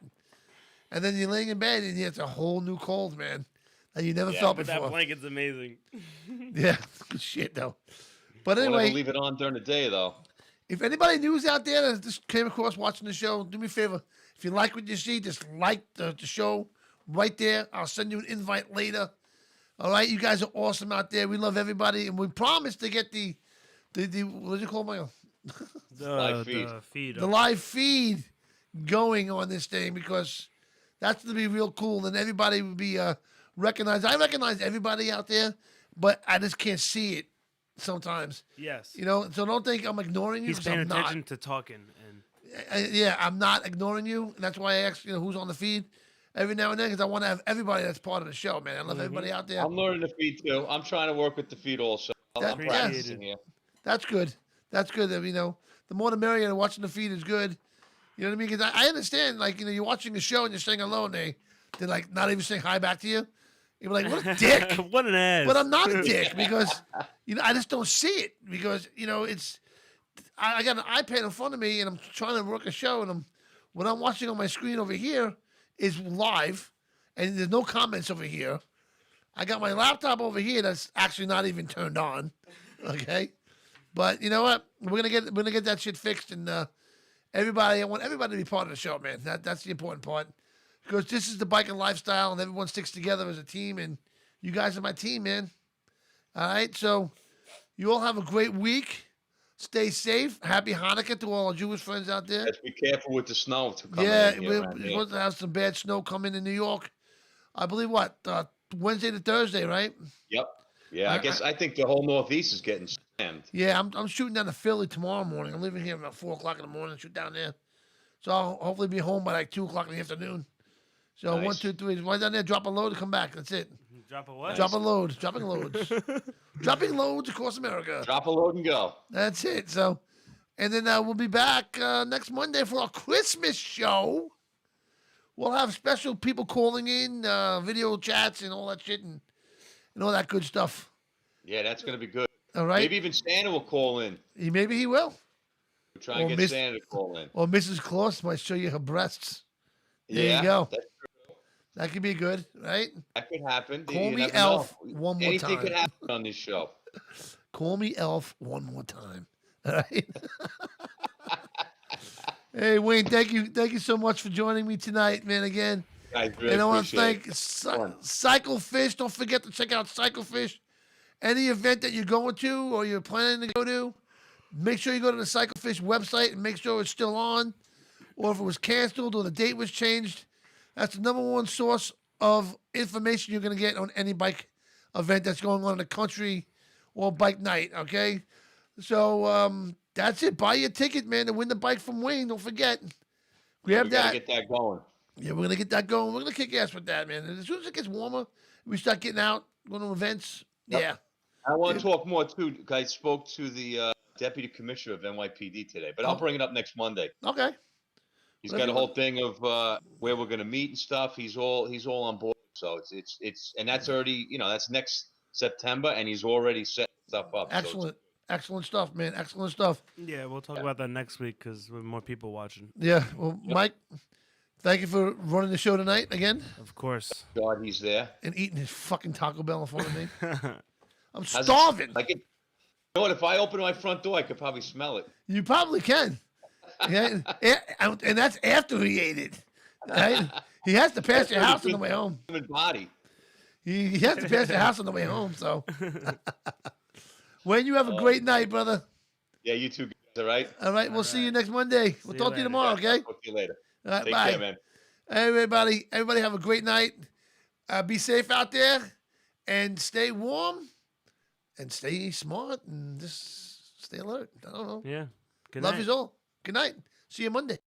And then you're laying in bed and it's a whole new cold, man, that you never felt but before. that blanket's amazing. Yeah, good shit though. But Don't anyway, ever leave it on during the day though. if anybody news out there that just came across watching the show, do me a favor. If you like what you see, just like the show right there. I'll send you an invite later. All right, you guys are awesome out there. We love everybody, and we promise to get the what do you call my The feed. the live feed going on this thing, because that's to be real cool, and everybody would be recognized. I recognize everybody out there, but I just can't see it sometimes. Yes. You know, so don't think I'm ignoring you. He's 'cause paying I'm not. attention to talking. And Yeah, I'm not ignoring you, and that's why I ask, who's on the feed every now and then, because I want to have everybody that's part of the show, man. I love everybody out there. I'm learning the feed too. I'm trying to work with the feed also. I'm practicing here. That's good. That's good. The more the merrier. And watching the feed is good. You know what I mean? Because I understand, you're watching the show and you're saying hello, and they're like not even saying hi back to you. You're like, what a dick. What an ass. But I'm not a dick because, I just don't see it because, I got an iPad in front of me and I'm trying to work a show, and what I'm watching on my screen over here is live, and there's no comments over here. I got my laptop over here that's actually not even turned on. Okay. But you know what? We're gonna get that shit fixed, and I want everybody to be part of the show, man. That's the important part, because this is the biking lifestyle, and everyone sticks together as a team, and you guys are my team, man. All right, so you all have a great week. Stay safe. Happy Hanukkah to all our Jewish friends out there. Let's be careful with the snow to come Yeah, in here we're around here. supposed to have some bad snow come in New York. I believe Wednesday to Thursday, right? Yep. Yeah, I think the whole Northeast is getting slammed. Yeah, I'm shooting down to Philly tomorrow morning. I'm leaving here about 4 o'clock in the morning. Shoot down there, so I'll hopefully be home by like 2 o'clock in the afternoon. So Nice. 1, 2, 3, right down there, drop a load, come back. That's it. Drop a what? Drop a load, dropping loads, dropping loads across America. Drop a load and go. That's it. So, and then we'll be back next Monday for our Christmas show. We'll have special people calling in, video chats and all that shit, and all that good stuff. Yeah, that's going to be good. All right. Maybe even Santa will call in. Maybe he will. We'll try and Or get Miss- Santa to call in. Or Mrs. Claus might show you her breasts. There you go. That could be good, right? That could happen. Call You me never Elf know. one more Anything time. could happen on this show. Call me Elf one more time. All right. Hey, Wayne, thank you so much for joining me tonight, man. Again, Guys, really and I want to appreciate thank it. Cyclefish. Don't forget to check out Cyclefish. Any event that you're going to or you're planning to go to, make sure you go to the Cyclefish website and make sure it's still on, or if it was canceled or the date was changed. That's the number one source of information you're going to get on any bike event that's going on in the country or bike night. Okay, so that's it. Buy your ticket, man, to win the bike from Wayne. Don't forget. Grab We gotta that. get that going. Yeah, we're gonna get that going. We're gonna kick ass with that, man. And as soon as it gets warmer, we start getting out, going to events. Yep. Yeah. I want to talk more too. I spoke to the deputy commissioner of NYPD today, but I'll bring it up next Monday. Okay. He's got a whole thing of where we're gonna meet and stuff. He's all on board. So it's and that's already that's next September, and he's already setting stuff up. Excellent. Excellent stuff, man. Excellent stuff. Yeah, we'll talk about that next week because we have more people watching. Yeah. Well, Mike, thank you for running the show tonight again. Of course. God, he's there. And eating his fucking Taco Bell in front of me. I'm How's it- starving. You know what? If I open my front door, I could probably smell it. You probably can. Yeah, and that's after he ate it. Right? He has to pass your house on the way home. Human body. He has to pass your house on the way home. So, Wayne, you have a great night, brother. Yeah, you too. Guys, all right. All right, we'll see you next Monday. We'll talk to you tomorrow. Okay. Talk to you later. All right, Take bye. care, man. Everybody have a great night. Be safe out there and stay warm and stay smart and just stay alert. I don't know. Yeah. Good Love night. you all. Good night. See you Monday.